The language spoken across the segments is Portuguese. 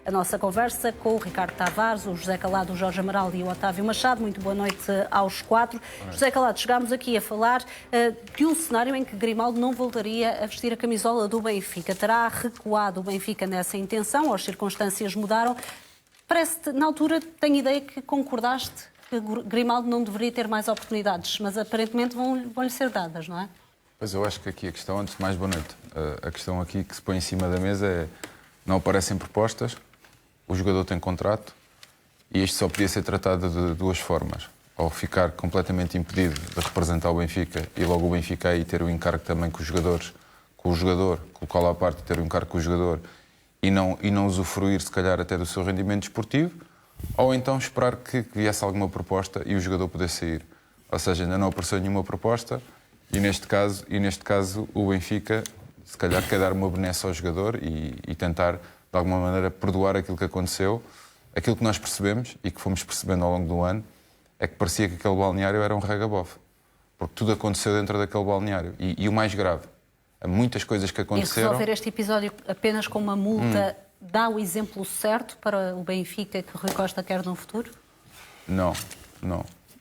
a nossa conversa com o Ricardo Tavares, o José Calado, o Jorge Amaral e o Otávio Machado. Muito boa noite aos quatro. José Calado, chegámos aqui a falar de um cenário em que Grimaldo não voltaria a vestir a camisola do Benfica. Terá recuado o Benfica nessa intenção, ou as circunstâncias mudaram? Parece-te, na altura, tenho ideia que concordaste que Grimaldo não deveria ter mais oportunidades, mas aparentemente vão-lhe ser dadas, não é? Pois eu acho que aqui a questão, antes de mais, boa noite. A questão aqui que se põe em cima da mesa é: não aparecem propostas, o jogador tem contrato e isto só podia ser tratado de duas formas. Ou ficar completamente impedido de representar o Benfica e logo o Benfica aí ter o encargo também com os jogadores, com o jogador, colocá-lo à parte, ter o encargo com o jogador e não usufruir, se calhar, até do seu rendimento desportivo, ou então esperar que viesse alguma proposta e o jogador pudesse sair. Ou seja, ainda não apareceu nenhuma proposta e neste caso o Benfica, se calhar, quer dar uma benéfica ao jogador e tentar, de alguma maneira, perdoar aquilo que aconteceu. Aquilo que nós percebemos e que fomos percebendo ao longo do ano é que parecia que aquele balneário era um regabof, porque tudo aconteceu dentro daquele balneário. E o mais grave, há muitas coisas que aconteceram. E resolver este episódio apenas com uma multa dá o exemplo certo para o Benfica que Rui Costa quer no futuro? Não.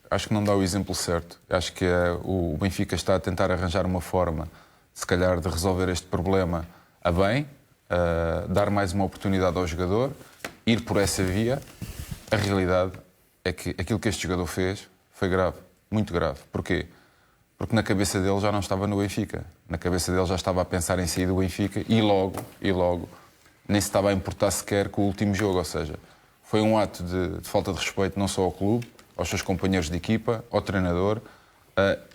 Acho que não dá o exemplo certo. Acho que o Benfica está a tentar arranjar uma forma, se calhar, de resolver este problema a bem, dar mais uma oportunidade ao jogador, ir por essa via. A realidade é que aquilo que este jogador fez foi grave, muito grave. Porquê? Porque na cabeça dele já não estava no Benfica. Na cabeça dele já estava a pensar em sair do Benfica e logo, nem se estava a importar sequer com o último jogo. Ou seja, foi um ato de falta de respeito não só ao clube, aos seus companheiros de equipa, ao treinador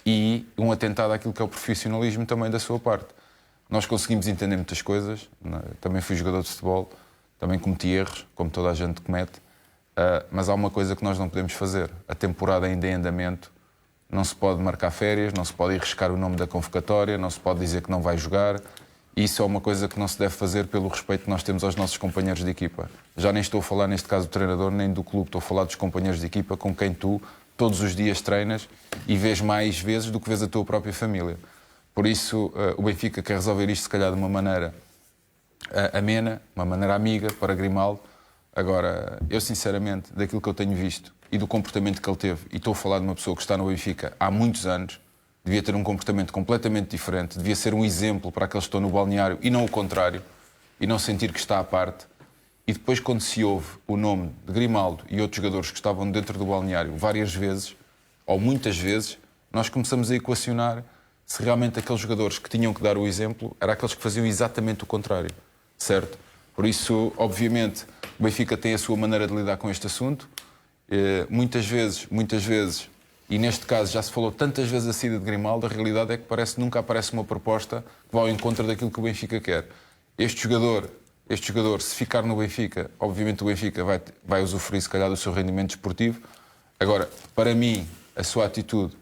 e um atentado àquilo que é o profissionalismo também da sua parte. Nós conseguimos entender muitas coisas. Também fui jogador de futebol, também cometi erros, como toda a gente comete, mas há uma coisa que nós não podemos fazer. A temporada ainda em andamento. Não se pode marcar férias, não se pode arriscar o nome da convocatória, não se pode dizer que não vai jogar. Isso é uma coisa que não se deve fazer pelo respeito que nós temos aos nossos companheiros de equipa. Já nem estou a falar, neste caso, do treinador, nem do clube. Estou a falar dos companheiros de equipa com quem tu, todos os dias, treinas e vês mais vezes do que vês a tua própria família. Por isso, o Benfica quer resolver isto, se calhar, de uma maneira amena, uma maneira amiga para Grimaldo. Agora, eu, sinceramente, daquilo que eu tenho visto e do comportamento que ele teve, e estou a falar de uma pessoa que está no Benfica há muitos anos, devia ter um comportamento completamente diferente, devia ser um exemplo para aqueles que estão no balneário e não o contrário, e não sentir que está à parte. E depois, quando se ouve o nome de Grimaldo e outros jogadores que estavam dentro do balneário várias vezes, ou muitas vezes, nós começamos a equacionar se realmente aqueles jogadores que tinham que dar o exemplo eram aqueles que faziam exatamente o contrário, certo? Por isso, obviamente, o Benfica tem a sua maneira de lidar com este assunto. Muitas vezes, e neste caso já se falou tantas vezes a saída de Grimaldo, a realidade é que nunca aparece uma proposta que vá ao encontro daquilo que o Benfica quer. Este jogador, se ficar no Benfica, obviamente o Benfica vai usufruir, se calhar, do seu rendimento desportivo. Agora, para mim, a sua atitude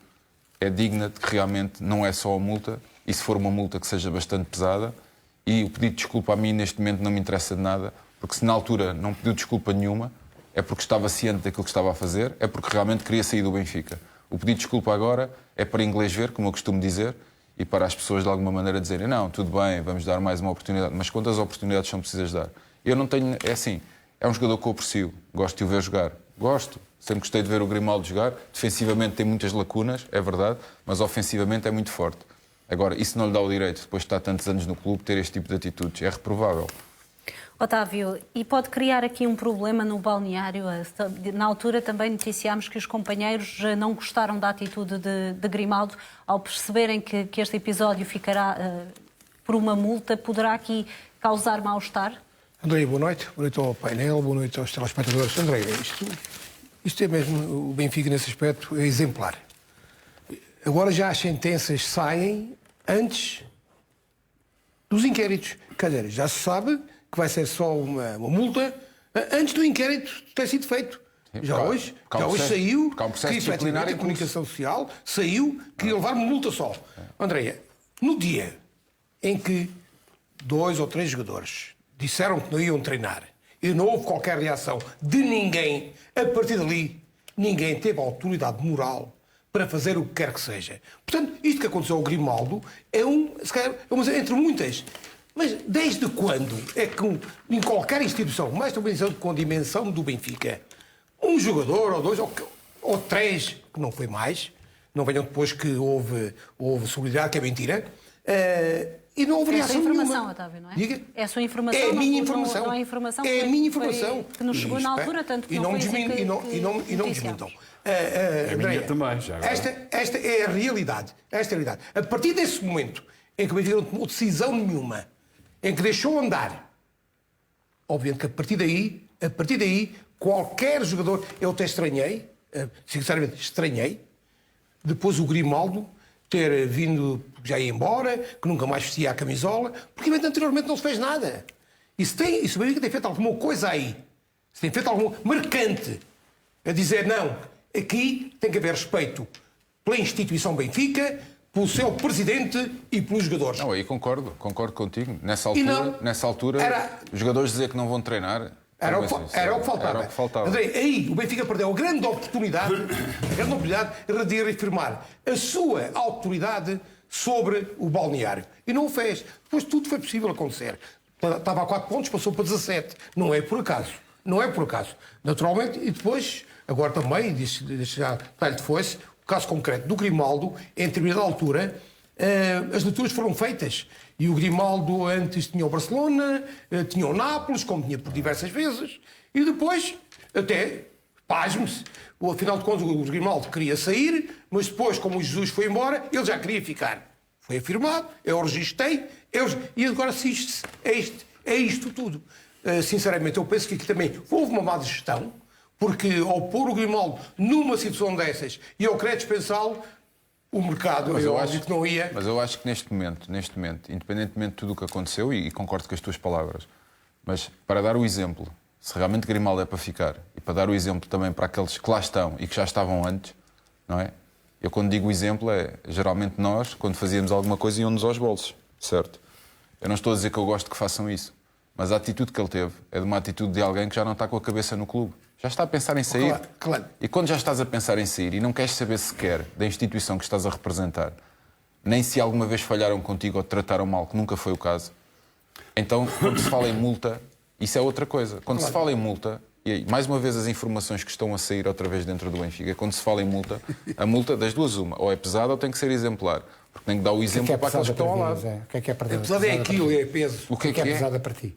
é digna de que realmente não é só a multa, e se for uma multa que seja bastante pesada, e o pedido de desculpa a mim neste momento não me interessa de nada, porque se na altura não pediu desculpa nenhuma, é porque estava ciente daquilo que estava a fazer, é porque realmente queria sair do Benfica. O pedido de desculpa agora é para inglês ver, como eu costumo dizer, e para as pessoas de alguma maneira dizerem: não, tudo bem, vamos dar mais uma oportunidade. Mas quantas oportunidades são precisas dar? Eu não tenho... É assim, é um jogador que eu aprecio, gosto de o ver jogar. Gosto, sempre gostei de ver o Grimaldo jogar. Defensivamente tem muitas lacunas, é verdade, mas ofensivamente é muito forte. Agora, isso não lhe dá o direito, depois de estar tantos anos no clube, ter este tipo de atitudes. É reprovável. Otávio, e pode criar aqui um problema no balneário? Na altura também noticiámos que os companheiros não gostaram da atitude de Grimaldo ao perceberem que este episódio ficará por uma multa. Poderá aqui causar mal-estar? André, boa noite ao painel, boa noite aos telespectadores. André, isto é mesmo, o Benfica nesse aspecto é exemplar. Agora já as sentenças saem antes dos inquéritos. Quer dizer, já se sabe que vai ser só uma multa antes do inquérito ter sido feito. Já hoje saiu que efetivamente a comunicação social saiu que ia levar uma multa só. Andréia, no dia em que 2 ou 3 jogadores disseram que não iam treinar e não houve qualquer reação de ninguém, a partir dali ninguém teve autoridade moral para fazer o que quer que seja. Portanto, isto que aconteceu ao Grimaldo é se calhar, entre muitas Mas desde quando é que em qualquer instituição, mais também com a dimensão do Benfica, um jogador ou dois ou três, que não foi mais, não venham depois que houve solidariedade, que é mentira, e não houve É a sua reação informação, nenhuma. Otávio, não é? Diga? É a sua informação. É a minha não- informação. Não é a informação É a minha informação. que nos chegou na altura, tanto que e não não foi assim desmin- que e não noticiámos. desmintam. É a minha Andréia, também, já agora. esta é a realidade. Esta é a realidade. A partir desse momento em que o Benfica não tomou decisão nenhuma, em que deixou andar, obviamente que a partir daí, qualquer jogador, eu até estranhei, sinceramente estranhei, depois o Grimaldo ter vindo, já ia embora, que nunca mais vestia a camisola, porque anteriormente não se fez nada. E se o Benfica tem feito alguma coisa aí, se tem feito alguma marcante, a dizer não, aqui tem que haver respeito pela instituição Benfica, pelo seu presidente e pelos jogadores. Não, aí concordo contigo. Nessa E altura, os jogadores dizer que não vão treinar. Era o que faltava. Era o que faltava. André, aí o Benfica perdeu a grande oportunidade de reafirmar a sua autoridade sobre o balneário. E não o fez. Depois tudo foi possível acontecer. Estava a 4 pontos, passou para 17. Não é por acaso. Não é por acaso. Naturalmente, e depois, agora também, disse já de foice, o caso concreto do Grimaldo, em determinada altura, as leituras foram feitas. E o Grimaldo antes tinha o Barcelona, tinha o Nápoles, como tinha por diversas vezes, e depois, até, pasme-se, afinal de contas o Grimaldo queria sair, mas depois, como o Jesus foi embora, ele já queria ficar. Foi afirmado, eu registrei, e agora assiste-se. É isto tudo. Sinceramente, eu penso que aqui também houve uma má gestão, porque ao pôr o Grimaldo numa situação dessas e ao querer dispensá-lo, o mercado, Mas eu eu acho acho que não ia. Mas eu acho que neste momento, independentemente de tudo o que aconteceu, e concordo com as tuas palavras, mas para dar o exemplo, se realmente Grimaldo é para ficar, e para dar o exemplo também para aqueles que lá estão e que já estavam antes, não é? Eu quando digo exemplo geralmente nós, quando fazíamos alguma coisa, íamos aos bolsos, certo? Eu não estou a dizer que eu gosto que façam isso, mas a atitude que ele teve é de uma atitude de alguém que já não está com a cabeça no clube. Já está a pensar em sair. Claro. E quando já estás a pensar em sair e não queres saber sequer da instituição que estás a representar, nem se alguma vez falharam contigo ou te trataram mal, que nunca foi o caso, então quando se fala em multa, isso é outra coisa. Quando se fala em multa, e aí, mais uma vez as informações que estão a sair outra vez dentro do Benfica, quando se fala em multa, a multa das duas uma, ou é pesada ou tem que ser exemplar. Porque tem que dar o exemplo para aqueles que estão ao lado. O que é que é pesada? Apesar é aquilo, é peso. O que é O que é pesada para ti?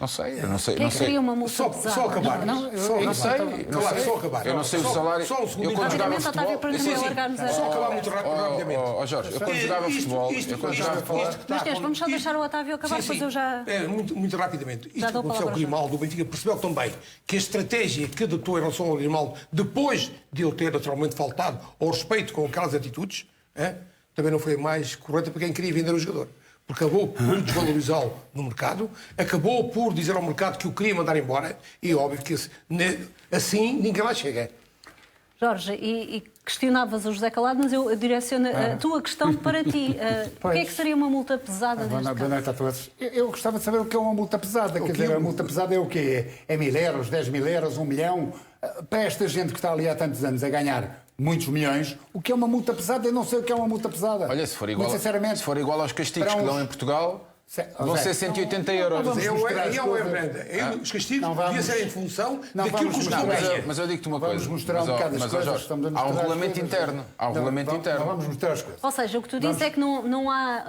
Não sei, eu não sei. Quem Não sei. queria uma multa Só pesada? acabar. Não, Não sei, Só acabar. Eu não sei o salário. Só um segundo. Eu quando jogava Rapidamente, Otávio, futebol. para eu não sei assim, alargarmos a... Só acabar muito rapidamente. Jorge, eu quando jogava futebol. Eu quando jogava futebol. Mas, Inês, vamos só deixar o Otávio acabar, depois eu já... Muito rapidamente. Isto que dou a aconteceu palavra ao ao Grimaldo, o Benfica percebeu também que a estratégia que adotou em relação ao Grimaldo, depois de ele ter naturalmente faltado ao respeito com aquelas atitudes, também não foi mais correta para quem queria vender o jogador. Porque acabou por desvalorizá-lo no mercado, acabou por dizer ao mercado que o queria mandar embora, e é óbvio que assim ninguém lá chega. Jorge, e questionavas o José Calado, mas eu direciono a tua questão para ti. O que é que seria uma multa pesada neste Boa caso? noite a todos. Eu gostava de saber o que é uma multa pesada. Quer dizer, a multa pesada é o quê? É 1.000 euros, 10.000 euros, 1 milhão? Para esta gente que está ali há tantos anos a ganhar muitos milhões, o que é uma multa pesada? Eu não sei o que é uma multa pesada. Olha, se for igual, Muito sinceramente, se for igual aos castigos para que uns- dão em Portugal, vão Zé, ser 180 euros. vamos misturar as coisas. Os castigos Não deviam vamos- ser em função não daquilo que vamos os misturar. Mas ganha. mas eu digo-te uma Vamos coisa. mostrar um Mas, ó, bocado as mas, ó, coisas, Jorge, estamos a há um misturar as regulamento coisas. interno. Há um regulamento Não interno. vamos mostrar as coisas. Ou seja, o que tu dizes é que não há,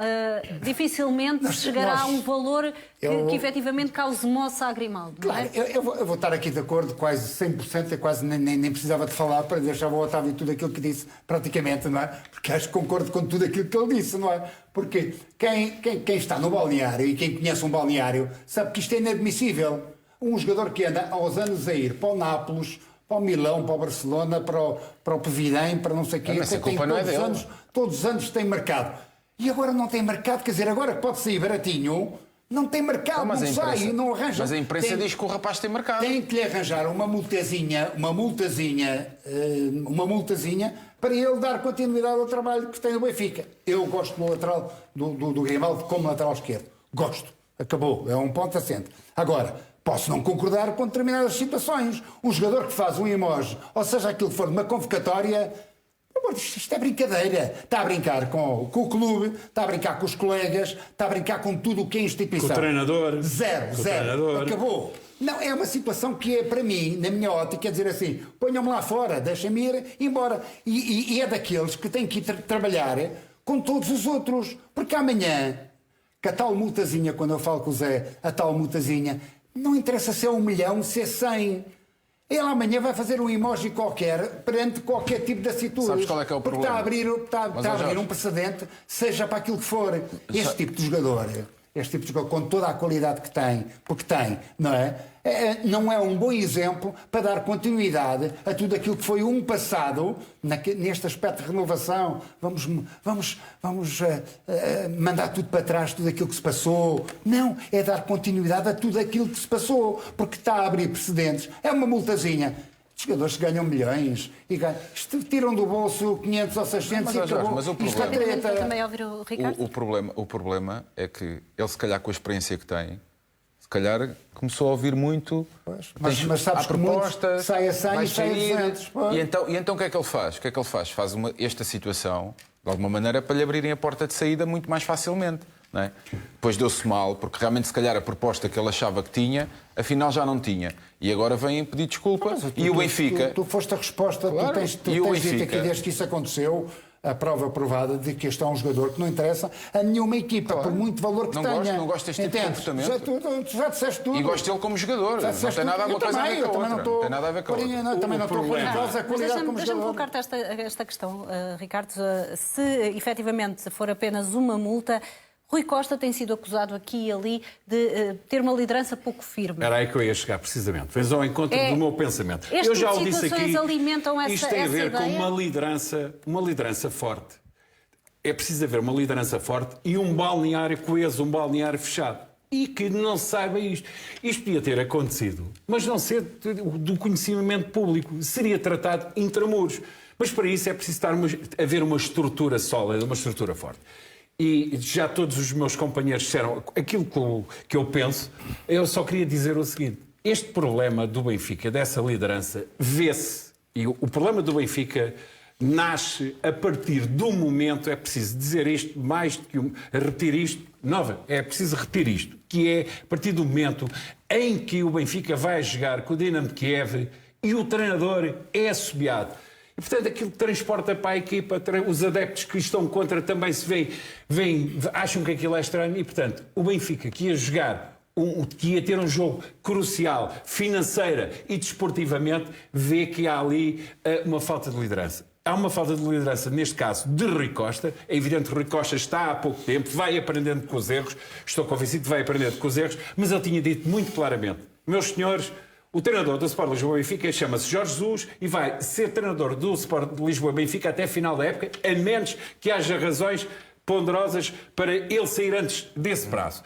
dificilmente chegará a um valor que efetivamente cause moça a Grimaldo, não Claro, é? eu vou estar aqui de acordo quase 100%, eu quase nem precisava de falar para deixar o Otávio tudo aquilo que disse, praticamente, não é? Porque acho que concordo com tudo aquilo que ele disse, não é? Porque quem está no balneário e quem conhece um balneário sabe que isto é inadmissível. Um jogador que anda aos anos a ir para o Nápoles, para o Milão, para o Barcelona, para o Pevidém, para não sei o quê, Mas a tem culpa não é dele. todos os anos tem mercado. E agora não tem mercado, quer dizer, agora que pode sair baratinho, não tem mercado, Mas não a sai, imprensa- não arranja. Mas a imprensa Tem- diz que o rapaz tem mercado. tem que lhe arranjar uma multazinha para ele dar continuidade ao trabalho que tem no Benfica. Eu gosto do lateral do Grimaldo como lateral esquerdo. Gosto. Acabou. É um ponto assente. Agora, posso não concordar com determinadas situações. Um jogador que faz um emoji, ou seja, aquilo que for de uma convocatória, amor de Deus, isto é brincadeira. Está a brincar com o clube, está a brincar com os colegas, está a brincar com tudo o que é instituição. Com o treinador. Zero. Treinador. Acabou. Não, é uma situação que é, para mim, na minha ótica, quer dizer assim, ponham-me lá fora, deixem-me ir embora. E é daqueles que têm que ir trabalhar com todos os outros. Porque amanhã, que a tal multazinha, quando eu falo com o Zé, a tal multazinha, não interessa se é 1 milhão, se é 100. Ele amanhã vai fazer um emoji qualquer perante qualquer tipo de atitude. Sabes qual é que é o porque problema? Está a abrir um precedente, seja para aquilo que for. Este tipo de jogador, com toda a qualidade que tem, porque tem, não é? Não é um bom exemplo para dar continuidade a tudo aquilo que foi um passado, neste aspecto de renovação. Vamos mandar tudo para trás, tudo aquilo que se passou. Não, é dar continuidade a tudo aquilo que se passou, porque está a abrir precedentes. É uma multazinha. Os jogadores ganham milhões e tiram do bolso 500 ou 600 e acabou. Mas o Isto é problema- treta. Também ouvir o Ricardo? O problema é que ele, se calhar, com a experiência que tem, se calhar começou a ouvir muito. Mas sabes há que muito propostas, sai a 100 vai e sai a sair. 200. Pois. E então o que é que ele faz? O que é que ele faz? Faz esta situação, de alguma maneira, para lhe abrirem a porta de saída muito mais facilmente. Não é? Depois deu-se mal, porque realmente, se calhar, a proposta que ele achava que tinha, afinal já não tinha. E agora vêm pedir desculpa. E o Benfica. Tu foste a resposta, Claro. tu E tens o dito Benfica? aqui desde que isso aconteceu. A prova provada de que este é um jogador que não interessa a nenhuma equipa, Claro. por muito valor que Não tenha. gosto- não gosto deste tipo de Entendes? comportamento. Já disseste tudo. E gosto dele como jogador. Já Não disseste tem nada a tudo. uma coisa a ver com a outra. Não Tem nada a ver com a outra. Também não estou a pôr em problema- causa a Mas qualidade como deixa-me jogador. colocar-te esta questão, Ricardo. Se efetivamente for apenas uma multa, Rui Costa tem sido acusado aqui e ali de ter uma liderança pouco firme. Era aí que eu ia chegar, precisamente. Vens ao encontro do meu pensamento. Este Eu já tipo o de disse situações aqui. alimentam Isto tem a essa ver com ideia? uma liderança forte. É preciso haver uma liderança forte e um balneário coeso, um balneário fechado. E que não saiba isto. Isto podia ter acontecido, mas não ser do conhecimento público. Seria tratado intramuros. Mas para isso é preciso haver uma estrutura sólida, uma estrutura forte. E já todos os meus companheiros disseram aquilo que eu penso. Eu só queria dizer o seguinte. Este problema do Benfica, dessa liderança, vê-se. E o problema do Benfica nasce a partir do momento, é preciso dizer isto, mais do que repetir isto, é preciso repetir isto, que é a partir do momento em que o Benfica vai jogar com o Dinamo de Kiev e o treinador é assobiado. E, portanto, aquilo que transporta para a equipa, os adeptos que estão contra também se veem, acham que aquilo é estranho e, portanto, o Benfica que ia jogar, que ia ter um jogo crucial, financeira e desportivamente, vê que há ali uma falta de liderança. Há uma falta de liderança, neste caso, de Rui Costa. É evidente que Rui Costa está há pouco tempo, vai aprendendo com os erros, estou convencido que vai aprendendo com os erros, mas ele tinha dito muito claramente, meus senhores, o treinador do Sport Lisboa-Benfica chama-se Jorge Jesus e vai ser treinador do Sport Lisboa-Benfica até a final da época, a menos que haja razões ponderosas para ele sair antes desse prazo.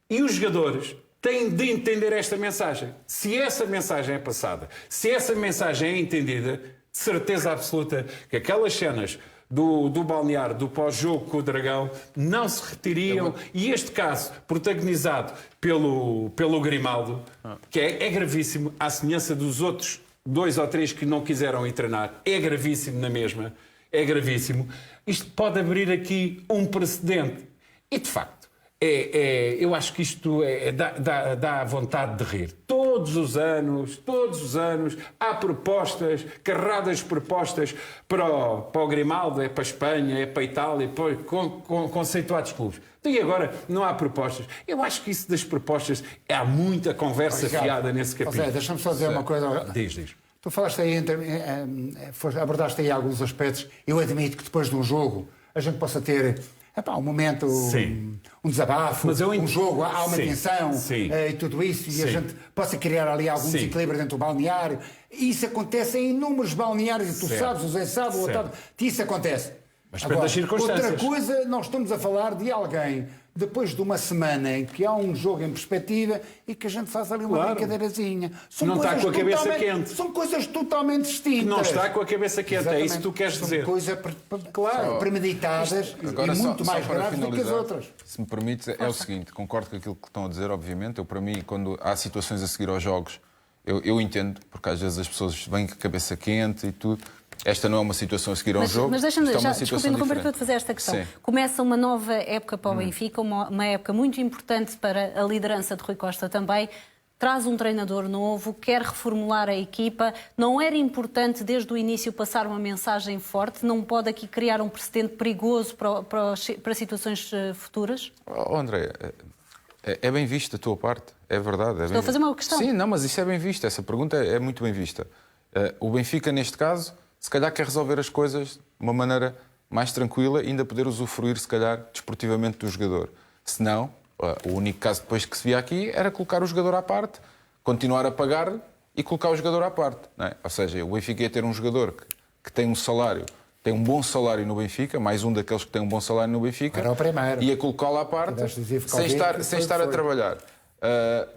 E os jogadores têm de entender esta mensagem. Se essa mensagem é passada, se essa mensagem é entendida, de certeza absoluta que aquelas cenas do balneário, do pós-jogo com o Dragão, não se retirariam. E este caso, protagonizado pelo Grimaldo, que é gravíssimo, à semelhança dos outros 2 ou 3 que não quiseram ir treinar, é gravíssimo na mesma, é gravíssimo. Isto pode abrir aqui um precedente. E, de facto, eu acho que isto dá vontade de rir. Todos os anos, há propostas, carradas de propostas para o Grimaldo, é para a Espanha, é para a Itália, com conceituados clubes. E agora não há propostas. Eu acho que isso das propostas, há muita conversa fiada nesse capítulo. Deixa-me só dizer uma coisa. Diz. Tu falaste aí, abordaste aí alguns aspectos. Eu admito que depois de um jogo a gente possa ter um momento, um desabafo, Mas um jogo, há uma Sim. tensão Sim. E tudo isso, e Sim. a gente possa criar ali algum Sim. desequilíbrio dentro do balneário. Isso acontece em inúmeros balneários, e tu Certo. sabes, o Zé sabe, o Certo. Otávio, isso acontece. Mas depende das circunstâncias. Outra coisa, nós estamos a falar de alguém depois de uma semana em que há um jogo em perspectiva e que a gente faz ali uma Claro. brincadeirazinha. Não está com a cabeça quente. São coisas totalmente distintas. Que não está com a cabeça quente, é isso que tu queres São dizer. coisas premeditadas Agora, e muito só mais para graves do que as finalizar, outras. Se me permites, é o seguinte, concordo com aquilo que estão a dizer, obviamente. Para mim, quando há situações a seguir aos jogos, eu entendo, porque às vezes as pessoas vêm com a cabeça quente e tudo, Esta não é uma situação a seguir a um jogo. Mas deixa-me, isto é uma desculpe situação interromper diferente. para te fazer esta questão. Sim. Começa uma nova época para o Benfica, uma época muito importante para a liderança de Rui Costa também. Traz um treinador novo, quer reformular a equipa. Não era importante desde o início passar uma mensagem forte? Não pode aqui criar um precedente perigoso para situações futuras? Oh, André, é bem visto da tua parte, é verdade. Estou a fazer uma questão. Sim, não, mas isso é bem visto, essa pergunta é muito bem vista. O Benfica, neste caso, se calhar quer resolver as coisas de uma maneira mais tranquila e ainda poder usufruir, se calhar, desportivamente do jogador. Se não, o único caso depois que se via aqui era colocar o jogador à parte, continuar a pagar e colocar o jogador à parte. Não é? Ou seja, o Benfica ia ter um jogador que tem um salário, tem um bom salário no Benfica, mais um daqueles que tem um bom salário no Benfica, Era o primeiro. ia colocá-lo à parte sem estar a trabalhar.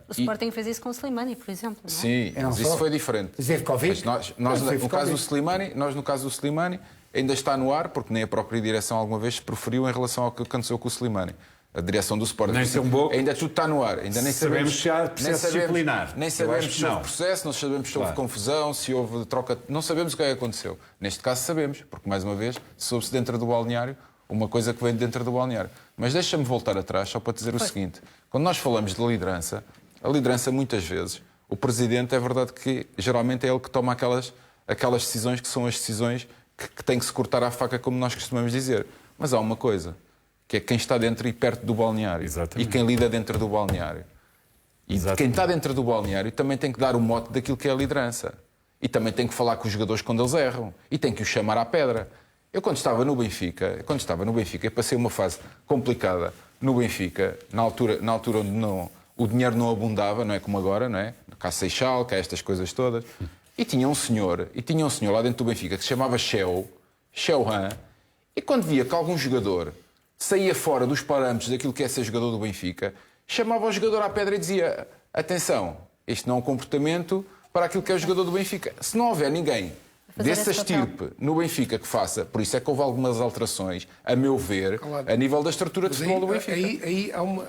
O Sporting fez isso com o Slimani, por exemplo. Não é? Sim, mas isso foi diferente. Zivkovic. Mas no caso do Slimani, ainda está no ar, porque nem a própria direção alguma vez se proferiu em relação ao que aconteceu com o Slimani. A direção do Sporting. Nem tão bom. Ainda tudo está no ar. Ainda nem Sabemos se há processo disciplinar. Nem Eu sabemos acho que se houve não. processo, não sabemos se houve confusão, se houve troca. Não sabemos o que é que aconteceu. Neste caso sabemos, porque mais uma vez soube-se dentro do balneário uma coisa que vem dentro do balneário. Mas deixa-me voltar atrás só para dizer o seguinte. Quando nós falamos de liderança, a liderança muitas vezes, o presidente é verdade que geralmente é ele que toma aquelas decisões que são as decisões que tem que se cortar à faca, como nós costumamos dizer. Mas há uma coisa, que é quem está dentro e perto do balneário. Exatamente. E quem lida dentro do balneário. E quem está dentro do balneário também tem que dar o mote daquilo que é a liderança. E também tem que falar com os jogadores quando eles erram. E tem que os chamar à pedra. Eu quando estava no Benfica, eu passei uma fase complicada no Benfica, na altura onde o dinheiro não abundava, não é como agora, não é? Cá Seixal, cá estas coisas todas. E tinha um senhor lá dentro do Benfica que se chamava Sheu Han, e quando via que algum jogador saía fora dos parâmetros daquilo que é ser jogador do Benfica, chamava o jogador à pedra e dizia: atenção, este não é um comportamento para aquilo que é o jogador do Benfica. Se não houver ninguém dessa estirpe no Benfica que faça, por isso é que houve algumas alterações, a meu ver, a nível da estrutura de futebol do Benfica. Aí há uma...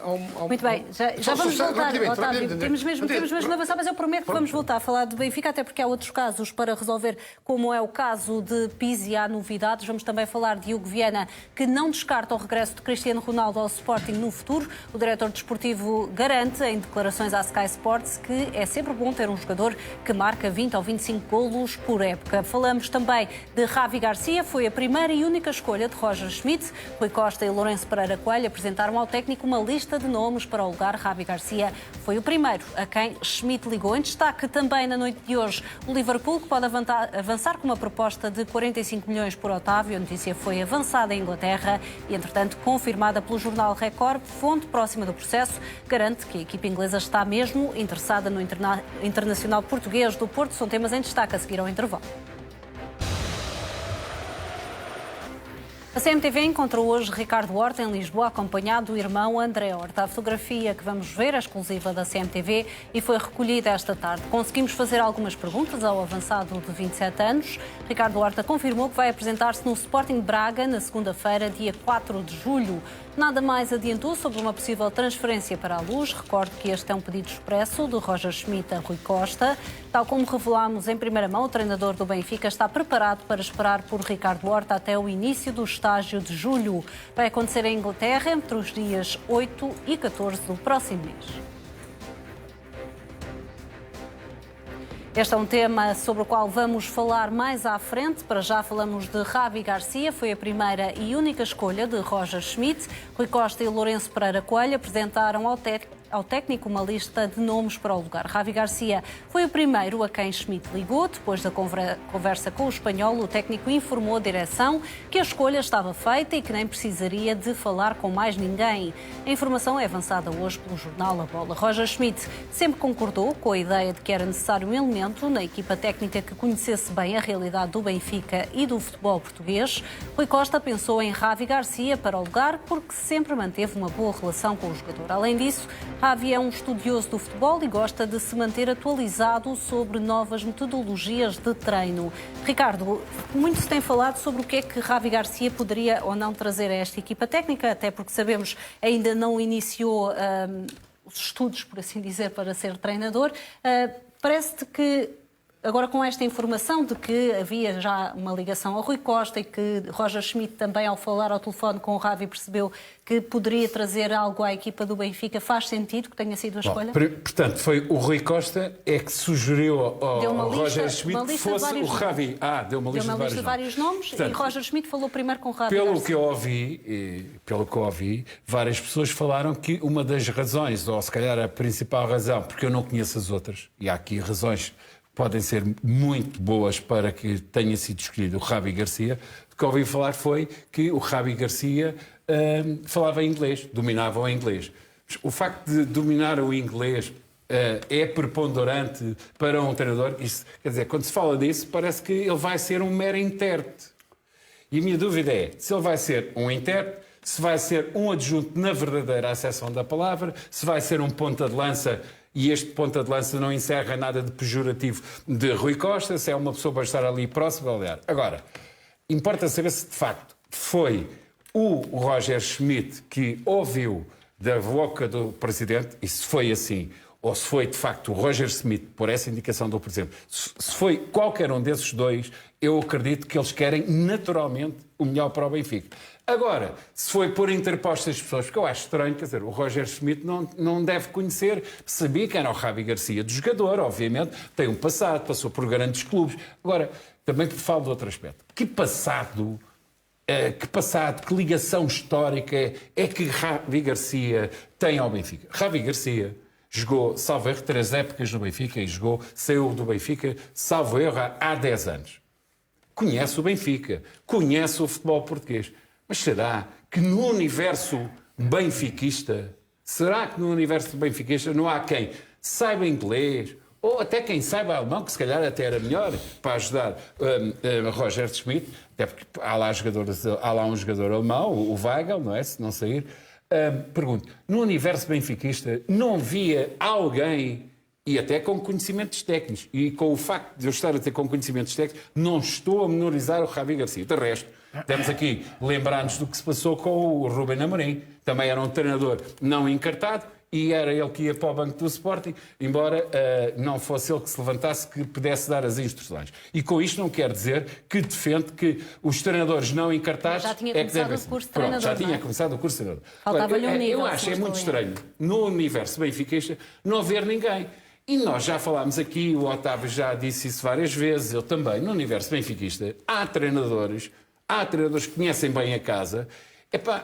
Muito bem, já vamos voltar, Otávio. Temos mesmo de avançar, mas eu prometo que vamos voltar a falar do Benfica, até porque há outros casos para resolver, como é o caso de Pizzi, há novidades. Vamos também falar de Hugo Viana, que não descarta o regresso de Cristiano Ronaldo ao Sporting no futuro. O diretor desportivo garante, em declarações à Sky Sports, que é sempre bom ter um jogador que marca 20 ou 25 golos por época. Falamos também de Javi Garcia, foi a primeira e única escolha de Roger Schmidt. Rui Costa e Lourenço Pereira Coelho apresentaram ao técnico uma lista de nomes para o lugar. Javi Garcia foi o primeiro a quem Schmidt ligou. Em destaque também na noite de hoje o Liverpool, que pode avançar com uma proposta de 45 milhões por Otávio. A notícia foi avançada em Inglaterra e, entretanto, confirmada pelo jornal Record. Fonte próxima do processo garante que a equipa inglesa está mesmo interessada no internacional português do Porto. São temas em destaque a seguir ao intervalo. A CMTV encontrou hoje Ricardo Horta em Lisboa, acompanhado do irmão André Horta. A fotografia que vamos ver é exclusiva da CMTV e foi recolhida esta tarde. Conseguimos fazer algumas perguntas ao avançado de 27 anos. Ricardo Horta confirmou que vai apresentar-se no Sporting Braga na segunda-feira, dia 4 de julho. Nada mais adiantou sobre uma possível transferência para a Luz. Recordo que este é um pedido expresso de Roger Schmidt a Rui Costa. Tal como revelámos em primeira mão, o treinador do Benfica está preparado para esperar por Ricardo Horta até o início do estágio de julho. Vai acontecer em Inglaterra entre os dias 8 e 14 do próximo mês. Este é um tema sobre o qual vamos falar mais à frente. Para já falamos de Javi Garcia, foi a primeira e única escolha de Roger Schmidt. Rui Costa e Lourenço Pereira Coelho apresentaram ao técnico uma lista de nomes para o lugar. Javi Garcia foi o primeiro a quem Schmidt ligou. Depois da conversa com o espanhol, o técnico informou a direção que a escolha estava feita e que nem precisaria de falar com mais ninguém. A informação é avançada hoje pelo jornal A Bola. Roger Schmidt sempre concordou com a ideia de que era necessário um elemento na equipa técnica que conhecesse bem a realidade do Benfica e do futebol português. Rui Costa pensou em Javi Garcia para o lugar porque sempre manteve uma boa relação com o jogador. Além disso, Javi é um estudioso do futebol e gosta de se manter atualizado sobre novas metodologias de treino. Ricardo, muito se tem falado sobre o que é que Javi Garcia poderia ou não trazer a esta equipa técnica, até porque sabemos ainda não iniciou os estudos, por assim dizer, para ser treinador. Parece-te que Agora, com esta informação de que havia já uma ligação ao Rui Costa e que Roger Schmidt também, ao falar ao telefone com o Ravi, percebeu que poderia trazer algo à equipa do Benfica, faz sentido que tenha sido a escolha? Portanto, foi o Rui Costa que sugeriu ao Roger Schmidt que fosse o Ravi. Deu uma lista de vários nomes. Portanto, e Roger Schmidt falou primeiro com o Ravi. Pelo que eu ouvi, várias pessoas falaram que uma das razões, ou se calhar a principal razão, porque eu não conheço as outras, e há aqui razões podem ser muito boas para que tenha sido escolhido o Ravi Garcia. O que ouvi falar foi que o Ravi Garcia falava inglês, dominava o inglês. O facto de dominar o inglês é preponderante para um treinador. Isso, quer dizer, quando se fala disso, parece que ele vai ser um mero intérprete. E a minha dúvida é se ele vai ser um intérprete, se vai ser um adjunto na verdadeira acessão da palavra, se vai ser um ponta de lança. E este ponta de lança não encerra nada de pejorativo de Rui Costa, se é uma pessoa para estar ali próxima, aliás. Agora, importa saber se de facto foi o Roger Schmidt que ouviu da boca do Presidente, e se foi assim, ou se foi de facto o Roger Schmidt, por essa indicação do Presidente, se foi qualquer um desses dois, eu acredito que eles querem naturalmente o melhor para o Benfica. Agora, se foi por interpostas pessoas, porque eu acho estranho, quer dizer, o Roger Schmidt não deve conhecer, sabia que era o Ravi Garcia, do jogador, obviamente, tem um passado, passou por grandes clubes. Agora, também falo de outro aspecto. Que passado, que ligação histórica é que Ravi Garcia tem ao Benfica? Ravi Garcia jogou, salvo erro, 3 épocas no Benfica e saiu do Benfica, salvo erro, há 10 anos. Conhece o Benfica, conhece o futebol português. Mas será que no universo benfiquista, não há quem saiba inglês, ou até quem saiba alemão, que se calhar até era melhor para ajudar Roger Schmidt, até porque há lá um jogador alemão, o Weigl, não é? Se não sair. Pergunto, no universo benfiquista não via alguém, e até com conhecimentos técnicos, e com o facto de eu estar a ter com conhecimentos técnicos, não estou a menorizar o Ravi Garcia. De resto, temos aqui lembrar-nos do que se passou com o Ruben Amorim. Também era um treinador não encartado e era ele que ia para o banco do Sporting, embora não fosse ele que se levantasse, que pudesse dar as instruções. E com isto não quer dizer que defende que os treinadores não encartados já tinha é que devem começado o curso de treinador, já tinha não é? começado o curso de treinador. Faltava-lhe um nível, eu acho se não muito estou em estranho no universo benfiquista não haver ninguém. E nós já falámos aqui, o Otávio já disse isso várias vezes, eu também, no universo benfiquista, há treinadores que conhecem bem a casa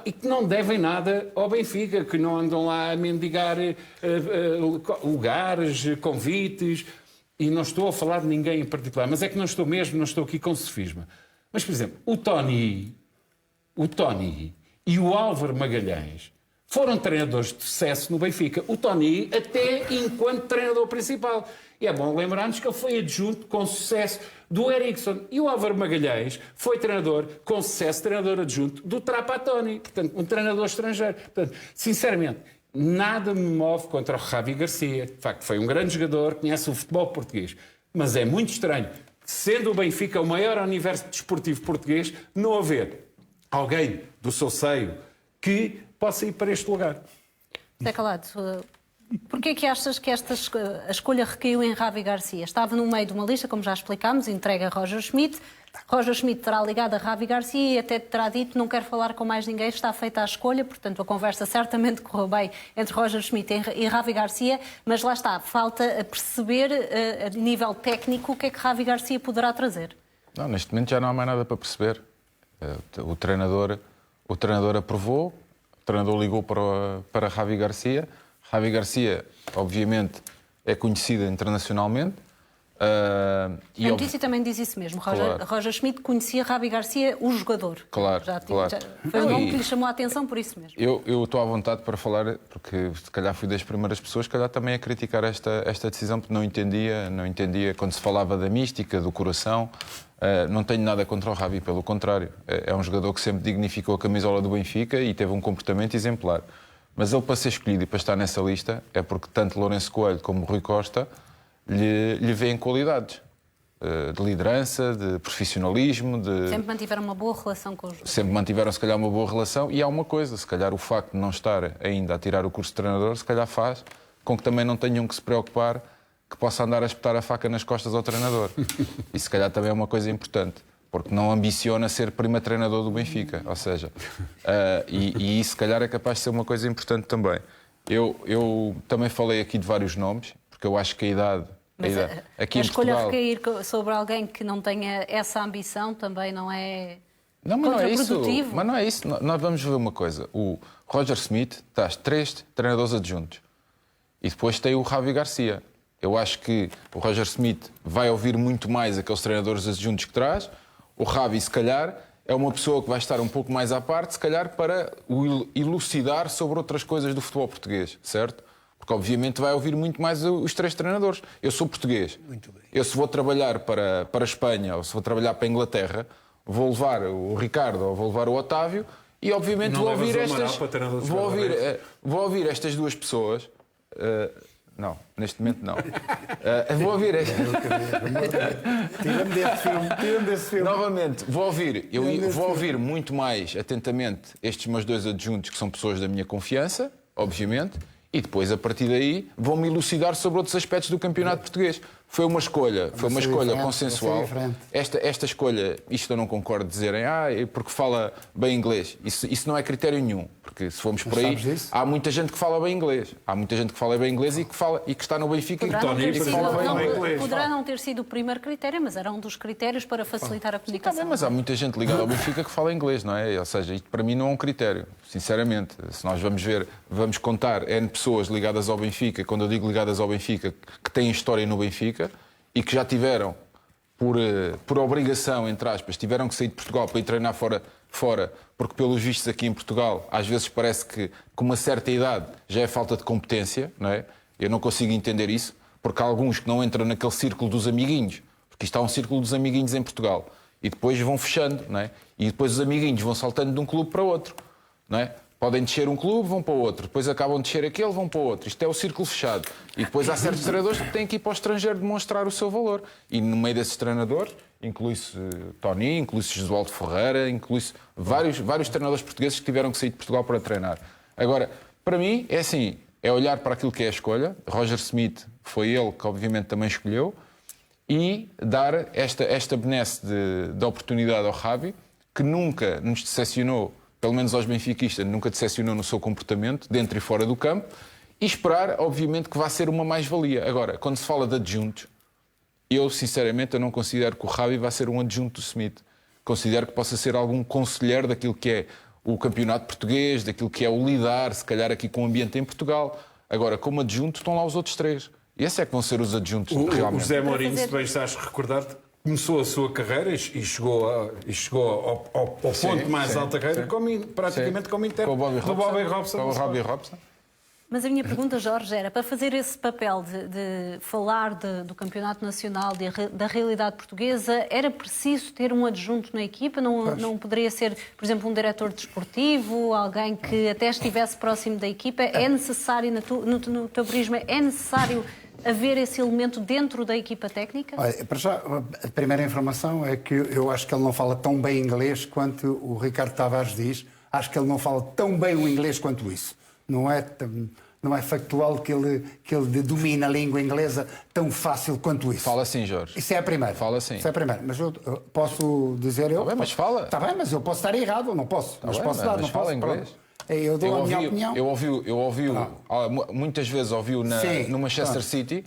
e que não devem nada ao Benfica, que não andam lá a mendigar lugares, convites, e não estou a falar de ninguém em particular, mas é que não estou aqui com sofisma. Mas, por exemplo, o Tony e o Álvaro Magalhães foram treinadores de sucesso no Benfica. O Tony, até enquanto treinador principal. E é bom lembrar-nos que ele foi adjunto com sucesso do Eriksson. E o Álvaro Magalhães foi treinador com sucesso, treinador adjunto do Trapattoni. Portanto, um treinador estrangeiro. Portanto, sinceramente, nada me move contra o Ravi Garcia. De facto, foi um grande jogador, conhece o futebol português. Mas é muito estranho, sendo o Benfica o maior universo desportivo português, não haver alguém do seu seio que possa ir para este lugar. Zé Calado, porquê é que achas que a escolha recaiu em Ravi Garcia? Estava no meio de uma lista, como já explicámos, entregue a Roger Schmidt. Roger Schmidt terá ligado a Ravi Garcia e até terá dito não quero falar com mais ninguém, está feita a escolha. Portanto, a conversa certamente correu bem entre Roger Schmidt e Ravi Garcia, mas lá está, falta perceber a nível técnico o que é que Ravi Garcia poderá trazer. Não, neste momento já não há mais nada para perceber. O treinador aprovou, o treinador ligou para Ravi Garcia. Ravi Garcia, obviamente, é conhecido internacionalmente. A notícia também diz isso mesmo. Claro. Roger Schmidt conhecia Ravi Garcia, o jogador. Claro, claro. Foi um nome que lhe chamou a atenção por isso mesmo. Eu estou à vontade para falar, porque se calhar fui das primeiras pessoas, se calhar também a criticar esta decisão, porque não entendia quando se falava da mística, do coração. Não tenho nada contra o Ravi, pelo contrário. É um jogador que sempre dignificou a camisola do Benfica e teve um comportamento exemplar. Mas ele, para ser escolhido e para estar nessa lista, é porque tanto Lourenço Coelho como Rui Costa lhe veem qualidades de liderança, de profissionalismo. Sempre mantiveram uma boa relação com os jogadores. Sempre mantiveram, se calhar, uma boa relação. E há uma coisa, se calhar o facto de não estar ainda a tirar o curso de treinador, se calhar faz com que também não tenham que se preocupar que possa andar a espetar a faca nas costas ao treinador. E se calhar também é uma coisa importante, porque não ambiciona ser prima treinador do Benfica. Ou seja, e isso se calhar é capaz de ser uma coisa importante também. Eu também falei aqui de vários nomes, porque eu acho que a idade... Mas aqui a em escolha Portugal, recair sobre alguém que não tenha essa ambição também não é não, mas não é isso. contraprodutivo? Mas não é isso. Nós vamos ver uma coisa. O Roger Smith traz 3 treinadores adjuntos e depois tem o Javi Garcia. Eu acho que o Roger Smith vai ouvir muito mais aqueles treinadores adjuntos que traz. O Javi, se calhar, é uma pessoa que vai estar um pouco mais à parte, se calhar, para o elucidar sobre outras coisas do futebol português, certo? Porque, obviamente, vai ouvir muito mais os 3 treinadores. Eu sou português. Muito bem. Eu, se vou trabalhar para a Espanha ou se vou trabalhar para a Inglaterra, vou levar o Ricardo ou vou levar o Otávio e, obviamente, Não vou ouvir levas o Amaral estas... para treinador de Vou ouvir estas duas pessoas... não, neste momento não. Vou ouvir... Tira-me desse filme. Novamente, vou ouvir muito mais atentamente estes meus 2 adjuntos, que são pessoas da minha confiança, obviamente, e depois, a partir daí, vão-me elucidar sobre outros aspectos do campeonato português. Foi uma escolha consensual. Esta escolha, isto eu não concordo de dizerem, porque fala bem inglês. Isso não é critério nenhum, porque se formos por aí, há muita gente que fala bem inglês. Há muita gente que fala bem inglês e que está no Benfica e que Poderá não ter sido o primeiro critério, mas era um dos critérios para facilitar a comunicação. Mas há muita gente ligada ao Benfica que fala inglês, não é? Ou seja, isto para mim não é um critério, sinceramente. Se nós vamos contar N pessoas ligadas ao Benfica, quando eu digo ligadas ao Benfica, que têm história no Benfica e que já tiveram, por obrigação, entre aspas, tiveram que sair de Portugal para ir treinar fora, porque pelos vistos aqui em Portugal, às vezes parece que com uma certa idade já é falta de competência, não é? Eu não consigo entender isso, porque há alguns que não entram naquele círculo dos amiguinhos, porque isto há um círculo dos amiguinhos em Portugal, e depois vão fechando, não é? E depois os amiguinhos vão saltando de um clube para outro, não é? Podem descer um clube, vão para o outro. Depois acabam de descer aquele, vão para o outro. Isto é o círculo fechado. E depois há certos treinadores que têm que ir para o estrangeiro demonstrar o seu valor. E no meio desses treinadores, inclui-se Tony, inclui-se Josualdo Ferreira, inclui-se vários treinadores portugueses que tiveram que sair de Portugal para treinar. Agora, para mim, é assim, é olhar para aquilo que é a escolha. Roger Smith foi ele que, obviamente, também escolheu. E dar esta benesse de oportunidade ao Javi, que nunca nos decepcionou, pelo menos aos benfiquistas, nunca decepcionou no seu comportamento, dentro e fora do campo, e esperar, obviamente, que vá ser uma mais-valia. Agora, quando se fala de adjuntos, eu, sinceramente, eu não considero que o Javi vá ser um adjunto do Smith. Considero que possa ser algum conselheiro daquilo que é o campeonato português, daquilo que é o lidar, se calhar, aqui com o ambiente em Portugal. Agora, como adjunto, estão lá os outros 3. E esses é que vão ser os adjuntos, realmente. O José Mourinho, se bem estás a recordar-te, começou a sua carreira e chegou ao ponto mais alto da carreira praticamente como interno do Bobby Robson. Mas a minha pergunta, Jorge, era para fazer esse papel de falar do campeonato nacional, da realidade portuguesa, era preciso ter um adjunto na equipa? Não poderia ser, por exemplo, um diretor desportivo, alguém que até estivesse próximo da equipa? É necessário, no teu prisma, é necessário haver esse elemento dentro da equipa técnica? Olha, para já, a primeira informação é que eu acho que ele não fala tão bem inglês quanto o Ricardo Tavares diz. Acho que ele não fala tão bem o inglês quanto isso. Não é factual que ele domina a língua inglesa tão fácil quanto isso. Fala sim, Jorge. Isso é a primeira. Fala sim. Isso é a primeira. Mas eu posso dizer... Está bem, mas fala. Está bem, mas eu posso estar errado, não posso. Mas posso dar, não posso. Inglês. Eu dou a minha opinião. Eu ouvi muitas vezes ouviu no Manchester City,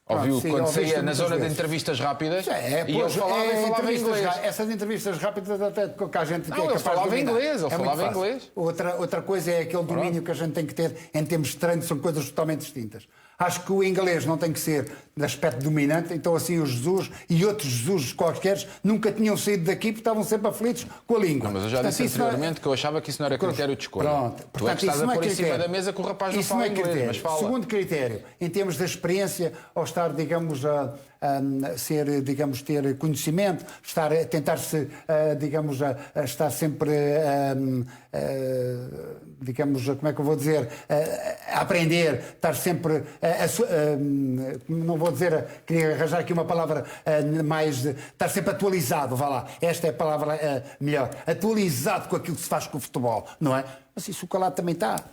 ouviu quando saía na zona de entrevistas rápidas e ele falava inglês. Essas entrevistas rápidas até que a gente não, ele falava inglês, ele falava inglês. Outra coisa é aquele domínio que a gente tem que ter em termos de treino, são coisas totalmente distintas. Acho que o inglês não tem que ser de aspecto dominante, então assim o Jesus e outros Jesus quaisquer nunca tinham saído daqui porque estavam sempre aflitos com a língua. Não, mas eu já disse anteriormente que eu achava que isso não era critério de escolha. Pronto. Tu é que estás a pôr em cima da mesa que o rapaz não fala inglês, mas fala. Segundo critério, em termos da experiência, ao estar, digamos, ter conhecimento, tentar-se, digamos, a estar sempre, digamos, como é que eu vou dizer, a aprender, estar sempre, não vou dizer, queria arranjar aqui uma palavra mais, estar sempre atualizado, vá lá, esta é a palavra melhor, atualizado com aquilo que se faz com o futebol, não é? Mas isso o Calado também está.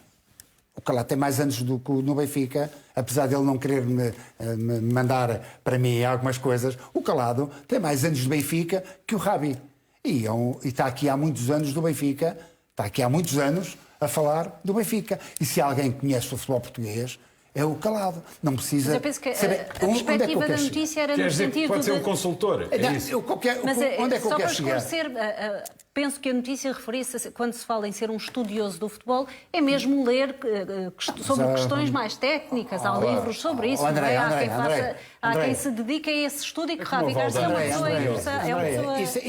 O Calado tem mais anos do que no Benfica, apesar de ele não querer me mandar para mim algumas coisas. O Calado tem mais anos de Benfica que o Rabi. E está aqui há muitos anos do Benfica, está aqui há muitos anos a falar do Benfica. E se alguém conhece o futebol português, é o Calado. Não precisa. Mas eu penso que saber a perspectiva da notícia era Quer no dizer que sentido pode ser de... um consultor. É isso. Mas onde é que eu só para quero chegar? esclarecer, penso que a notícia referia-se, quando se fala em ser um estudioso do futebol, é mesmo ler sobre questões mais técnicas. Há livros sobre isso. André, não é? André, Há André. quem se dedique a esse estudo e que como Ravi o Garcia é uma André, pessoa André,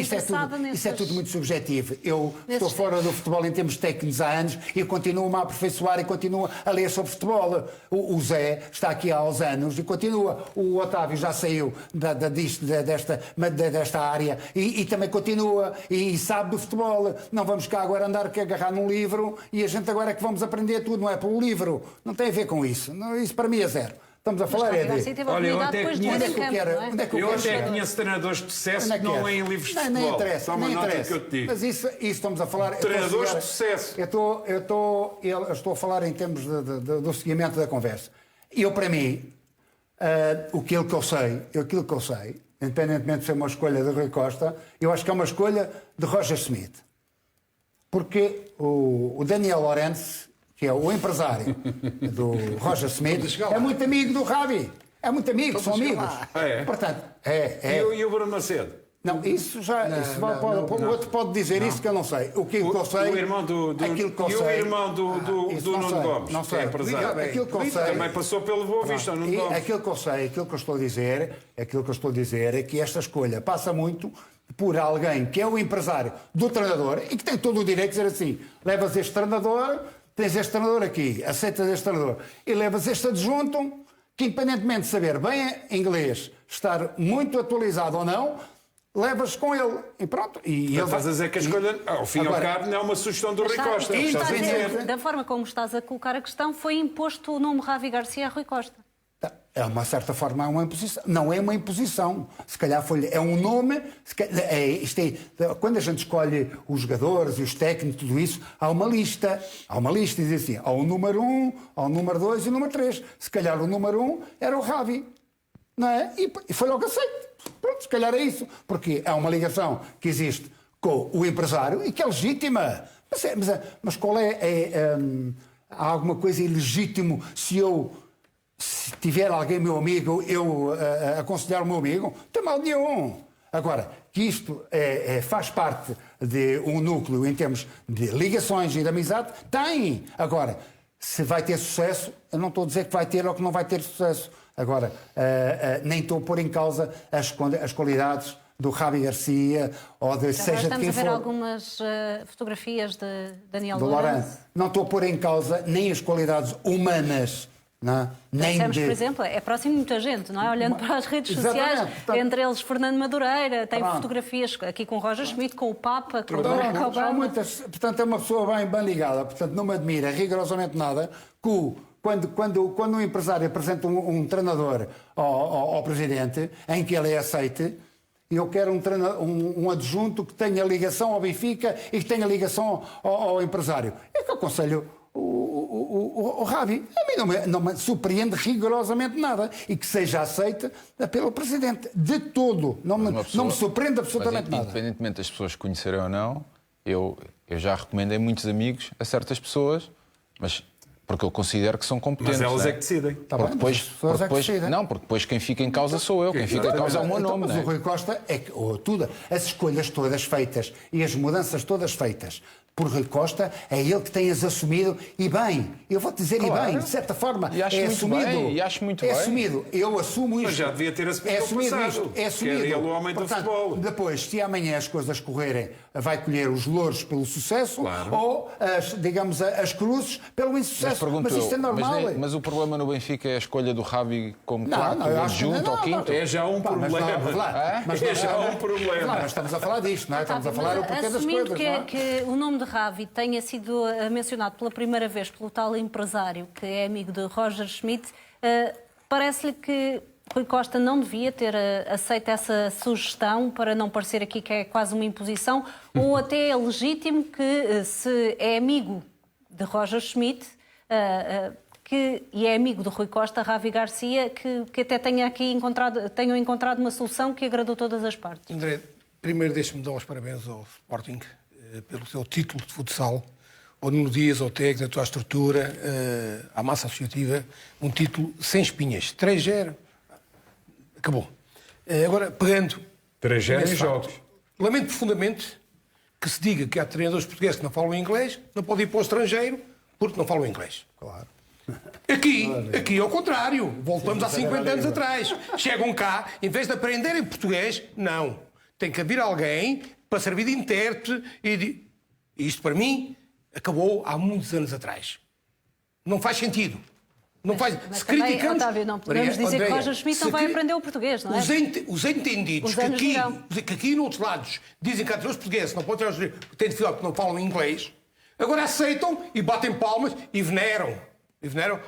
interessada nessas... isso é tudo muito subjetivo. Eu estou nesses fora do futebol em termos técnicos há anos e continuo-me a aperfeiçoar e continuo a ler sobre futebol. O Zé está aqui há uns anos e continua. O Otávio já saiu desta área e também continua e sabe do futebol. Não vamos cá agora andar a agarrar num livro e a gente agora é que vamos aprender tudo, não é pelo livro. Não tem a ver com isso. Isso para mim é zero. Estamos a falar Ravi Garcia teve a Olha, eu oportunidade até depois de conheço- ir em campo, não é? onde é que eu Eu quero até chegar? conheço treinadores de sucesso Onde é que não queres? leem livros de Nem futebol. interessa, Toma nem nota interessa. que eu te digo. Mas isso estamos a falar... Treinadores de sucesso. Eu estou a falar em termos do seguimento da conversa. E eu, para mim, aquilo que eu sei, independentemente de ser uma escolha de Rui Costa, eu acho que é uma escolha de Roger Smith. Porque o Daniel Lawrence, que é o empresário do Roger Smith, é muito amigo do Rabi. É muito amigo, são amigos. É? Portanto, E o Bruno Macedo? Não, isso já. O outro pode dizer isso que eu não sei. O que eu sei. O irmão aquilo que eu e o sei, irmão do isso não Nuno sei, Gomes, não que sei. é empresário. Aquilo que eu sei. Também passou pelo Boa Vista, o Nuno E Gomes. aquilo que eu sei, aquilo que eu estou a dizer é que esta escolha passa muito por alguém que é o empresário do treinador e que tem todo o direito de dizer assim: levas este treinador, tens este treinador aqui, aceitas este treinador e levas este adjunto que, independentemente de saber bem inglês, estar muito atualizado ou não, levas com ele e pronto. E ele Estás a dizer que a escolha, ao fim e ao cabo, não é uma sugestão do Rui Costa. Está a Estás a dizer, dizer. da forma como estás a colocar a questão, foi imposto o nome Ravi Garcia a Rui Costa. É uma certa forma é uma imposição. Não é uma imposição. Se calhar é um nome. Quando a gente escolhe os jogadores e os técnicos, tudo isso, há uma lista. Há uma lista e diz assim: há o número 1, há o número 2 e o número 3. Se calhar o número 1 era o Ravi. Não é? E foi logo aceito. Pronto, se calhar é isso. Porque há uma ligação que existe com o empresário e que é legítima. Mas qual há alguma coisa ilegítimo se tiver alguém, meu amigo, eu aconselhar o meu amigo? Não tem mal nenhum. Agora, que isto faz parte de um núcleo em termos de ligações e de amizade, tem. Agora, se vai ter sucesso, eu não estou a dizer que vai ter ou que não vai ter sucesso. Agora, nem estou a pôr em causa as qualidades do Ravi Garcia ou de seja de quem for. Estamos a ver algumas fotografias de Daniel do Lawrence. Lawrence. Não estou a pôr em causa nem as qualidades humanas. Não, nem Dissemos, de... por exemplo, é próximo de muita gente, não é? Olhando para as redes sociais, Exatamente. entre eles Fernando Madureira, tem Pronto. fotografias aqui com Roger Schmidt, com o Papa, com o Não, Barack há Obama. muitas, portanto, é uma pessoa bem ligada. Portanto, não me admira rigorosamente nada que quando um empresário apresenta um treinador ao presidente, em que ele é aceite, eu quero um adjunto que tenha ligação ao Benfica e que tenha ligação ao empresário. É que eu aconselho o Ravi. A mim não me surpreende rigorosamente nada e que seja aceita pelo presidente. De todo. Não me surpreende absolutamente nada. Independentemente das pessoas conhecerem ou não, eu já recomendei muitos amigos a certas pessoas, mas porque eu considero que são competentes. Mas elas não é que decidem. Tá porque bem, depois, mas as pessoas é que decidem. não, porque depois quem fica em causa sou eu, quem fica em causa é o meu nome. Mas Não é? o Rui Costa é que as escolhas todas feitas e as mudanças todas feitas por Rui Costa, é ele que tem as assumido e bem. Eu vou-te dizer Claro. e bem, de certa forma. E acho é muito assumido. bem, e acho muito é bem. assumido. Eu assumo isto. Mas já devia ter assumido É no assumido passado, isto. É que era assumido. ele o homem do Portanto, futebol. depois, se amanhã as coisas correrem, vai colher os louros pelo sucesso ou, digamos, as cruzes pelo insucesso. Mas isto é normal. Mas o problema no Benfica é a escolha do Ravi como Não, quarto, eu acho que adjunto ou quinto. É já um Mas problema. É já um problema. Mas estamos a falar disto, não é? Estamos a falar o porquê das Assumindo coisas, não é? que o nome de Ravi tenha sido mencionado pela primeira vez pelo tal empresário que é amigo de Roger Schmidt, parece-lhe que Rui Costa não devia ter aceito essa sugestão para não parecer aqui que é quase uma imposição, ou até é legítimo que, se é amigo de Roger Schmidt, e é amigo do Rui Costa, Ravi Garcia, que até tenham encontrado uma solução que agradou todas as partes. André, primeiro deixe-me dar os parabéns ao Sporting pelo seu título de futsal, ao Nuno Dias, ao técnico, à tua estrutura, à massa associativa, um título sem espinhas. 3-0, acabou. Agora, pegando... 3-0 em jogos. Lamento profundamente que se diga que há treinadores portugueses que não falam inglês, não podem ir para o estrangeiro porque não falam inglês. Claro. Aqui ao contrário, voltamos há 50 anos atrás. Chegam cá, em vez de aprenderem português, não. Tem que haver alguém para servir de intérprete e isto, para mim, acabou há muitos anos atrás. Não faz sentido. Não faz. Mas se também, criticamos... Otávio, não podemos dizer que Roger Schmidt não vai aprender o português, não é? Os entendidos que aqui noutros lados dizem que há treinadores portugueses não podem treinar porque têm dificuldade porque não falam inglês, agora aceitam e batem palmas e veneram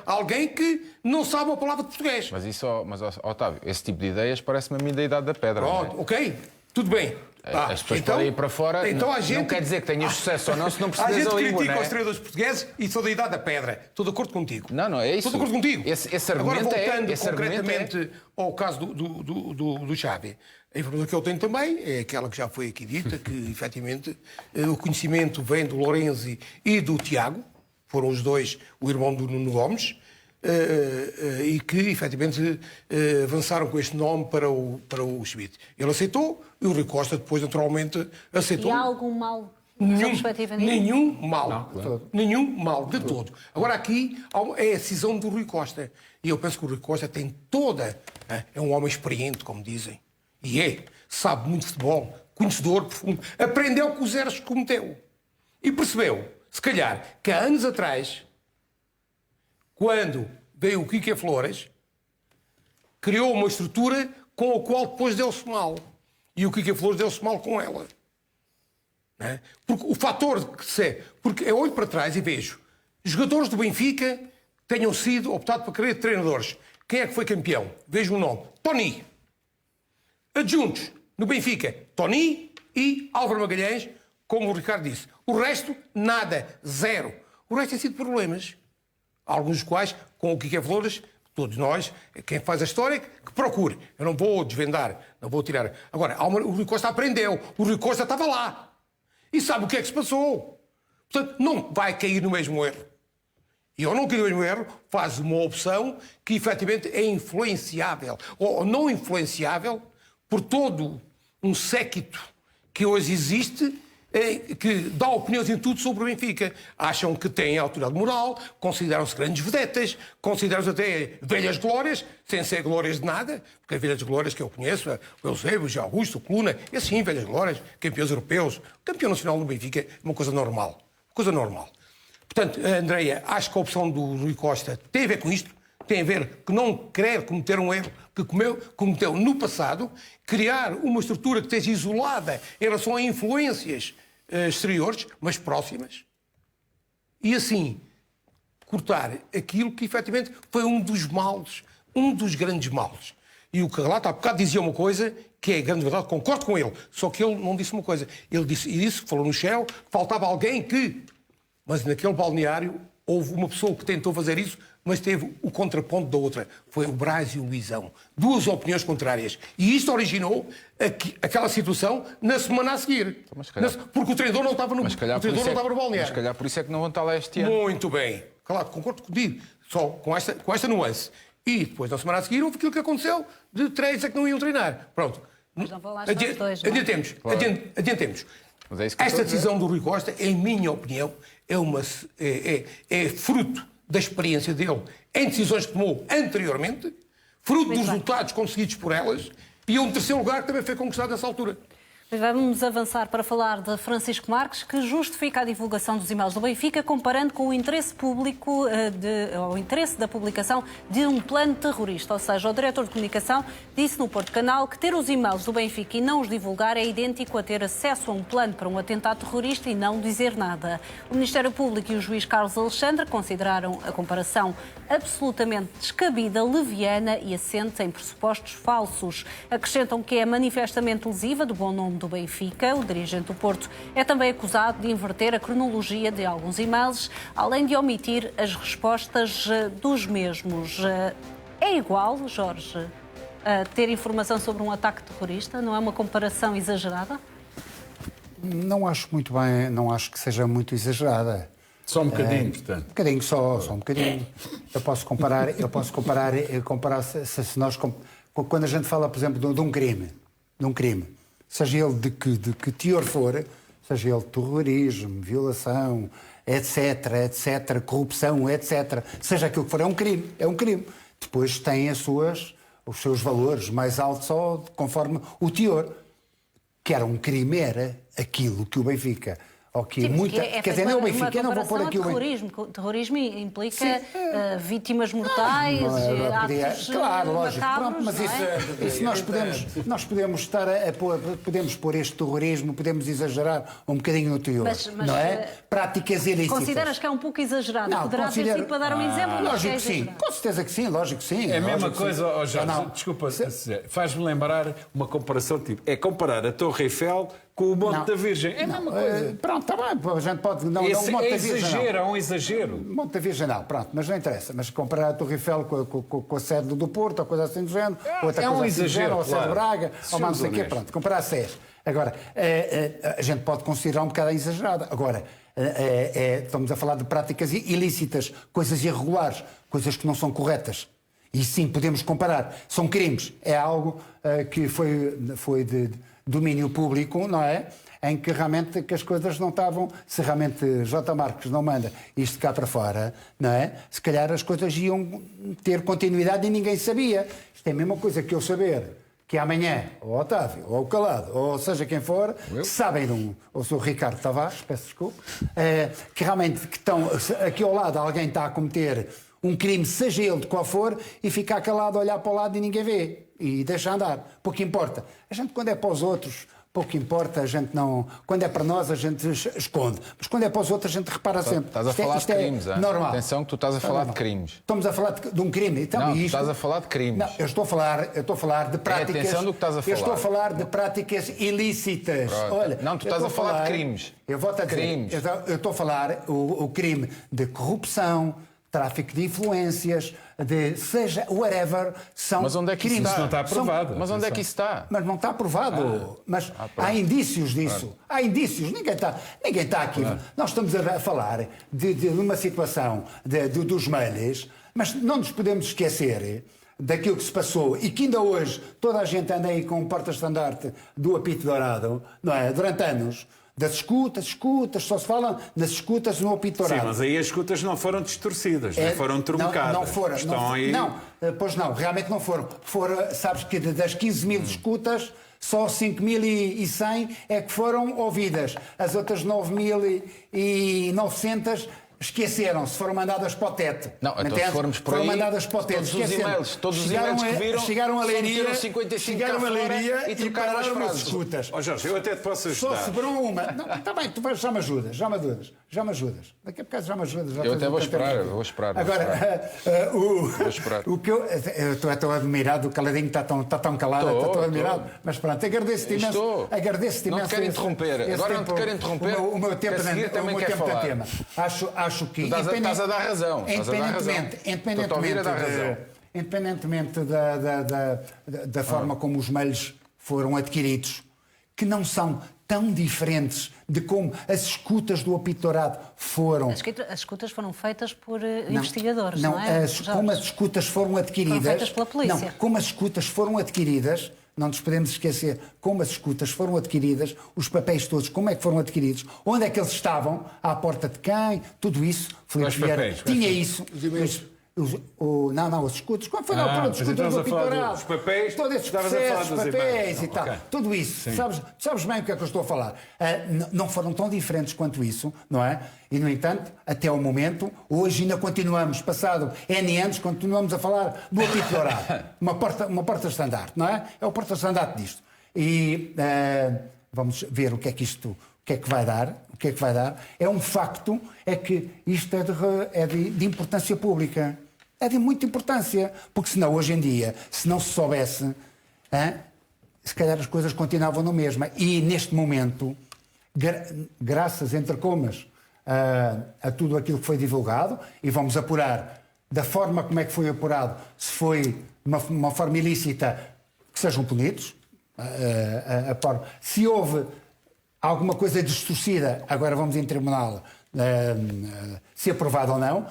alguém que não sabe a palavra de português. Mas Otávio, esse tipo de ideias parece-me a mim da idade da pedra. Pronto, não é? Ok, tudo bem. As pessoas podem ir para fora, então não quer dizer que tenhas sucesso ou não se não percebes a língua. A gente critica não é? os treinadores portugueses e sou da idade da pedra. Estou de acordo contigo. Não é isso. Estou de acordo contigo. Esse argumento agora, voltando esse concretamente ao caso do Xavi, a informação que eu tenho também é aquela que já foi aqui dita, que efetivamente o conhecimento vem do Lorenzi e do Tiago, foram os dois, o irmão do Nuno Gomes, e que efetivamente avançaram com este nome para o Schmidt. Ele aceitou e o Rui Costa depois naturalmente aceitou. E há algum mal na sua perspectiva nisso? Nenhum mal. Não, claro. Nenhum mal, de todo. Agora aqui é a decisão do Rui Costa. E eu penso que o Rui Costa tem toda... É um homem experiente, como dizem. E sabe muito de futebol, conhecedor profundo. Aprendeu com os erros que cometeu. E percebeu, se calhar, que há anos atrás, quando veio o Quique Flores, criou uma estrutura com a qual depois deu-se mal. E o Quique Flores deu-se mal com ela. Não é? Porque o fator que se é... Porque eu olho para trás e vejo jogadores do Benfica tenham sido optados para querer treinadores. Quem é que foi campeão? Vejo um nome. Tony. Adjuntos no Benfica. Tony e Álvaro Magalhães, como o Ricardo disse. O resto, nada. Zero. O resto tem sido problemas. Alguns dos quais, com o Quique Flores, todos nós, quem faz a história, que procure. Eu não vou desvendar, não vou tirar. Agora, o Rui Costa aprendeu. O Rui Costa estava lá. E sabe o que é que se passou. Portanto, não vai cair no mesmo erro. E ao não cair no mesmo erro, faz uma opção que efetivamente é influenciável. Ou não influenciável por todo um séquito que hoje existe, que dá opiniões em tudo sobre o Benfica. Acham que têm autoridade moral, consideram-se grandes vedetas, consideram-se até velhas glórias, sem ser glórias de nada, porque as velhas glórias que eu conheço, o Eusébio, o José Augusto, o Coluna, esses sim, velhas glórias, campeões europeus. Campeão nacional no Benfica é uma coisa normal. Coisa normal. Portanto, Andreia, acho que a opção do Rui Costa tem a ver com isto, tem a ver que não quer cometer um erro que cometeu no passado, criar uma estrutura que esteja isolada em relação a influências exteriores, mas próximas, e assim cortar aquilo que efetivamente foi um dos males, um dos grandes males. E o Carlata há bocado dizia uma coisa que é grande verdade, concordo com ele, só que ele não disse uma coisa. Ele disse, falou no Shell, que faltava alguém que... Mas naquele balneário houve uma pessoa que tentou fazer isso, mas teve o contraponto da outra. Foi o Braz e o Luizão. Duas opiniões contrárias. E isto originou aquela situação na semana a seguir. Porque o treinador não estava no balneário. Mas se calhar por isso é que não vão estar lá este ano. Muito bem. Claro, concordo contigo. Só com esta nuance. E depois, na semana a seguir, houve aquilo que aconteceu de 3 é que não iam treinar. Pronto. Mas não vão lá estar os dois, não é? Adiantemos. Claro. Adiantemos. Mas é isso que Esta decisão do Rui Costa, em minha opinião, é fruto da experiência dele em decisões que tomou anteriormente, fruto dos resultados conseguidos por elas, e um terceiro lugar que também foi conquistado nessa altura. Vamos avançar para falar de Francisco Marques, que justifica a divulgação dos e-mails do Benfica, comparando com o interesse público, o interesse da publicação de um plano terrorista. Ou seja, o diretor de comunicação disse no Porto Canal que ter os e-mails do Benfica e não os divulgar é idêntico a ter acesso a um plano para um atentado terrorista e não dizer nada. O Ministério Público e o juiz Carlos Alexandre consideraram a comparação absolutamente descabida, leviana e assente em pressupostos falsos. Acrescentam que é manifestamente lesiva do bom nome do Benfica. O dirigente do Porto é também acusado de inverter a cronologia de alguns e-mails, além de omitir as respostas dos mesmos. É igual, Jorge, ter informação sobre um ataque terrorista? Não é uma comparação exagerada? Não acho muito bem, não acho que seja muito exagerada. Só um bocadinho, portanto. Um bocadinho só um bocadinho. Eu posso comparar se nós quando a gente fala, por exemplo, de um crime, seja ele de que teor for, seja ele terrorismo, violação, etc, corrupção, etc, seja aquilo que for, é um crime. Depois tem os seus valores mais altos só conforme o teor. Que era um crime, era aquilo que o Benfica... Sim, quer dizer, não o Benfica, eu não vou pôr aqui o terrorismo. Terrorismo implica vítimas mortais, atos claro, lógico. macabros, Pronto, mas isso nós podemos estar podemos pôr este terrorismo, podemos exagerar um bocadinho no teor, não é? Práticas ilícitas. Consideras que é um pouco exagerado? Não, Poderá ter sido para dar um exemplo? Lógico que sim, com certeza que sim, lógico que sim. É a mesma coisa, Jorge, desculpa, faz-me lembrar uma comparação tipo, é comparar a Torre Eiffel com o Monte da Virgem. É a mesma coisa. Pronto, está bem, a gente pode... Não, esse o Monte é da Virgem, um exagero. O Monte da Virgem não, pronto, mas não interessa. Mas comparar a Torre Eiffel com a sede do Porto, ou coisa assim do género, outra coisa um assim do género, ou a sede de Braga, ou mais não sei o quê, honesto. pronto, comparar a SES. Agora, a gente pode considerar um bocado exagerada. Agora, estamos a falar de práticas ilícitas, coisas irregulares, coisas que não são corretas. E sim, podemos comparar. São crimes. É algo que foi de domínio público, não é? Em que realmente que as coisas não estavam, se realmente J. Marques não manda isto cá para fora, não é? Se calhar as coisas iam ter continuidade e ninguém sabia. Isto é a mesma coisa que eu saber que amanhã, ou o Otávio, ou o Calado, ou seja quem for, sabem, ou o Sr. Ricardo Tavares, peço desculpa, que realmente que estão, aqui ao lado alguém está a cometer um crime, seja ele de qual for, e ficar calado, olhar para o lado e ninguém vê. E deixa andar. Pouco importa. A gente, quando é para os outros, pouco importa, a gente não... Quando é para nós, a gente esconde. Mas quando é para os outros, a gente repara sempre. Estás a falar de crimes, é normal. Atenção que tu estás a falar de crimes. Estamos a falar de um crime. Então, Não, tu isto... estás a falar de crimes. Não, eu estou a falar de práticas... atenção do que estás a falar. Eu estou a falar de práticas ilícitas. Pronto. Olha, não, tu estás a falar de crimes. Eu vou-te a dizer, crimes. eu estou a falar o crime de corrupção, tráfico de influências, de seja whatever, são Mas onde é que crimes. isso não está aprovado? Mas onde é que isso está? Mas não está aprovado. Mas há indícios disso. Há indícios. Ninguém está aqui. Nós estamos a falar de uma situação dos meios, mas não nos podemos esquecer daquilo que se passou e que ainda hoje toda a gente anda aí com um porta-estandarte do apito dourado, não é? Durante anos. Das escutas, só se fala das escutas no apito dourado. Sim, mas aí as escutas não foram distorcidas, não foram truncadas. Não foram. Pois não, realmente não foram. Sabes que das 15 mil escutas, só 5.100 é que foram ouvidas. As outras 9.900 esqueceram-se, foram mandadas para o teto. Não, então se formos por aí, foram mandadas para o teto. Todos os e-mails que viram, chegaram a Leiria, 55 chegaram a Leiria e trocaram as pararam frases. escutas. Jorge, eu até te posso ajudar. Só sobrou uma. Não, está bem, tu já me ajudas. Daqui a bocado já me ajudas. Eu até vou esperar. Agora, Vou esperar. o que eu estou admirado, o caladinho está tão calado, estou admirado, mas pronto, agradeço-te imenso. Não te quero interromper. Agora não te quero interromper. O meu tempo também quer falar. tema. Acho que... Estás a dar razão. Independentemente da forma como os meios foram adquiridos, que não são tão diferentes de como as escutas do apito dourado foram. As escutas foram feitas por investigadores, não é? Como as escutas foram adquiridas... Foram feitas pela polícia. Não, como as escutas foram adquiridas... Não nos podemos esquecer como as escutas foram adquiridas, os papéis todos, como é que foram adquiridos, onde é que eles estavam, à porta de quem, tudo isso. Filipe Vieira tinha isso. Não, os escudos. Quando foi na altura dos escudos do apito dourado? Os papéis, todos esses processos, papéis e tal. Okay. Tudo isso. Sabes bem o que é que eu estou a falar. Não foram tão diferentes quanto isso, não é? E, no entanto, até ao momento, hoje ainda continuamos, passado N anos, continuamos a falar do apito dourado. Uma porta-estandarte, não é? É o porta-estandarte disto. E vamos ver o que é que vai dar. O que é que vai dar? É um facto, é que isto é de importância pública. É de muita importância. Porque senão, hoje em dia, se não se soubesse, se calhar as coisas continuavam na mesma. E neste momento, graças, entre comas, a tudo aquilo que foi divulgado, e vamos apurar da forma como é que foi apurado, se foi uma forma ilícita, que sejam punidos. Se houve alguma coisa distorcida, agora vamos em tribunal se aprovado ou não.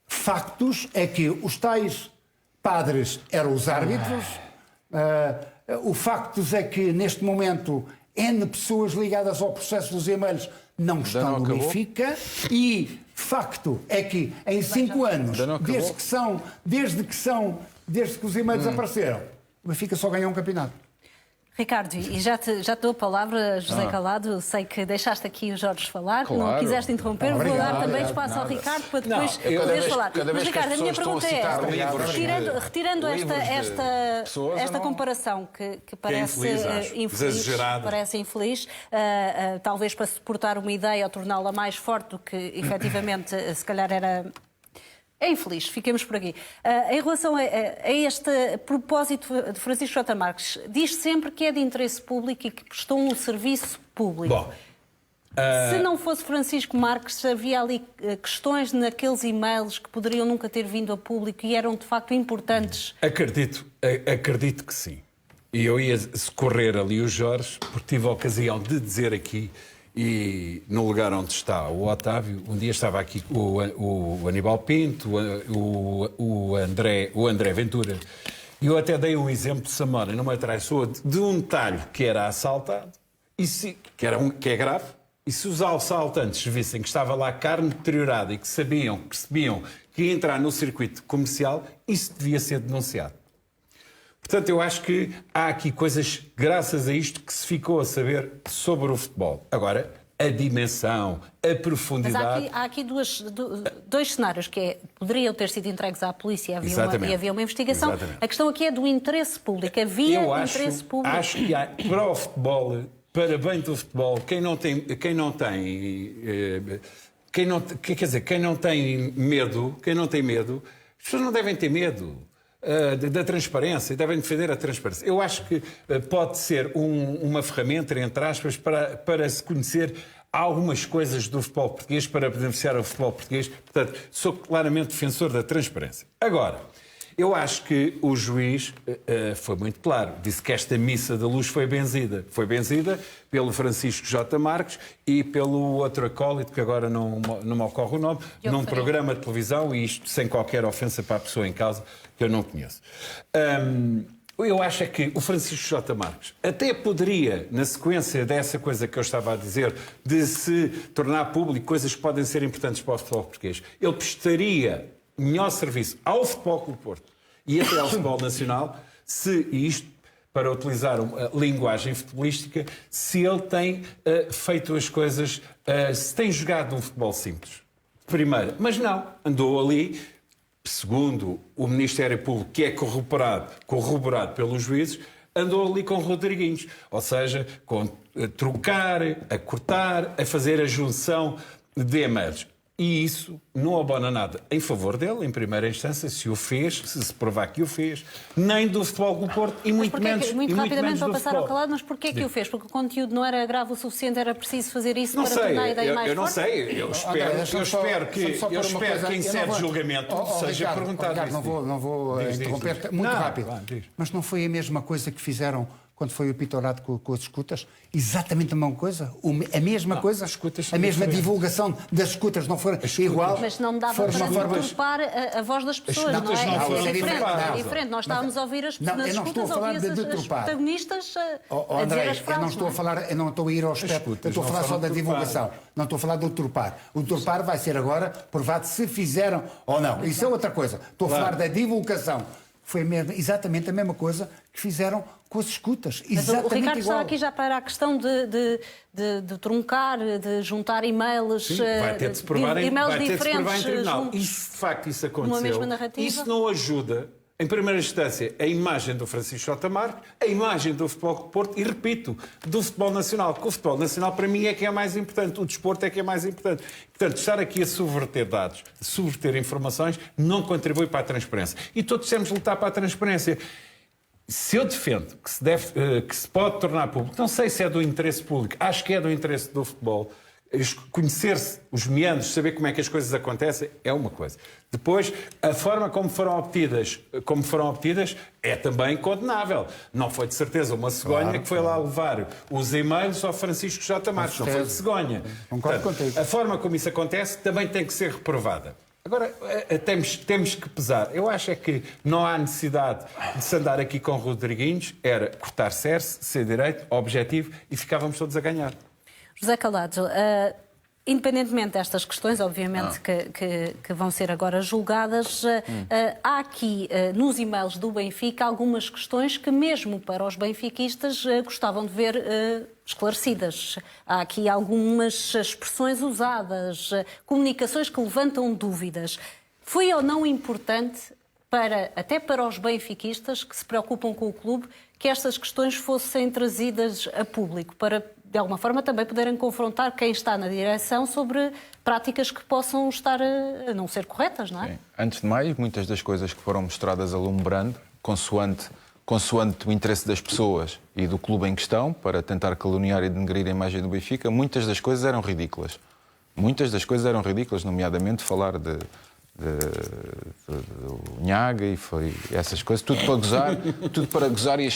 Factos é que os tais padres eram os árbitros. O facto é que, neste momento, N pessoas ligadas ao processo dos e-mails não estão no Benfica. E facto é que, em 5 anos, desde que os e-mails apareceram, o Benfica só ganhou um campeonato. Ricardo, e já te dou a palavra, José Calado. Sei que deixaste aqui o Jorge falar, Claro. não quiseste interromper. Vou dar também espaço ao Ricardo para depois poderes falar. Mas, Ricardo, a minha pergunta é esta. Retirando esta comparação que parece infeliz, talvez para suportar uma ideia ou torná-la mais forte do que efetivamente se calhar era... É infeliz, fiquemos por aqui. Em relação a este propósito de Francisco J. Marques, diz sempre que é de interesse público e que prestou um serviço público. Bom, se não fosse Francisco Marques, havia ali questões naqueles e-mails que poderiam nunca ter vindo a público e eram de facto importantes? Acredito que sim. E eu ia socorrer ali o Jorge, porque tive a ocasião de dizer aqui, e no lugar onde está o Otávio, um dia estava aqui o Aníbal Pinto, o André Ventura, e eu até dei um exemplo de Samora, numa traiçoa, de um talho que era assaltado, que é grave, e se os assaltantes vissem que estava lá carne deteriorada e que percebiam que ia entrar no circuito comercial, isso devia ser denunciado. Portanto, eu acho que há aqui coisas, graças a isto, que se ficou a saber sobre o futebol. Agora, a dimensão, a profundidade... Mas há aqui dois cenários, que é, poderiam ter sido entregues à polícia e havia uma investigação. Exatamente. A quem é do interesse público. Havia interesse público. Acho que há, para o futebol, para bem do futebol, quem não tem medo, as pessoas não devem ter medo da transparência, devem defender a transparência. Eu acho que pode ser uma ferramenta, entre aspas, para se conhecer algumas coisas do futebol português, para beneficiar o futebol português. Portanto, sou claramente defensor da transparência. Agora, eu acho que o juiz foi muito claro. Disse que esta missa da luz foi benzida. Foi benzida pelo Francisco J. Marques e pelo outro acólito, que agora não me ocorre o nome, num programa de televisão, e isto sem qualquer ofensa para a pessoa em causa, que eu não conheço. Eu acho é que o Francisco J. Marques até poderia, na sequência dessa coisa que eu estava a dizer, de se tornar público coisas que podem ser importantes para o futebol português, ele prestaria melhor serviço ao Futebol Clube do Porto e até ao futebol nacional, e isto para utilizar a linguagem futebolística, se ele tem feito as coisas, se tem jogado um futebol simples. Primeiro, mas não, andou ali, segundo o Ministério Público, que é corroborado pelos juízes, andou ali com Rodriguinhos, ou seja, a trocar, a cortar, a fazer a junção de e-mails. E isso não abona nada em favor dele, em primeira instância, se o fez, se provar que o fez, nem do Futebol do Porto e muito menos muito rapidamente para do passar futebol. ao calado, mas porquê que o fez? Porque o conteúdo não era grave o suficiente, era preciso fazer isso Não para sei, tornar a ideia mais eu não forte? sei, eu espero que em sede de julgamento seja perguntado Ricardo, isso. não vou interromper muito rápido. Mas não foi a mesma coisa que fizeram quando foi o pitorado com as escutas? Exatamente a mesma coisa? A mesma coisa? A mesma divulgação das escutas não foram igual? Mas não dava para deturpar a voz das pessoas, não é? É diferente. Nós estávamos a ouvir as pessoas nas escutas, ouvíamos os protagonistas a dizer as frases. Eu não estou a ir ao aspecto, eu estou a falar só da divulgação. Não estou a falar do deturpar. O deturpar vai ser agora provado se fizeram ou não. Isso é outra coisa. Estou a falar da divulgação. Foi exatamente a mesma coisa que fizeram com as escutas. Mas o Ricardo está aqui já para a questão de truncar, de juntar e-mails, sim, vai ter de se provar em tribunal. E se de facto isso aconteceu, mesma narrativa? Isso não ajuda, em primeira instância, a imagem do Francisco J. Marques, a imagem do Futebol Clube do Porto e, repito, do futebol nacional. Porque o futebol nacional, para mim, é que é mais importante. O desporto é que é mais importante. Portanto, estar aqui a subverter dados, subverter informações, não contribui para a transparência. E todos temos de lutar para a transparência. se eu defendo que se pode tornar público, não sei se é do interesse público, acho que é do interesse do futebol, conhecer-se os meandros, saber como é que as coisas acontecem, é uma coisa. Depois, a forma como foram obtidas é também condenável. Não foi de certeza uma cegonha que foi lá levar os e-mails ao Francisco J. Marques, não foi de cegonha. Concordo contigo. A forma como isso acontece também tem que ser reprovada. Agora, temos que pesar. Eu acho é que não há necessidade de se andar aqui com Rodriguinhos, era cortar cerce, ser direito, objetivo, e ficávamos todos a ganhar. José Calado, independentemente destas questões, obviamente, que vão ser agora julgadas, há aqui, nos e-mails do Benfica, algumas questões que, mesmo para os benfiquistas, gostavam de ver esclarecidas. Há aqui algumas expressões usadas, comunicações que levantam dúvidas. Foi ou não importante, até para os benfiquistas que se preocupam com o clube, que estas questões fossem trazidas a público, para, de alguma forma, também poderem confrontar quem está na direção sobre práticas que possam estar a não ser corretas, não é? Sim. Antes de mais, muitas das coisas que foram mostradas alumbrando, consoante o interesse das pessoas e do clube em questão, para tentar caluniar e denegrir a imagem do Benfica, muitas das coisas eram ridículas. Muitas das coisas eram ridículas, nomeadamente falar de Nhaga e essas coisas, tudo para gozar e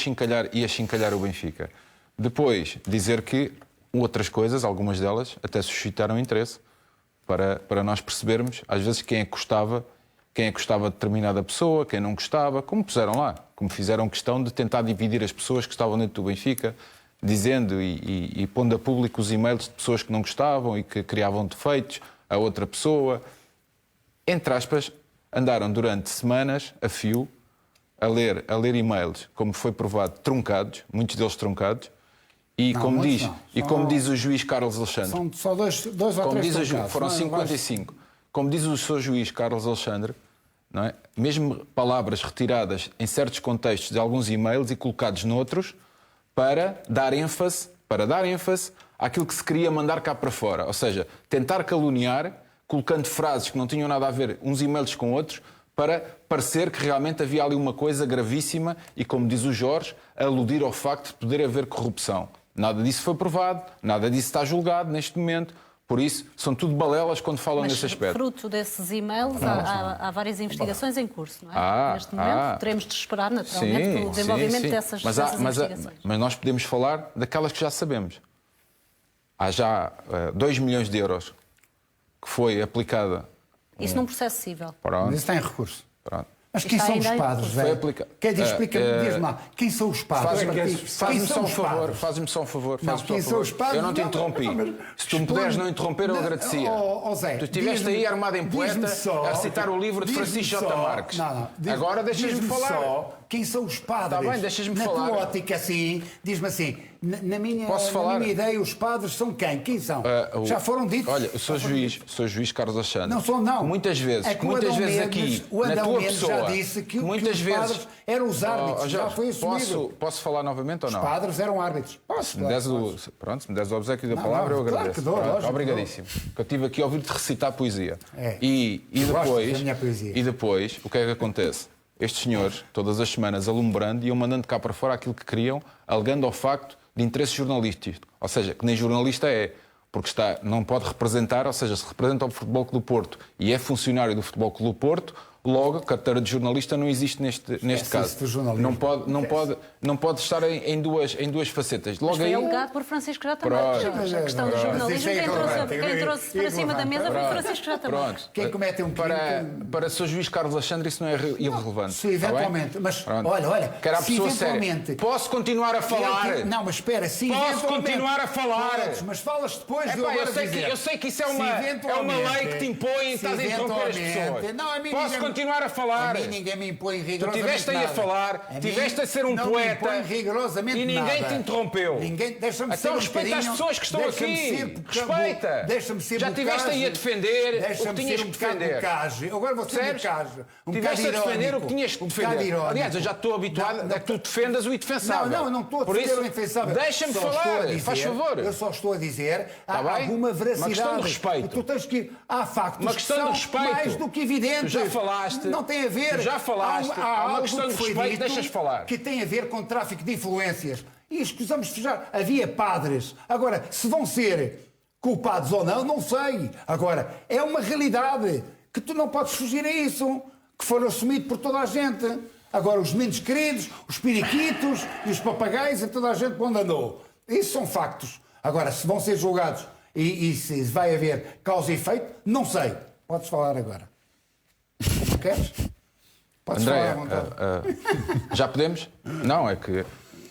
achincalhar o Benfica. Depois, dizer que outras coisas, algumas delas, até suscitaram interesse para nós percebermos, às vezes, quem é que gostava de determinada pessoa, quem não gostava, como puseram lá, como fizeram questão de tentar dividir as pessoas que estavam dentro do Benfica, dizendo e pondo a público os e-mails de pessoas que não gostavam e que criavam defeitos a outra pessoa. Entre aspas, andaram durante semanas a fio a ler e-mails, como foi provado, truncados, muitos deles truncados, e como diz o juiz Carlos Alexandre... São só dois ou três truncados. Foram 55. Como diz o seu juiz Carlos Alexandre, não é? Mesmo palavras retiradas em certos contextos de alguns e-mails e colocados noutros para dar ênfase àquilo que se queria mandar cá para fora. Ou seja, tentar caluniar, colocando frases que não tinham nada a ver uns e-mails com outros, para parecer que realmente havia ali uma coisa gravíssima e, como diz o Jorge, aludir ao facto de poder haver corrupção. Nada disso foi provado, nada disso está julgado neste momento. Por isso, são tudo balelas quando falam nesse aspecto. Fruto desses e-mails, há várias investigações em curso, não é? Neste momento, teremos de esperar, naturalmente, pelo desenvolvimento dessas investigações. Mas nós podemos falar daquelas que já sabemos. Há já 2 milhões de euros que foi aplicada. Isso num processo civil. Mas isso está em recurso. Pronto. Mas quem são os padres, velho? Quer dizer, explica-me, diz-me lá, quem são os padres? Faz-me só um favor. Quem são os padres? Eu não te interrompi. Se tu me puderes não interromper, eu agradecia. Zé, tu estiveste aí armado em poeta a recitar o livro de Francisco J. Marques. Agora deixas-me falar. Quem são os padres? Está bem, deixas-me falar. Na tua ótica, assim, diz-me assim, na minha ideia, os padres são quem? Quem são? Já foram ditos? Olha, eu sou juiz Carlos Alexandre. Não são, não. Muitas vezes aqui, na tua pessoa, já disse que muitas os vezes padres eram os árbitros, já foi assumido. Posso falar novamente ou não? Os padres eram árbitros. Se me des o obséquio da palavra, eu agradeço. Obrigadíssimo. Eu estive aqui a ouvir-te recitar poesia. E depois, o que é que acontece? Estes senhores, todas as semanas, alumbrando, iam mandando cá para fora aquilo que queriam, alegando ao facto de interesse jornalístico. Ou seja, que nem jornalista é, porque não pode representar, ou seja, se representa o Futebol Clube do Porto e é funcionário do Futebol Clube do Porto, logo, a carteira de jornalista não existe neste caso. Não pode estar em duas facetas. Logo foi alegado por Francisco J. Marques. A questão do jornalismo, quem trouxe para cima da mesa foi Francisco J. Marques. Quem comete um crime... Para Sr. Juiz Carlos Alexandre, isso não é irrelevante. Se eventualmente... Mas, olha, se eventualmente... Posso continuar a falar? Não, mas espera, se Posso continuar a falar? Mas falas depois de eu agora dizer. Eu sei que isso é uma lei que te impõe e estás a interromper as pessoas. Posso continuar a falar. A mim ninguém me impõe rigorosamente. Tu estiveste aí a falar, estiveste a ser um poeta rigorosamente e ninguém te interrompeu. Deixa-me então respeita as pessoas que estão aqui. Respeita. Já estiveste aí a defender o que tinhas que defender. Agora vou ser um bocado. Estiveste a defender o que tinhas que defender. Aliás, eu já estou habituado a que tu defendas o indefensável. Não estou a defender o indefensável. Deixa-me falar, faz favor. Eu só estou a dizer há alguma veracidade. Uma questão de respeito. Tu tens que há factos uma questão de respeito. mais do que evidentes. Tu já falaste. falaste. Não tem a ver. Tu já falaste. Há uma algo questão de que foi respeito, dito deixas falar. que tem a ver com tráfico de influências. E escusamos de fechar. Havia padres. Agora, se vão ser culpados ou não, não sei. Agora, é uma realidade que tu não podes fugir a isso, que foram assumidos por toda a gente. Agora, os meninos queridos, os periquitos e os papagaios e toda a gente por onde andou. Isso são factos. Agora, se vão ser julgados e se vai haver causa e efeito, não sei. Podes falar agora. Não queres? Podes falar à Andréia, vontade. já podemos? Não, é que...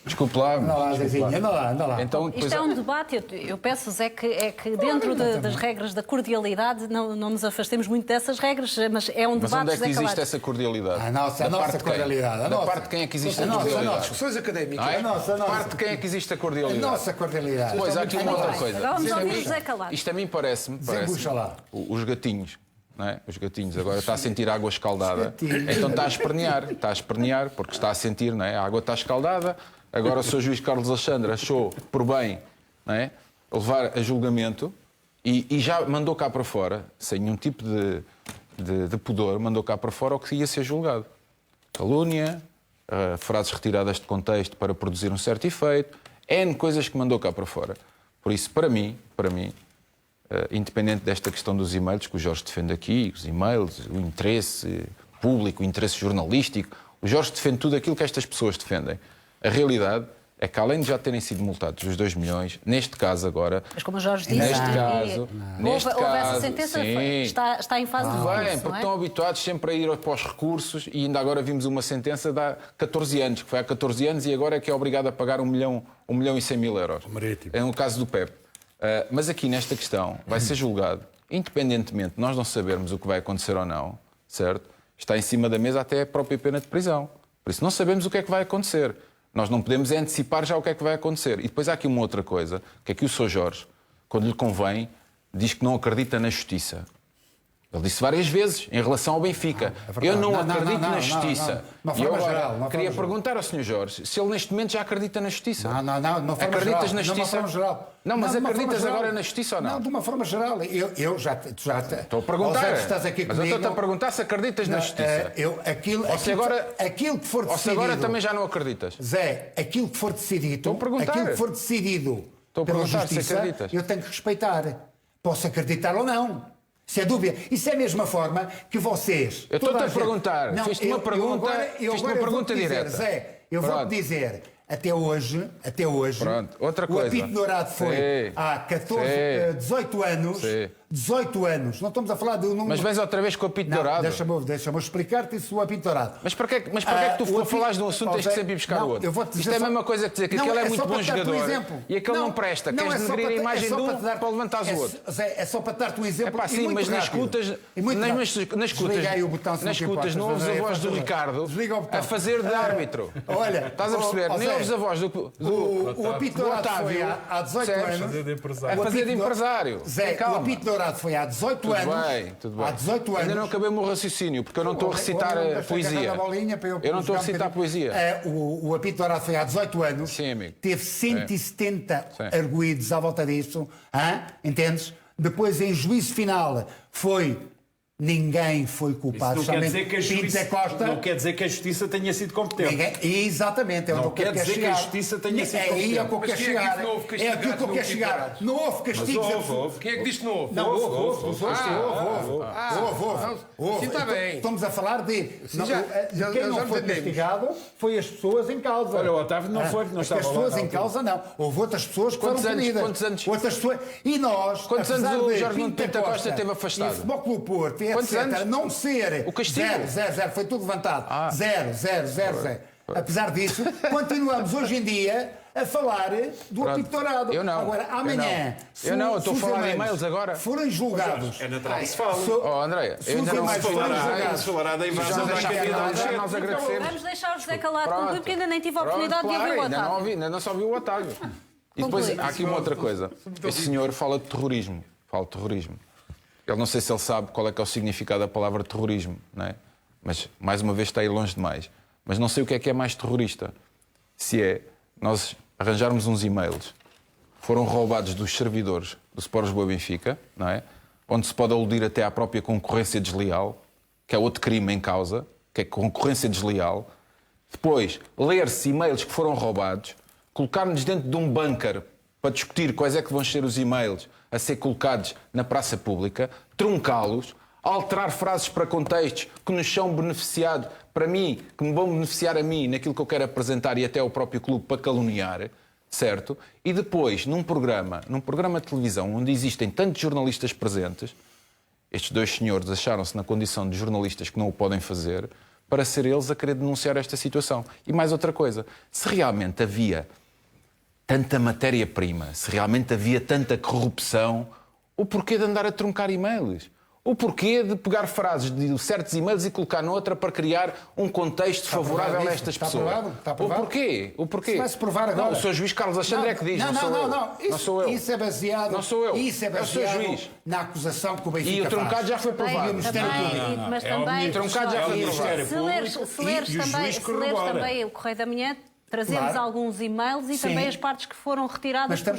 Desculpe lá. Anda lá, Zezinha, anda lá. Então, Isto depois é um debate, eu peço é que dentro das regras da cordialidade não nos afastemos muito dessas regras, mas é um Mas debate, onde é que José existe Calado. essa cordialidade? A nossa Da parte de quem? cordialidade. Da parte de quem é que existe a cordialidade? Discussões académicas. Não é? A nossa. Parte de quem é que existe a A cordialidade? nossa cordialidade. Pois, há aqui uma outra bem. coisa. Agora vamos Isto a ouvir mim- José Calado. Isto a mim parece-me... Desembucha lá. Os gatinhos. Não é? Os gatinhos. Agora está a sentir água escaldada. gatinhos. Então está a espernear, porque está a sentir, não é? A água está escaldada. Agora o Sr. Juiz Carlos Alexandre achou por bem, não é? Levar a julgamento e já mandou cá para fora, sem nenhum tipo de pudor, mandou cá para fora o que ia ser julgado. Calúnia, frases retiradas de contexto para produzir um certo efeito, N coisas que mandou cá para fora. Por isso, para mim, independente desta questão dos e-mails que o Jorge defende aqui, os e-mails, o interesse público, o interesse jornalístico, o Jorge defende tudo aquilo que estas pessoas defendem. A realidade é que, além de já terem sido multados os 2 milhões, neste caso agora... Mas como o Jorge disse, Neste caso, houve essa sentença, sim. está em fase de Bem, recurso, porque não é? estão habituados sempre a ir para os recursos e ainda agora vimos uma sentença de há 14 anos, que foi há 14 anos e agora é que é obrigado a pagar 1 milhão e 100 mil euros. Marítimo. É no caso do PEP. Mas aqui nesta questão vai ser julgado, independentemente de nós não sabermos o que vai acontecer ou não, certo? Está em cima da mesa até a própria pena de prisão. Por isso não sabemos o que é que vai acontecer. Nós não podemos antecipar já o que é que vai acontecer. E depois há aqui uma outra coisa, que é que o Sr. Jorge, quando lhe convém, diz que não acredita na justiça. Ele disse várias vezes em relação ao Benfica. Eu não acredito na justiça. E eu agora queria perguntar ao Sr. Jorge se ele neste momento já acredita na justiça. Não Acreditas na justiça? Não, mas acreditas agora na justiça ou não? Não, de uma forma geral. Eu já Estou a perguntar. Estás aqui mas comigo. eu estou-te a perguntar se acreditas na justiça. Aquilo que for Ou se decidido... agora também já não acreditas. Zé, aquilo que for decidido... Estou a perguntar. Aquilo que for decidido Estou a pela perguntar se justiça, acreditas. eu tenho que respeitar. Posso acreditar ou não. Se é dúvida. Isso é a mesma forma que vocês... Eu estou-te a perguntar. Fiz-te uma pergunta direta. Zé, eu vou-te dizer... Até hoje, Pronto. Outra o coisa. apito dourado foi Sim. há 18 anos. Sim. 18 anos. Não estamos a falar de um... Mas vens outra vez com o apito Não, dourado. deixa-me explicar-te isso do apito dourado. Mas para que é que tu falares de um assunto tens que sempre ir buscar o outro? Isto é a mesma coisa que dizer que aquele é muito bom jogador e aquele não presta. Queres denegrir a imagem de um para levantares o outro. É só para dar-te um exemplo. É pá, sim, mas nas escutas não ouves a voz do Ricardo a fazer de árbitro. Olha, estás a perceber? Nem ouves a voz do o apito dourado foi há 18 anos. A fazer de empresário. Zé, o apito dourado foi há 18 anos. Tudo bem. Há 18 anos. Ainda não acabei o meu raciocínio, porque eu não estou a recitar poesia. Eu não estou a recitar poesia. O apito dourado foi há 18 anos. Sim, amigo. Teve 170 arguídos à volta disso. Entendes? Depois, em juízo final, ninguém foi culpado. Isso não quer dizer que a Pinto Costa. Não quer dizer que a justiça tenha sido competente. Exatamente, é Não onde eu quer dizer que a justiça tenha sido Aí é o que eu Mas quero quem é que chegar. disse que não houve É aquilo que eu quero castigado chegar. Não houve castigos. Houve. Quem é que diz que não houve? Não, houve. Sim, está bem. Estamos a falar de... Quem não foi castigado foi as pessoas em causa. Olha, o Otávio não foi, não estava As lá pessoas na em altura. causa, não. Houve outras pessoas que foram punidas. Quantos anos? Outras pessoas... E nós, Quantos anos apesar o de Jorge Nuno Pinto Costa esteve afastado? E o Futebol Clube Porto, e Quantos etc., anos? não ser... O castigo? Zero. Foi tudo levantado. Zero. Apesar disso, continuamos hoje em dia a falar do apito dourado. Eu não. Agora, amanhã... Eu não, eu estou a se os falar de e-mails e-mails agora. Forem julgados... É natural que se fale. Oh, Andréia, eu ainda não mais Se falará da invasão da capital. nós agradecemos. Vamos deixar o José calado Pronto. concluir, porque ainda nem tive a oportunidade de ouvir o ainda não Otávio. ouvi, ainda não só ouvi o Otávio. E depois Conclui. há aqui uma outra coisa. Este senhor fala de terrorismo. Ele não sei se ele sabe qual é que é o significado da palavra terrorismo, não é? Mas, mais uma vez, está aí longe demais. Mas não sei o que é mais terrorista. Se é nós arranjarmos uns e-mails que foram roubados dos servidores do Sport Lisboa Benfica, não é? Onde se pode aludir até à própria concorrência desleal, que é outro crime em causa, que é concorrência desleal. Depois, ler-se e-mails que foram roubados, colocar-nos dentro de um bunker para discutir quais é que vão ser os e-mails a ser colocados na praça pública, truncá-los, alterar frases para contextos que nos são beneficiados para mim, que me vão beneficiar a mim naquilo que eu quero apresentar e até ao próprio clube para caluniar, certo? E depois, num programa de televisão onde existem tantos jornalistas presentes, estes dois senhores acharam-se na condição de jornalistas que não o podem fazer para ser eles a querer denunciar esta situação. E mais outra coisa, se realmente havia tanta matéria-prima, se realmente havia tanta corrupção, o porquê de andar a truncar e-mails? O porquê de pegar frases de certos e-mails e colocar noutra para criar um contexto favorável a estas pessoas? Está provado. O porquê? Vai-se provar agora. Não, o Sr. Juiz Carlos Alexandre é que diz, não sou eu. Não sou eu. Isso é baseado, Não sou eu. Isso é É o Sr. baseado Juiz. na acusação que o Benfica E o truncado faz. já foi provado. Mas também, O truncado já foi Ministério provado. se leres também o Correio da Manhã, trazemos Claro. alguns e-mails e Sim. também as partes que foram retiradas por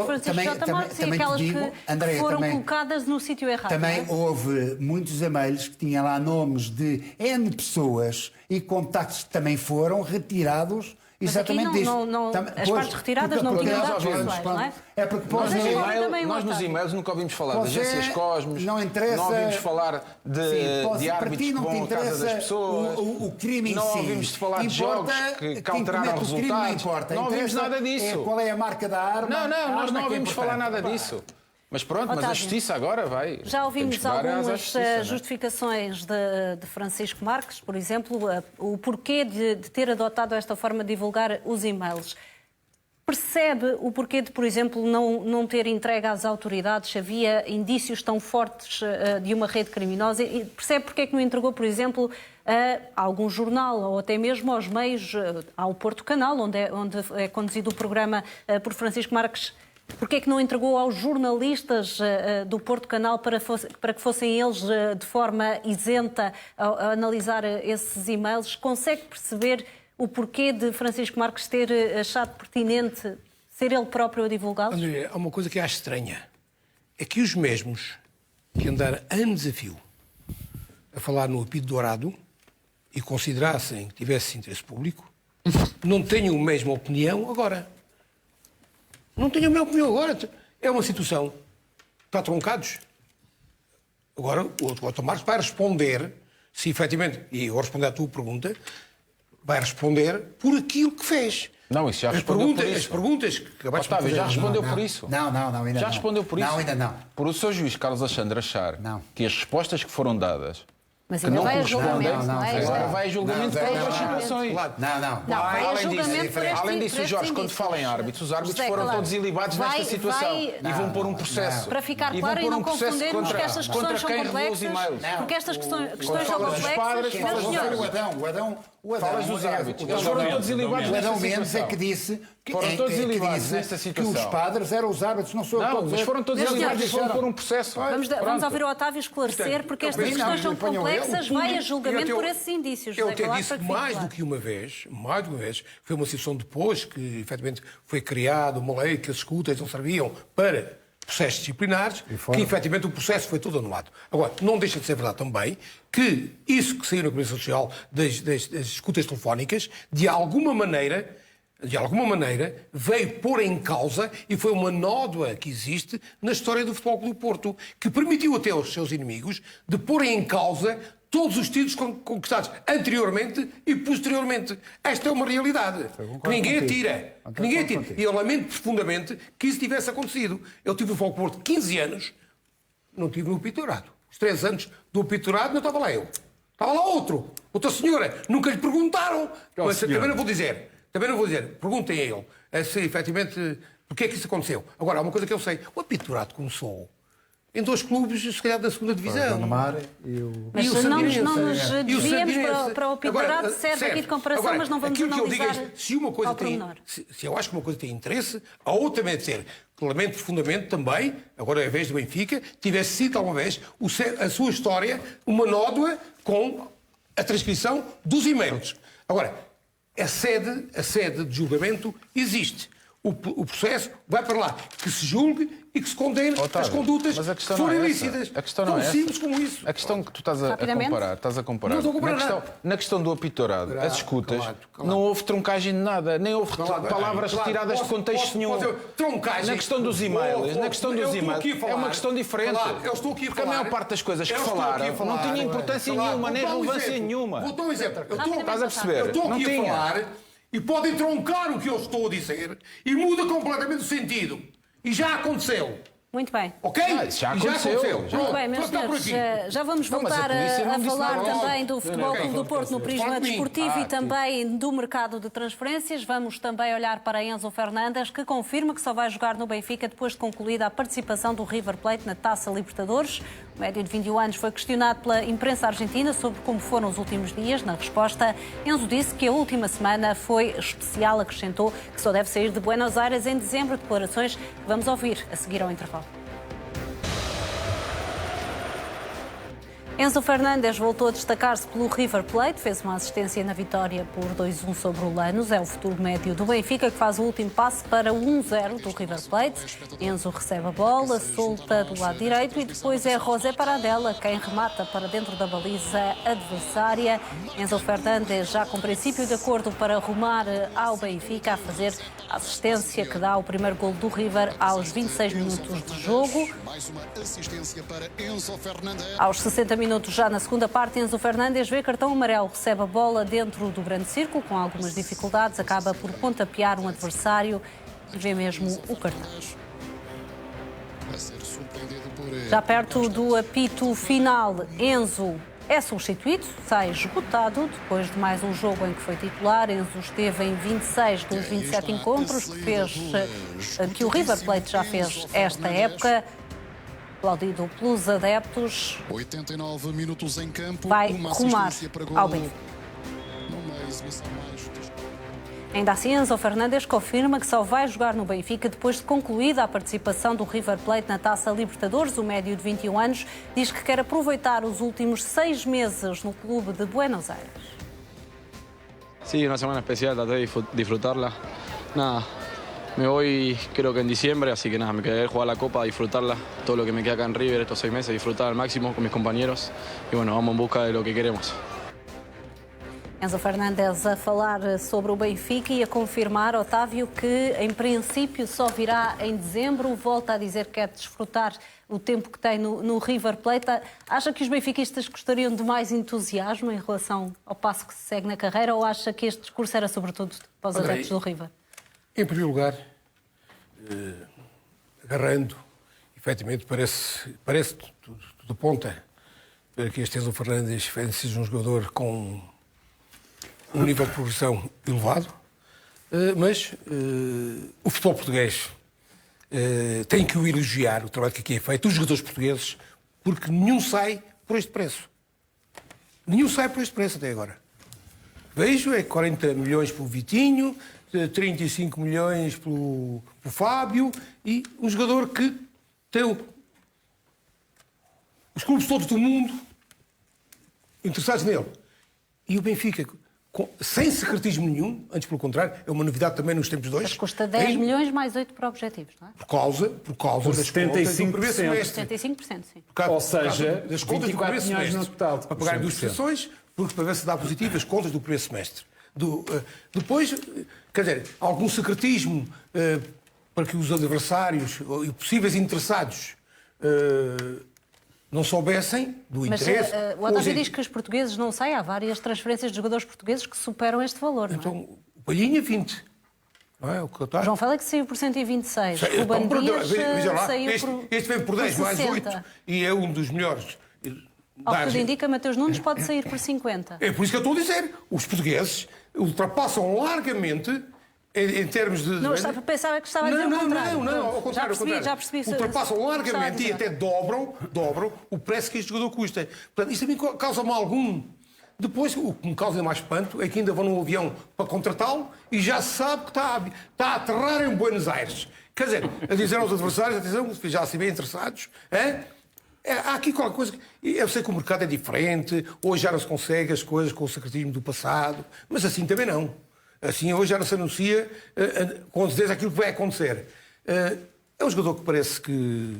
Francisco também- J. Marques e também te aquelas digo, que Andréia, foram também- colocadas no sítio errado. Também não é? houve muitos e-mails que tinham lá nomes de N pessoas e contactos que também foram retirados. Mas aqui Exatamente disto. as partes retiradas não tinham dados pessoais, não é? É porque Mas pode deixa-me ser. ouvir também o Nós nos Otávio. e-mails nunca ouvimos falar de Você agências Cosmos, não interessa- não ouvimos falar de Para árbitros ti que não te vão à casa das interessa pessoas, o crime em não si. ouvimos falar de jogos Importa que quem alteraram comete o crime, não resultados, importa. não ouvimos Interessa nada disso. Qual é a marca da arma? Não, A nós arma não é que é ouvimos falar importante. nada disso. Mas pronto, mas a Otávio, justiça agora vai. Já ouvimos Temos que dar asas à algumas justiça, não é? justificações de Francisco Marques, por exemplo, o porquê de ter adotado esta forma de divulgar os e-mails. Percebe o porquê de, por exemplo, não ter entregue às autoridades se havia indícios tão fortes de uma rede criminosa? E percebe porque é que não entregou, por exemplo, a algum jornal ou até mesmo aos meios, ao Porto Canal, onde é conduzido o programa por Francisco Marques? Porquê é que não entregou aos jornalistas do Porto Canal para que fossem eles, de forma isenta, a analisar esses e-mails? Consegue perceber o porquê de Francisco Marques ter achado pertinente ser ele próprio a divulgá-los? André, há uma coisa que acho estranha. É que os mesmos que andaram anos a fio a falar no apito dourado e considerassem que tivesse interesse público, não tenham a mesma opinião agora. Não tenho a minha opinião agora. É uma situação. Está truncados. Agora, o Dr. Marcos vai responder, se efetivamente, e eu vou responder à tua pergunta, vai responder por aquilo que fez. Não, isso já respondeu por isso. As perguntas que acabaste de Otávio, fazer. já respondeu Não, por não. isso. Não, ainda Já não. respondeu por isso. Não, ainda não. Por o Sr. Juiz Carlos Alexandre achar Não. que as respostas que foram dadas Mas que ainda não vai a correspondem, julgamento, não é? agora vai a julgamento Não, para não, outras não, situações. Não. Não, vai a Além julgamento disso, por este- além disso, por estes Jorge, quando indícios. fala em árbitros, os árbitros José foram Calado, todos ilibados vai- nesta situação vai- e vão pôr um processo. Para ficar E vão claro e pôr não um processo confundirmos que estas contra questões são quem revelou os complexas, e-mails. porque estas questões são falas dos complexas, padres, meus falas dos senhores. O Adão Falas dos árbitros. Eles O foram Adão todos ilibados o nesta Adão Mendes situação. é que disse Foram todos ilibados nesta que situação. os padres eram os árbitros, não sou eu que Não, estou a mas dizer. foram todos Meus ilibados e senhores, foram pôr um processo. Vamos Pronto. ouvir o Otávio esclarecer, porque estas eu penso questões que são apanham ele, complexas, o vai a público- julgamento eu por até- esses indícios. Eu José até Calado, disse para que fique mais claro. do que uma vez, foi uma situação depois que, efetivamente, foi criada uma lei que as escutas não serviam para processos disciplinares, que, efetivamente, o processo foi todo anulado. Agora, não deixa de ser verdade também que isso que saiu na Comissão Social das escutas telefónicas, de alguma maneira, veio pôr em causa, e foi uma nódoa que existe na história do Futebol Clube do Porto, que permitiu até aos seus inimigos de porem em causa todos os títulos conquistados anteriormente e posteriormente. Esta é uma realidade que ninguém atira. E eu lamento profundamente que isso tivesse acontecido. Eu tive no Futebol Clube do Porto 15 anos, não tive no apito dourado. Os 3 anos do apito dourado não estava lá eu. Estava lá outra senhora. Nunca lhe perguntaram. Mas também não vou dizer. Perguntem a ele se efetivamente porque é que isso aconteceu. Agora, há uma coisa que eu sei. O apito dourado começou em 2 clubes, se calhar, da 2ª divisão. Mas E o não nos Sardinense. desviemos para o apito dourado, serve aqui de comparação, Agora, mas não vamos aquilo que eu analisar digo é, se uma coisa ao tem, pormenor. se eu acho que uma coisa tem interesse, a outra também é dizer que lamento profundamente também, agora é a vez do Benfica, tivesse sido alguma vez a sua história uma nódoa com a transcrição dos e-mails. Agora, a sede de julgamento existe. o processo vai para lá. Que se julgue e que se condene Otávio, as condutas mas a que questão forem não é ilícitas. essa. A questão não Tão é essa. simples como isso. A questão que tu estás a Rapidamente. comparar, Não estou a comparar nada. na questão do apitorado, Calado, as escutas, calado. não houve truncagem de nada, nem houve palavras Claro, retiradas de contexto nenhum. Truncagem. Na questão dos e-mails, na questão dos e-mails, é uma questão diferente. Eu estou aqui a Porque a falar. maior parte das coisas que Eu estou aqui a falaram falar. não tinha importância Claro. nenhuma, nem Vou dar um relevância exemplo. nenhuma. Vou dar um exemplo. Estás a perceber? Eu estou Não aqui a tinha. falar e podem troncar o que eu estou a dizer e muda completamente o sentido. E já aconteceu. Muito bem. Ok? isso já E aconteceu. Pronto, Muito bem, meus está por senhores, aqui. já vamos Não, mas a voltar polícia a não disse falar nada. também do Futebol Ok, Clube do Porto no prisma fala de mim. desportivo e também do mercado de transferências. Vamos também olhar para Enzo Fernandes, que confirma que só vai jogar no Benfica depois de concluída a participação do River Plate na Taça Libertadores. O médio de 21 anos foi questionado pela imprensa argentina sobre como foram os últimos dias. Na resposta, Enzo disse que a última semana foi especial. Acrescentou que só deve sair de Buenos Aires em dezembro. Declarações que vamos ouvir a seguir ao intervalo. Enzo Fernandes voltou a destacar-se pelo River Plate, fez uma assistência na vitória por 2-1 sobre o Lanús. É o futuro médio do Benfica que faz o último passe para o 1-0 do River Plate. Enzo recebe a bola, solta do lado direito e depois é José Paradela quem remata para dentro da baliza adversária. Enzo Fernandes já com princípio de acordo para rumar ao Benfica a fazer a assistência que dá o primeiro golo do River aos 26 minutos de jogo. Mais uma assistência para Enzo Fernandes. Aos 60 minutos já na segunda parte, Enzo Fernandes vê cartão amarelo, recebe a bola dentro do grande círculo, com algumas dificuldades, acaba por pontapear um adversário e vê mesmo o cartão. A ser surpreendido por Já perto do apito final, Enzo é substituído, sai esgotado depois de mais um jogo em que foi titular. Enzo esteve em 26 dos 27 encontros que o River Plate já fez esta época. Aplaudido pelos adeptos, 89 minutos em campo, vai uma rumar assistência para gol ao Benfica. numa exibição mais. Ainda assim, Enzo Fernandes confirma que só vai jogar no Benfica depois de concluída a participação do River Plate na Taça Libertadores. O médio de 21 anos diz que quer aproveitar os últimos 6 meses no clube de Buenos Aires. Sí, una semana especial, traté de disfrutarla. Nada, me voy creo que en diciembre, así que nada, me quedaré a jugar la Copa, disfrutarla, todo lo que me queda acá en River estos 6 meses, disfrutar al máximo con mis compañeros y bueno, vamos en busca de lo que queremos. Enzo Fernandes a falar sobre o Benfica e a confirmar, Otávio, que em princípio só virá em dezembro. Volta a dizer que quer desfrutar o tempo que tem no River Plate. Acha que os benfiquistas gostariam de mais entusiasmo em relação ao passo que se segue na carreira ou acha que este discurso era sobretudo para os adeptos do River? Em primeiro lugar, agarrando, efetivamente, parece tudo aponta para que este Enzo Fernandes seja um jogador com um nível de progressão elevado, mas o futebol português tem que o elogiar, o trabalho que aqui é feito, os jogadores portugueses, porque nenhum sai por este preço. Nenhum sai por este preço até agora. Vejo, é 40 milhões pelo Vitinho, 35 milhões pelo Fábio e um jogador que tem os clubes todos do mundo interessados nele. E o Benfica, sem secretismo nenhum, antes pelo contrário, é uma novidade também nos tempos dois. Mas custa 10 milhões mais 8 para objetivos, não é? Por causa das contas do primeiro 75%. semestre. 75%, sim. Ou seja, das contas do 24 primeiro milhões semestre. no total. Para pagar duas 100%. prestações, porque para ver se dá positivo as contas do primeiro semestre. Depois, quer dizer, algum secretismo para que os adversários e possíveis interessados não soubessem do Mas interesse. o Otávio diz que os portugueses não saem. Há várias transferências de jogadores portugueses que superam este valor, não é? Então, o Palhinha, 20. Não é? O que está. João Félix saiu por 126. O Então, Bandias veja lá, saiu este vem por 10 mais 8 60. e é um dos melhores. Ao que tudo indica, Mateus Nunes pode sair por 50. É por isso que eu estou a dizer. Os portugueses ultrapassam largamente em termos de... Não, pensava que estava a dizer o contrário. Não, ao Já contrário. percebi, já percebi. Ultrapassam Estava a largamente e dizer. até dobram o preço que este jogador custa. Portanto, isto também causa mal algum. Depois, o que me causa mais espanto é que ainda vão num avião para contratá-lo e já se sabe que está a aterrar em Buenos Aires. Quer dizer, a dizer aos adversários, atenção, já se bem interessados, hein? Há aqui qualquer coisa... Eu sei que o mercado é diferente, hoje já não se consegue as coisas com o secretismo do passado, mas assim também não. Assim, hoje já não se anuncia com certeza aquilo que vai acontecer. É um jogador que parece que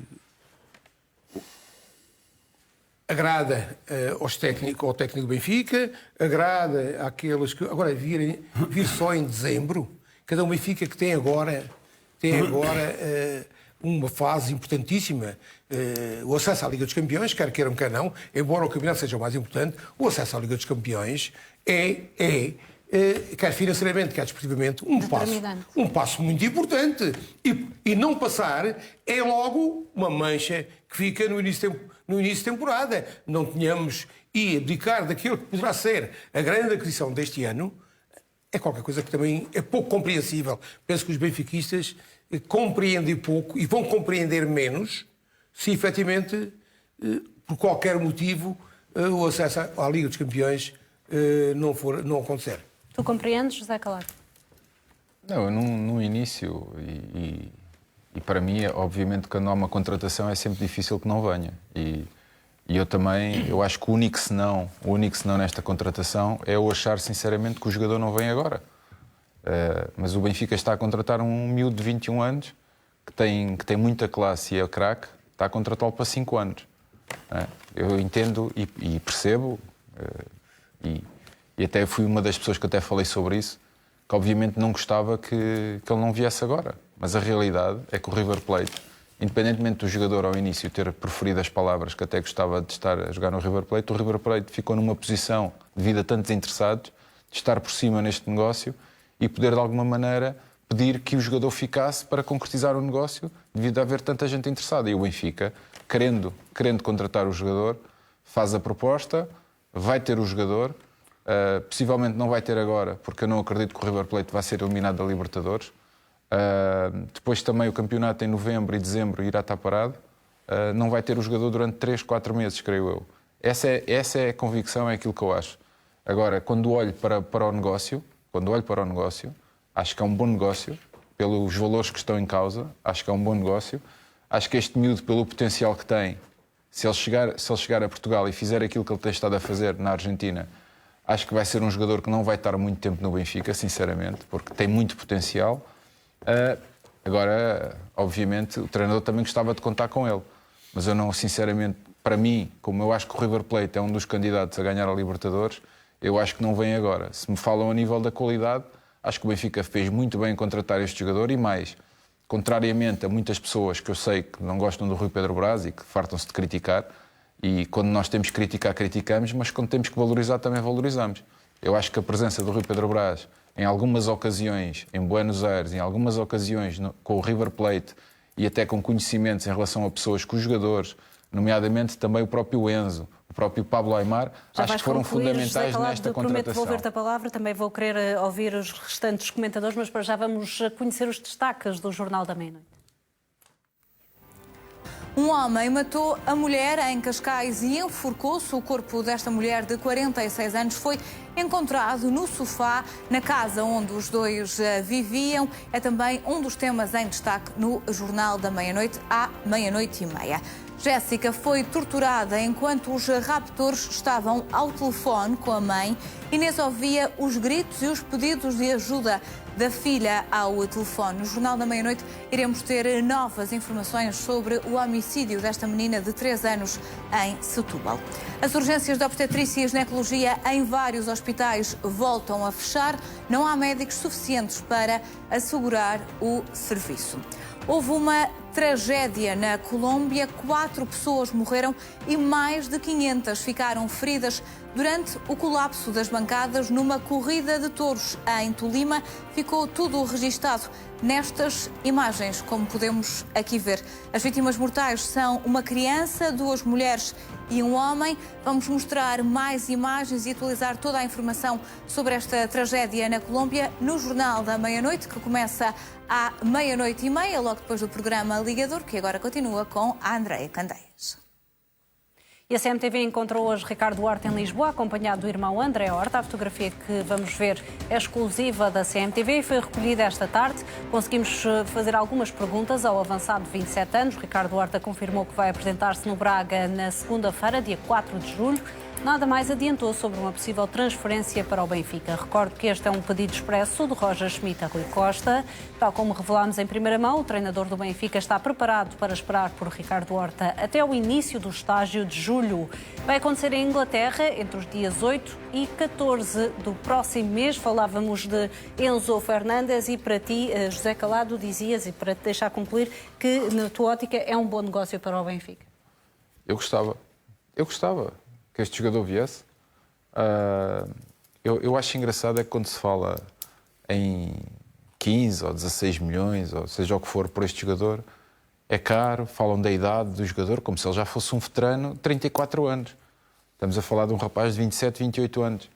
agrada ao técnico do Benfica, agrada àqueles que... Agora, vir só em dezembro, cada um Benfica que tem agora uma fase importantíssima. O acesso à Liga dos Campeões, quer queiram, quer não, embora o campeonato seja o mais importante, o acesso à Liga dos Campeões quer financeiramente, quer desportivamente, um passo muito importante. E não passar é logo uma mancha que fica no início de temporada. Não tenhamos e abdicar daquilo que poderá ser a grande aquisição deste ano é qualquer coisa que também é pouco compreensível. Penso que os benfiquistas compreendem pouco e vão compreender menos se efetivamente, por qualquer motivo, o acesso à Liga dos Campeões não acontecer. Tu compreendes, José Calado? Não, no início, e para mim, obviamente, quando há uma contratação é sempre difícil que não venha. E eu acho que o único senão nesta contratação é eu achar sinceramente que o jogador não vem agora. Mas o Benfica está a contratar um miúdo de 21 anos que tem muita classe e é craque, está a contratá-lo para 5 anos. Eu entendo e percebo, e até fui uma das pessoas que até falei sobre isso, que obviamente não gostava que ele não viesse agora. Mas a realidade é que o River Plate, independentemente do jogador ao início ter preferido as palavras que até gostava de estar a jogar no River Plate, o River Plate ficou numa posição, devido a tantos interessados, de estar por cima neste negócio e poder de alguma maneira pedir que o jogador ficasse para concretizar o negócio, devido a haver tanta gente interessada. E o Benfica, querendo contratar o jogador, faz a proposta, vai ter o jogador, possivelmente não vai ter agora, porque eu não acredito que o River Plate vai ser eliminado da Libertadores. Depois também o campeonato em novembro e dezembro irá estar parado. Não vai ter o jogador durante 3, 4 meses, creio eu. Essa é a convicção, é aquilo que eu acho. Agora, quando olho para o negócio, acho que é um bom negócio, pelos valores que estão em causa, acho que é um bom negócio. Acho que este miúdo, pelo potencial que tem, se ele chegar a Portugal e fizer aquilo que ele tem estado a fazer na Argentina, acho que vai ser um jogador que não vai estar muito tempo no Benfica, sinceramente, porque tem muito potencial. Agora, obviamente, o treinador também gostava de contar com ele. Mas eu não, sinceramente, para mim, como eu acho que o River Plate é um dos candidatos a ganhar a Libertadores, eu acho que não vem agora. Se me falam a nível da qualidade, acho que o Benfica fez muito bem em contratar este jogador e mais, contrariamente a muitas pessoas que eu sei que não gostam do Rui Pedro Brás e que fartam-se de criticar, e quando nós temos que criticar, criticamos, mas quando temos que valorizar, também valorizamos. Eu acho que a presença do Rui Pedro Brás, em algumas ocasiões, em Buenos Aires, em algumas ocasiões com o River Plate e até com conhecimentos em relação a pessoas que os jogadores, nomeadamente também o próprio Enzo, o próprio Pablo Aimar, acho que foram fundamentais nesta contratação. Prometo devolver-te a palavra, também vou querer ouvir os restantes comentadores, mas para já vamos conhecer os destaques do Jornal da Meia-Noite. Um homem matou a mulher em Cascais e enforcou-se. O corpo desta mulher de 46 anos foi encontrado no sofá na casa onde os dois viviam. É também um dos temas em destaque no Jornal da Meia-Noite, à 00:30. Jéssica foi torturada enquanto os raptores estavam ao telefone com a mãe. Inês ouvia os gritos e os pedidos de ajuda da filha ao telefone. No Jornal da Meia-Noite iremos ter novas informações sobre o homicídio desta menina de 3 anos em Setúbal. As urgências de obstetrícia e ginecologia em vários hospitais voltam a fechar. Não há médicos suficientes para assegurar o serviço. Houve uma tragédia na Colômbia. 4 pessoas morreram e mais de 500 ficaram feridas durante o colapso das bancadas numa corrida de touros em Tolima. Ficou tudo registado nestas imagens, como podemos aqui ver. As vítimas mortais são uma criança, 2 mulheres e um homem. Vamos mostrar mais imagens e atualizar toda a informação sobre esta tragédia na Colômbia no Jornal da Meia-Noite, que começa à 00:30, logo depois do programa Ligador, que agora continua com a Andreia Candeias. E a CMTV encontrou hoje Ricardo Horta em Lisboa, acompanhado do irmão André Horta. A fotografia que vamos ver é exclusiva da CMTV e foi recolhida esta tarde. Conseguimos fazer algumas perguntas ao avançado de 27 anos. Ricardo Horta confirmou que vai apresentar-se no Braga na segunda-feira, dia 4 de julho. nada mais adiantou sobre uma possível transferência para o Benfica. Recordo que este é um pedido expresso do Roger Schmidt a Rui Costa. Tal como revelámos em primeira mão, o treinador do Benfica está preparado para esperar por Ricardo Horta até o início do estágio de julho. Vai acontecer em Inglaterra entre os dias 8 e 14 do próximo mês. Falávamos de Enzo Fernandes e para ti, José Calado, dizias, e para te deixar concluir, que na tua ótica é um bom negócio para o Benfica. Eu gostava que este jogador viesse. Eu acho engraçado é que quando se fala em 15 ou 16 milhões, ou seja o que for, por este jogador, é caro, falam da idade do jogador como se ele já fosse um veterano de 34 anos. Estamos a falar de um rapaz de 27, 28 anos.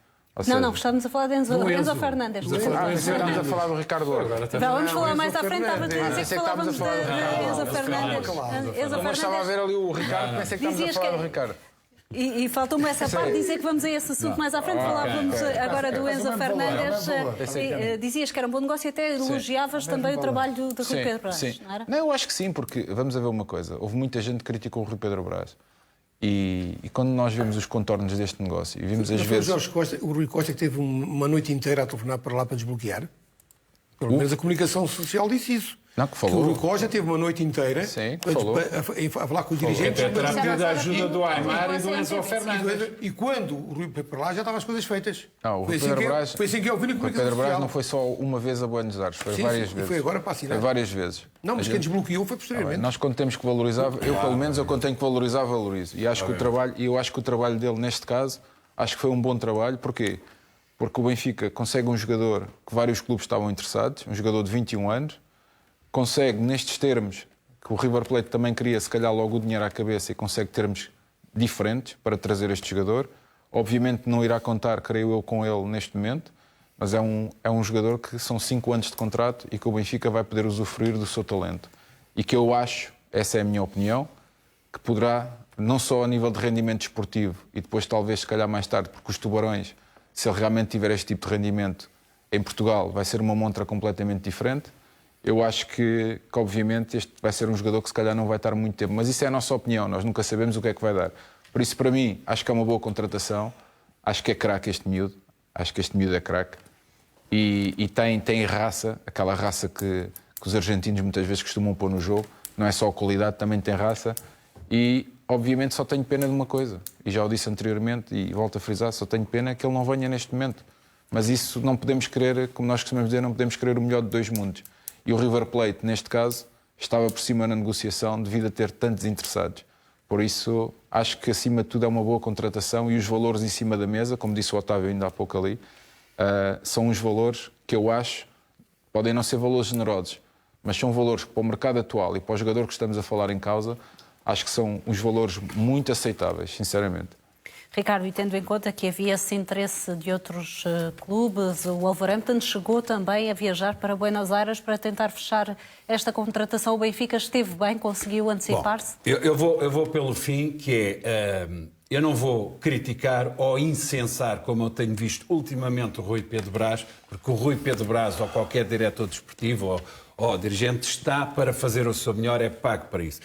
Não, estamos a falar de Enzo Fernandes. Estamos a falar do Ricardo Horta. Vamos falar mais à frente, estava a dizer que falávamos de Enzo Fernandes. Mas estava a ver ali o Ricardo, pensei que estávamos a falar do Ricardo. E faltou-me essa parte, dizer que vamos a esse assunto mais à frente. Falávamos agora do Enzo Fernandes. Dizias que era um bom negócio e até elogiavas também o trabalho de Rui Pedro Brás, não era? Não, eu acho que sim, porque vamos a ver uma coisa. Houve muita gente que criticou o Rui Pedro Brás. E quando nós vemos os contornos deste negócio e vimos às vezes... O Rui Costa que teve uma noite inteira a telefonar para lá para desbloquear. Pelo menos a comunicação social disse isso. Não, que falou. O Rui Costa teve uma noite inteira a falar com os dirigentes. Até terá pedido a ajuda do Aimar e do Enzo Fernandes. E quando o Rui Pedro Brás já estava as coisas feitas. Não, o Rui Pedro Brás, foi assim que eu ouvi na comunicação Pedro Brás social. não foi só uma vez a Buenos Aires, foi várias vezes. Foi agora para assinar. Foi várias vezes. Não, mas quem desbloqueou foi posteriormente. Nós quando temos que valorizar, pelo menos quando tenho que valorizar, valorizo. E acho que o trabalho dele neste caso, acho que foi um bom trabalho. Porquê? Porque o Benfica consegue um jogador que vários clubes estavam interessados, um jogador de 21 anos, consegue, nestes termos, que o River Plate também queria, se calhar, logo o dinheiro à cabeça e consegue termos diferentes para trazer este jogador. Obviamente não irá contar, creio eu, com ele neste momento, mas é um jogador que são 5 anos de contrato e que o Benfica vai poder usufruir do seu talento. E que eu acho, essa é a minha opinião, que poderá, não só a nível de rendimento desportivo e depois talvez, se calhar, mais tarde, porque os Tubarões, se ele realmente tiver este tipo de rendimento em Portugal, vai ser uma montra completamente diferente. Eu acho que, obviamente, este vai ser um jogador que se calhar não vai estar muito tempo. Mas isso é a nossa opinião, nós nunca sabemos o que é que vai dar. Por isso, para mim, acho que é uma boa contratação. Acho que é craque este miúdo. Acho que este miúdo é craque. E tem raça, aquela raça que os argentinos muitas vezes costumam pôr no jogo. Não é só a qualidade, também tem raça. E, obviamente, só tenho pena de uma coisa. E já o disse anteriormente, e volto a frisar, só tenho pena que ele não venha neste momento. Mas isso não podemos querer, como nós costumamos dizer, não podemos querer o melhor de dois mundos. E o River Plate, neste caso, estava por cima na negociação devido a ter tantos interessados. Por isso, acho que, acima de tudo, é uma boa contratação e os valores em cima da mesa, como disse o Otávio ainda há pouco ali, são uns valores que eu acho, podem não ser valores generosos, mas são valores que, para o mercado atual e para o jogador que estamos a falar em causa, acho que são uns valores muito aceitáveis, sinceramente. Ricardo, e tendo em conta que havia esse interesse de outros clubes, o Wolverhampton chegou também a viajar para Buenos Aires para tentar fechar esta contratação. O Benfica esteve bem, conseguiu antecipar-se? Eu vou pelo fim, que é... eu não vou criticar ou incensar, como eu tenho visto ultimamente, o Rui Pedro Brás, porque o Rui Pedro Brás ou qualquer diretor desportivo ou dirigente está para fazer o seu melhor, é pago para isso.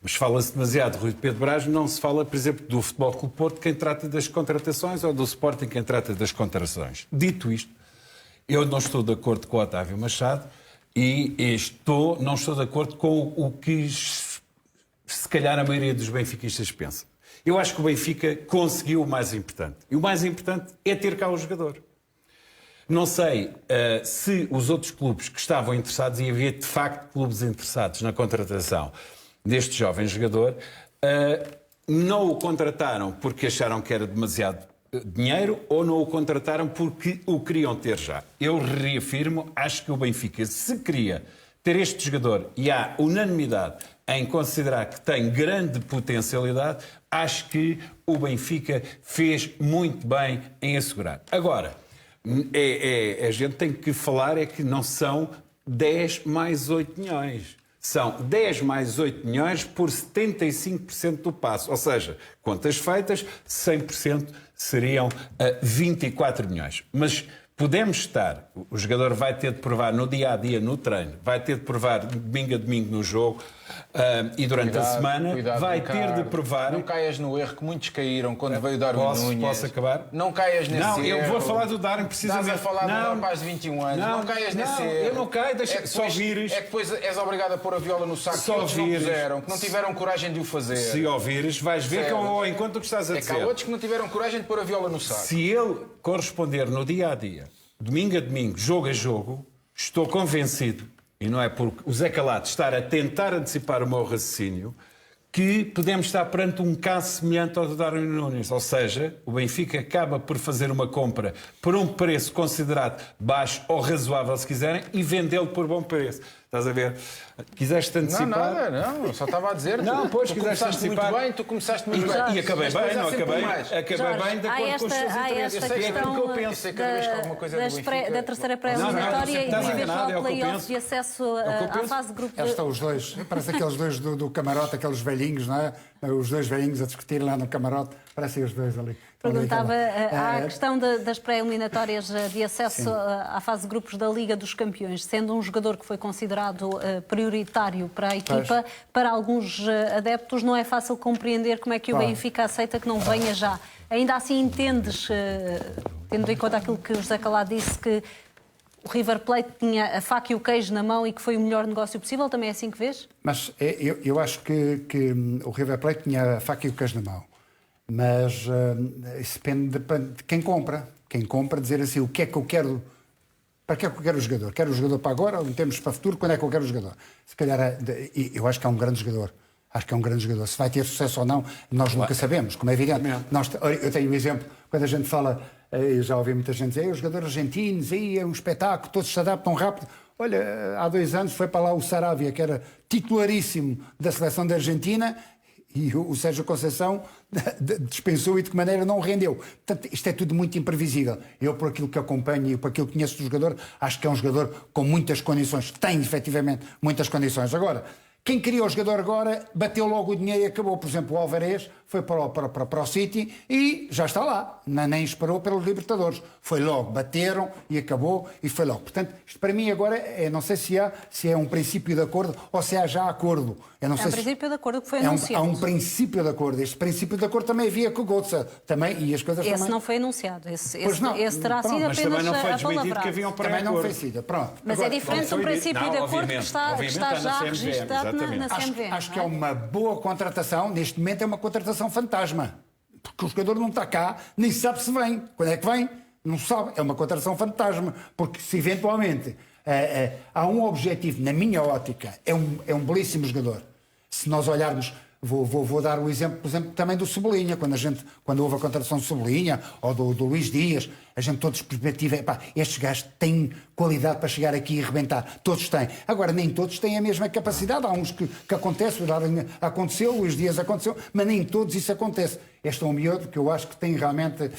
Mas fala-se demasiado de Rui Pedro Brás, não se fala, por exemplo, do Futebol Clube Porto, quem trata das contratações, ou do Sporting, quem trata das contratações. Dito isto, eu não estou de acordo com o Otávio Machado e não estou de acordo com o que, se calhar, a maioria dos benfiquistas pensa. Eu acho que o Benfica conseguiu o mais importante. E o mais importante é ter cá o jogador. Não sei se os outros clubes que estavam interessados, e havia de facto clubes interessados na contratação deste jovem jogador, não o contrataram porque acharam que era demasiado dinheiro ou não o contrataram porque o queriam ter já. Eu reafirmo, acho que o Benfica, se queria ter este jogador e há unanimidade em considerar que tem grande potencialidade, acho que o Benfica fez muito bem em assegurar. Agora, a gente tem que falar é que não são 10 mais 8 milhões. São 10 mais 8 milhões por 75% do passo. Ou seja, contas feitas, 100% seriam 24 milhões. Mas podemos estar, o jogador vai ter de provar no dia-a-dia, no treino, vai ter de provar de domingo a domingo no jogo e durante a semana, vai ter de provar... Não caias no erro que muitos caíram quando veio Darwin Núñez. Posso acabar? Não caias nesse erro. Não, eu vou falar do Darwin precisamente. Estás a falar do rapaz de 21 anos. Não caias nesse erro. Eu não caio, deixa só vires. É que depois és obrigado a pôr a viola no saco que outros não puseram, que não tiveram coragem de o fazer. Se ouvires, vais ver que ao enquanto do que estás a dizer. É que há outros que não tiveram coragem de pôr a viola no saco. Se ele corresponder no dia-a-dia, domingo a domingo, jogo a jogo, estou convencido, e não é porque o Zé Calado estar a tentar antecipar o meu raciocínio, que podemos estar perante um caso semelhante ao do Darwin Núñez. Ou seja, o Benfica acaba por fazer uma compra por um preço considerado baixo ou razoável, se quiserem, e vendê-lo por bom preço. Estás a ver? Quiseste antecipar? Não, nada, não. Só estava a dizer. Não, pois, tu quiseste começaste antecipar. muito bem, tu começaste muito bem. E acabei bem, não acabei? Acabei bem de acordo com os teus interesses. Esta questão da terceira pré-eliminatória e de eventual play-off de acesso à fase de grupo. Estão os dois, parece aqueles dois do camarote, aqueles velhinhos, não é? Os dois velhinhos a discutir lá no camarote, parecem os dois ali. Perguntava a questão das pré-eliminatórias de acesso à fase de grupos da Liga dos Campeões, sendo um jogador que foi considerado prioritário para a equipa, para alguns adeptos não é fácil compreender como é que o Benfica aceita que não venha já. Ainda assim entendes, tendo em conta aquilo que o José Calado disse, que o River Plate tinha a faca e o queijo na mão e que foi o melhor negócio possível, também é assim que vês? Mas eu acho que o River Plate tinha a faca e o queijo na mão. Mas isso depende de quem compra. Quem compra, dizer assim, o que é que eu quero... Para que é que eu quero o jogador? Quero o jogador para agora ou metemos para o futuro? Quando é que eu quero o jogador? Se calhar, eu acho que é um grande jogador. Acho que é um grande jogador. Se vai ter sucesso ou não, nós nunca sabemos, como é evidente. Eu tenho um exemplo, quando a gente fala, eu já ouvi muita gente dizer, os jogadores argentinos, aí é um espetáculo, todos se adaptam rápido. Olha, há 2 anos foi para lá o Sarabia, que era titularíssimo da seleção da Argentina, e o Sérgio Conceição dispensou e de que maneira não rendeu. Portanto, isto é tudo muito imprevisível. Eu, por aquilo que acompanho e por aquilo que conheço do jogador, acho que é um jogador com muitas condições. Tem, efetivamente, muitas condições. Agora, quem queria o jogador agora, bateu logo o dinheiro e acabou. Por exemplo, o Alvarez foi para o City e já está lá. Nem esperou pelos Libertadores. Foi logo, bateram e acabou e foi logo. Portanto, isto para mim agora, não sei se é um princípio de acordo ou se há já acordo. Eu não sei princípio de acordo que foi anunciado. Há um princípio de acordo. Este princípio de acordo também havia com o Götze. Também, e as coisas esse também... não foi anunciado. Esse terá sido mas apenas também não foi a desmentido palavra. que havia um Também não foi sido. Pronto. Mas agora, é diferente um princípio de acordo que está já registado na CMVM. Acho que é uma boa contratação. Neste momento é uma contratação fantasma. Porque o jogador não está cá, nem sabe se vem. Quando é que vem? Não sabe. É uma contratação fantasma. Porque se eventualmente há um objetivo, na minha ótica, é um belíssimo jogador. Se nós olharmos, vou dar o exemplo, por exemplo, também do Cebolinha. Quando houve a contratação do Cebolinha ou do Luís Dias, a gente todos perspectiva, estes gajos têm qualidade para chegar aqui e arrebentar. Todos têm. Agora, nem todos têm a mesma capacidade. Há uns que acontece, o Darwin aconteceu, o Luís Dias aconteceu, mas nem todos isso acontece. Este é um miúdo que eu acho que tem realmente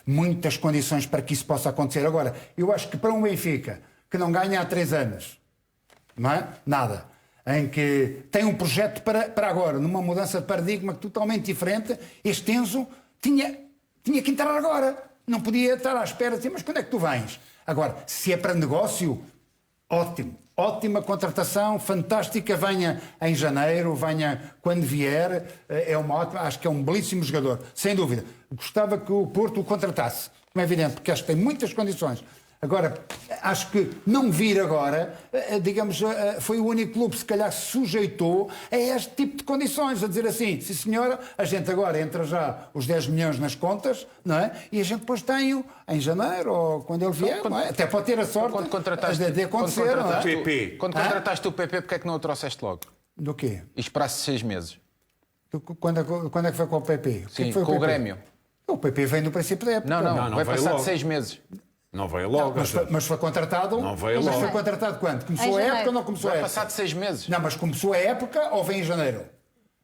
muitas condições para que isso possa acontecer. Agora, eu acho que para um Benfica que não ganha há 3 anos, não é? Nada. Em que tem um projeto para agora, numa mudança de paradigma totalmente diferente, este Enzo tinha que entrar agora. Não podia estar à espera de dizer, mas quando é que tu vens? Agora, se é para negócio, ótimo. Ótima contratação, fantástica, venha em janeiro, venha quando vier, acho que é um belíssimo jogador, sem dúvida. Gostava que o Porto o contratasse, como é evidente, porque acho que tem muitas condições. Agora, acho que não vir agora, digamos, foi o único clube que se calhar se sujeitou a este tipo de condições, a dizer assim, sim senhora, a gente agora entra já os 10 milhões nas contas, não é? E a gente depois tem-o em janeiro ou quando ele vier, não é? Até pode ter a sorte de acontecer, não é? Quando contrataste o PP, porque é que não o trouxeste logo? Do quê? E esperaste 6 meses? Quando é que foi com o PP? Sim, com o Grêmio. O PP vem no princípio da época. Não, vai passar de 6 meses. Não veio logo. Mas foi contratado. Não veio mas logo. foi contratado quando? Começou a época ou não começou a época? Vai passar de 6 meses. Não, mas começou a época ou vem em janeiro?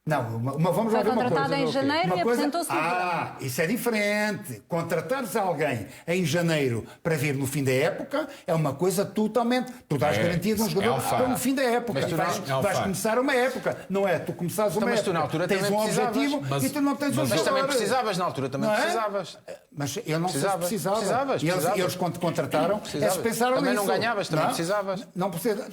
Não, vamos lá ver uma coisa. Foi contratado em janeiro e apresentou-se no verão. Isso é diferente. Contratares alguém em janeiro para vir no fim da época é uma coisa totalmente... Tu dás garantia de um jogador para no fim da época. Vais começar uma época. Não é? Tu começares uma época. Mas tu na altura tens também um objetivo e tu não tens um jogador. Mas também precisavas na altura, também precisavas. Mas eu não sei se precisava. Precisavas. Eles quando contrataram, eles pensaram também nisso. não ganhavas, também precisavas. Não precisa.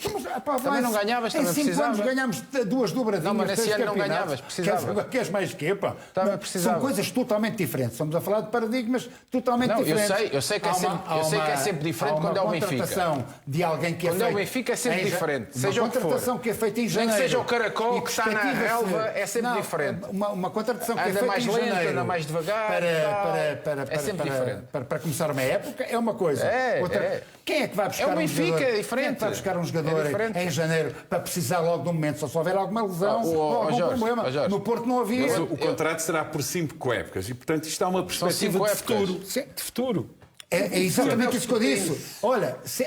Também não ganhavas, também Em 5 anos precisava. ganhámos 2 dobradinhas. Não, mas nesse 3 ano não campeonatos. ganhavas, precisava. Queres mais que, pá? Também Não, precisava. são coisas totalmente diferentes. Estamos a falar de paradigmas totalmente Não, diferentes. eu sei que é sempre diferente quando é o Benfica. Há uma contratação de alguém que é Quando feito... é o Benfica é sempre diferente, seja o que for. Uma contratação que é feita em janeiro. Nem que seja o Caracol e que está na perspectiva-se- relva, é sempre Não, diferente. Uma contratação que é Anda feita mais em lento, janeiro. anda mais devagar, é sempre diferente. Para começar uma época é uma coisa. Quem é que vai buscar É o Benfica, um jogador? é diferente. Quem é que vai buscar um jogador diferente. em janeiro para precisar logo de um momento? Só se houver alguma lesão ou algum Jorge, problema. Jorge. No Porto não havia. Mas o contrato será por 5 épocas e, portanto, isto é uma perspectiva 5 de épocas. futuro. Sim. De futuro. É exatamente isso que eu disse. Olha, se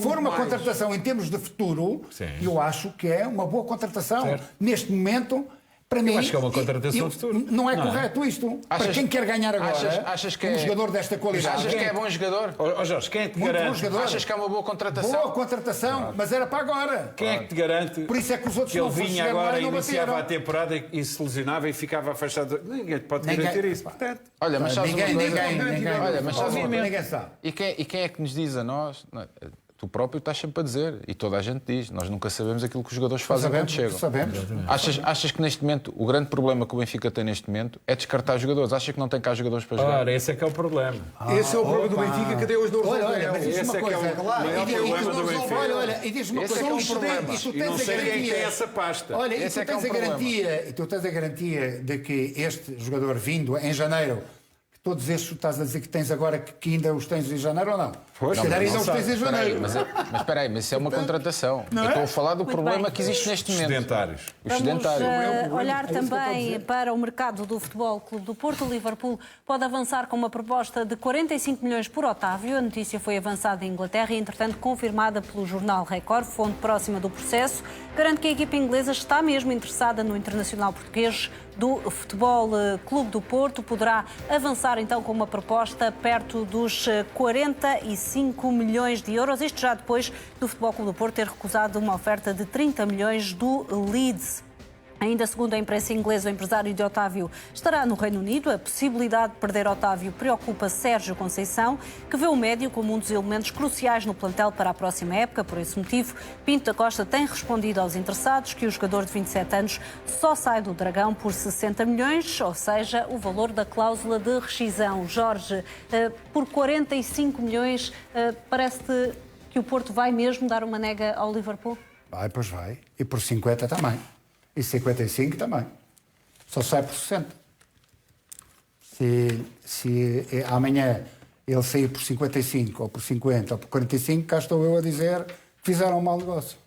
for uma mais. contratação em termos de futuro, Sim. eu acho que é uma boa contratação. Certo. Neste momento, para mim. acho que é uma contratação de futuro. Não é Não é? correto isto. Para quem quer ganhar agora, achas que um jogador desta qualidade. Achas que é bom jogador? Ó Jorge, quem é que te Muito bom garante? jogador. Achas que é uma boa contratação? Boa contratação, mas era para agora. Quem é que te garante Por isso é que os outros que ele não foram vinha chegar lá agora, e não iniciava bateram. a temporada e se lesionava e ficava afastado? Ninguém te pode Ninguém. garantir isso. Portanto, Olha, mas sabes Ninguém, uma coisa? ninguém. Olha, mas sabes uma coisa? Ninguém sabe. E quem é que nos diz a nós? Tu próprio estás sempre a dizer, e toda a gente diz, nós nunca sabemos aquilo que os jogadores fazem quando chegam. Sabemos. Achas que neste momento, o grande problema que o Benfica tem neste momento é descartar jogadores? Achas que não tem cá jogadores para jogar? ora, esse é que é o problema. Esse é o problema do Benfica que deu os dores ao Olha, mas diz Esse uma é que é coisa. o maior problema do Benfica. Olha, e diz uma Esse é coisa. que é um problema. E tu E não tens a sei quem é que tem garantia. essa pasta. Olha, e Esse tu é que é tens um a problema. garantia, e tu tens a garantia de que este jogador vindo em janeiro, que todos estes tu estás a dizer que tens agora, que ainda os tens em janeiro ou não? Pois, Se calhar ainda não os sabe. tens em janeiro. Mas espera aí, mas isso é uma contratação. Eu estou a falar do problema bem. que existe neste momento. Sedentários. Os Vamos sedentários. olhar É isso que eu estou a também dizer. para o mercado do Futebol Clube do Porto. O Liverpool pode avançar com uma proposta de 45 milhões por Otávio. A notícia foi avançada em Inglaterra e, entretanto, confirmada pelo jornal Record, fonte próxima do processo. Garante que a equipa inglesa está mesmo interessada no internacional português do Futebol Clube do Porto. Poderá avançar, então, com uma proposta perto dos 45 milhões de euros. Isto já depois do Futebol Clube do Porto ter recusado uma oferta de 30 milhões do Leeds. Ainda segundo a imprensa inglesa, o empresário de Otávio estará no Reino Unido. A possibilidade de perder Otávio preocupa Sérgio Conceição, que vê o médio como um dos elementos cruciais no plantel para a próxima época. Por esse motivo, Pinto da Costa tem respondido aos interessados que o jogador de 27 anos só sai do Dragão por 60 milhões, ou seja, o valor da cláusula de rescisão. Jorge, por 45 milhões, parece-te que o Porto vai mesmo dar uma nega ao Liverpool? Vai, pois vai. E por 50 também. E 55 também. Só sai por 60. Se amanhã ele sair por 55, ou por 50, ou por 45, cá estou eu a dizer que fizeram um mau negócio.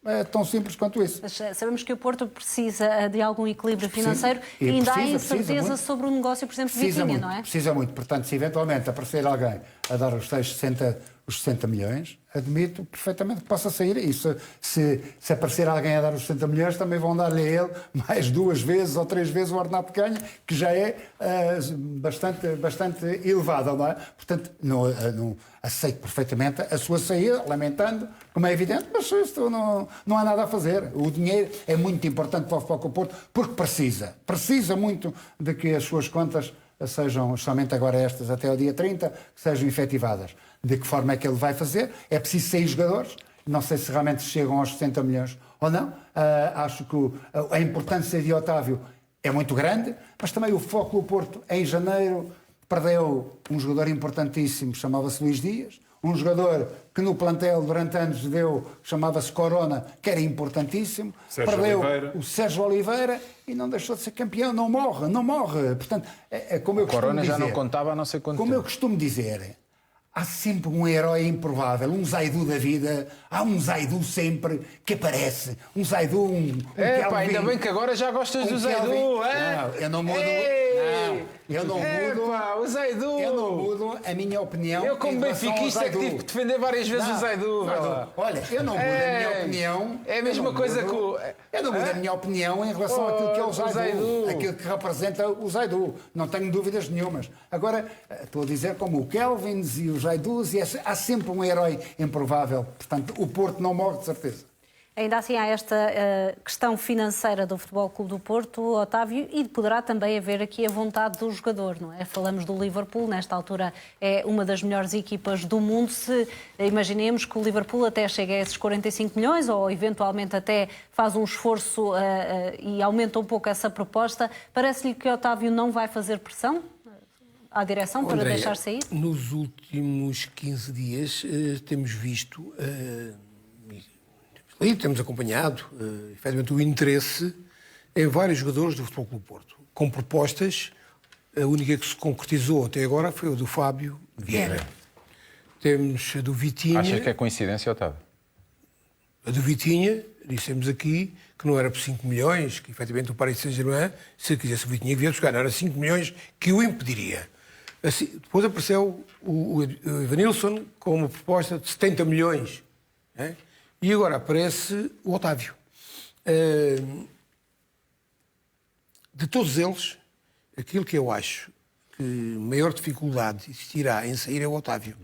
É tão simples quanto isso. Mas sabemos que o Porto precisa de algum equilíbrio financeiro E e ainda há precisa incerteza muito. sobre o negócio, por exemplo, de Precisa Vitinha, muito, não é? precisa muito. Portanto, se eventualmente aparecer alguém a dar os 60 milhões, admito perfeitamente que possa sair. E se aparecer alguém a dar os 60 milhões, também vão dar-lhe a ele mais 2 vezes ou 3 vezes o ordenado que ganha, que já é bastante elevado, não é? Portanto, não aceito perfeitamente a sua saída, lamentando, como é evidente, mas isto não há nada a fazer. O dinheiro é muito importante para o Futebol Clube do Porto, porque precisa muito de que as suas contas sejam, somente agora estas até ao dia 30, que sejam efetivadas. De que forma é que ele vai fazer? É preciso 6 jogadores. Não sei se realmente chegam aos 60 milhões ou não. Acho que a importância de Otávio é muito grande, mas também o Futebol Clube do Porto, em janeiro, perdeu um jogador importantíssimo, chamava-se Luís Dias. Um jogador que no plantel durante anos chamava-se Corona, que era importantíssimo. Perdeu o Sérgio Oliveira e não deixou de ser campeão. Não morre. Portanto, é como eu costumo Corona dizer. já não contava há não sei quanto Como tempo. eu costumo dizer, há sempre um herói improvável, um Zaidu da vida. Há um Zaidu sempre que aparece. Um Zaidu, um Kelvin. Ainda bem que agora já gostas do Zaidu, é? Não, eu não mudo. Eu não mudo. O Zaidu. Eu não mudo a minha opinião. Eu, como em relação ao benfiquista, é que Zaidu. tive que defender várias vezes o Zaidu. Olha, eu não mudo a minha opinião. É a mesma coisa que o... Eu não mudo a minha opinião em relação àquilo que é o Zaidu. Aquilo que representa o Zaidu. Não tenho dúvidas nenhumas. Agora, estou a dizer como o Kelvins e os Zaidus, há sempre um herói improvável. Portanto, o Porto não morre, de certeza. Ainda assim, há esta questão financeira do Futebol Clube do Porto, Otávio, e poderá também haver aqui a vontade do jogador, não é? Falamos do Liverpool, nesta altura é uma das melhores equipas do mundo. Se imaginemos que o Liverpool até chega a esses 45 milhões ou eventualmente até faz um esforço e aumenta um pouco essa proposta, parece-lhe que Otávio não vai fazer pressão à direção para Andréia, deixar sair? Nos últimos 15 dias temos visto... E temos acompanhado, efetivamente, o interesse em vários jogadores do Futebol Clube do Porto, com propostas. A única que se concretizou até agora foi a do Fábio Vieira. Temos a do Vitinha. Achas que é coincidência, Otávio? A do Vitinha, dissemos aqui que não era por 5 milhões, que efetivamente o Paris Saint-Germain, se quisesse o Vitinha, que vier buscar, não era 5 milhões que o impediria. Assim, depois apareceu o Evanilson com uma proposta de 70 milhões. Né? E agora aparece o Otávio. De todos eles, aquilo que eu acho que maior dificuldade existirá em sair é o Otávio.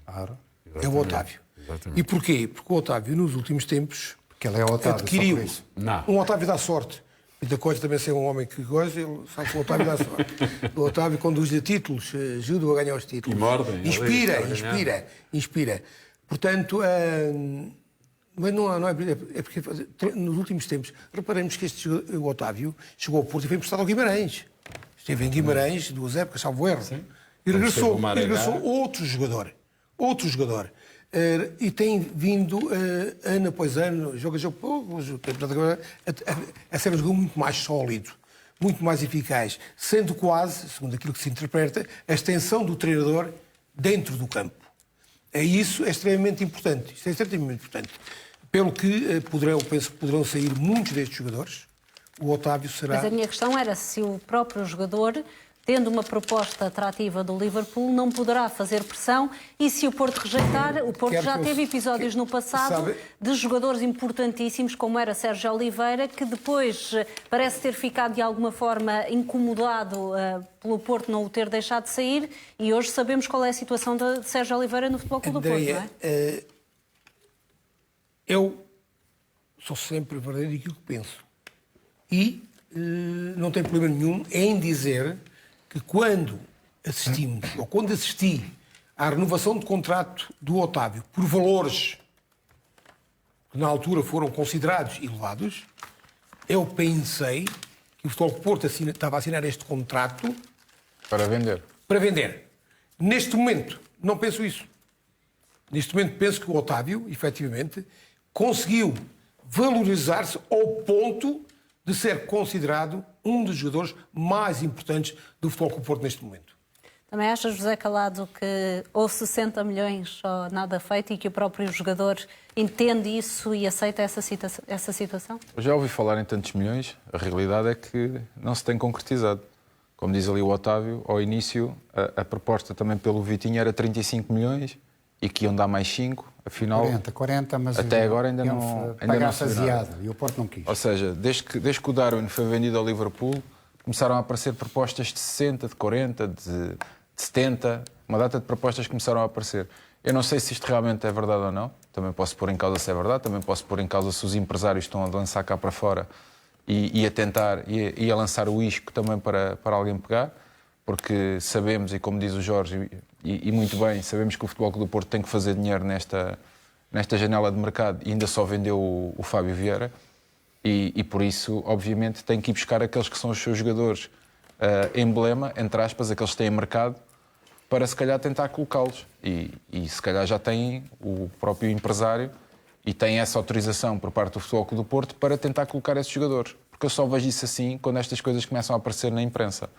Claro. É o Otávio. Exatamente. E porquê? Porque o Otávio, nos últimos tempos, Porque ele é Otávio, adquiriu. só por isso. Não. Um Otávio dá sorte. E da coisa também ser um homem que gosta, ele sabe que o Otávio dá sorte. O Otávio conduz-lhe títulos, ajuda-o a ganhar os títulos. E mordem, Inspira. Portanto, mas não é porque nos últimos tempos reparamos que o Otávio chegou ao Porto e foi emprestado ao Guimarães. Esteve em Guimarães 2 épocas, salvo erro. E regressou outro jogador. E tem vindo ano após ano, jogo a jogo, a ser um jogo muito mais sólido, muito mais eficaz, sendo quase, segundo aquilo que se interpreta, a extensão do treinador dentro do campo. Isso é extremamente importante. Isto é extremamente importante. Pelo que penso que poderão sair muitos destes jogadores, o Otávio será... Mas a minha questão era se o próprio jogador, tendo uma proposta atrativa do Liverpool, não poderá fazer pressão e se o Porto rejeitar, o Porto já teve episódios no passado de jogadores importantíssimos, como era Sérgio Oliveira, que depois parece ter ficado de alguma forma incomodado pelo Porto não o ter deixado de sair e hoje sabemos qual é a situação de Sérgio Oliveira no Futebol Clube do Porto, não é? Eu sou sempre verdadeiro naquilo que penso. E não tenho problema nenhum em dizer que quando assisti à renovação de contrato do Otávio por valores que na altura foram considerados elevados, eu pensei que o Futebol Clube do Porto estava a assinar este contrato Para vender. para vender. Neste momento, não penso isso. Neste momento, penso que o Otávio, efetivamente, conseguiu valorizar-se ao ponto de ser considerado um dos jogadores mais importantes do Futebol Clube do Porto neste momento. Também achas, José Calado, que ou 60 milhões ou nada feito e que o próprio jogador entende isso e aceita essa situação? Eu já ouvi falar em tantos milhões, a realidade é que não se tem concretizado. Como diz ali o Otávio, ao início a proposta também pelo Vitinho era 35 milhões e que iam dar mais 5, afinal... 40, mas... Até agora ainda não se viu nada. E o Porto não quis. Ou seja, desde que o Darwin foi vendido ao Liverpool, começaram a aparecer propostas de 60, de 40, de 70, uma data de propostas começaram a aparecer. Eu não sei se isto realmente é verdade ou não, também posso pôr em causa se é verdade, também posso pôr em causa se os empresários estão a lançar cá para fora e a tentar, e a lançar o isco também para alguém pegar, porque sabemos, e como diz o Jorge, e muito bem, sabemos que o Futebol Clube do Porto tem que fazer dinheiro nesta janela de mercado e ainda só vendeu o Fábio Vieira e por isso, obviamente, tem que ir buscar aqueles que são os seus jogadores emblema, entre aspas, aqueles que têm mercado, para se calhar tentar colocá-los. E se calhar já tem o próprio empresário e tem essa autorização por parte do Futebol Clube do Porto para tentar colocar esses jogadores. Porque eu só vejo isso assim quando estas coisas começam a aparecer na imprensa.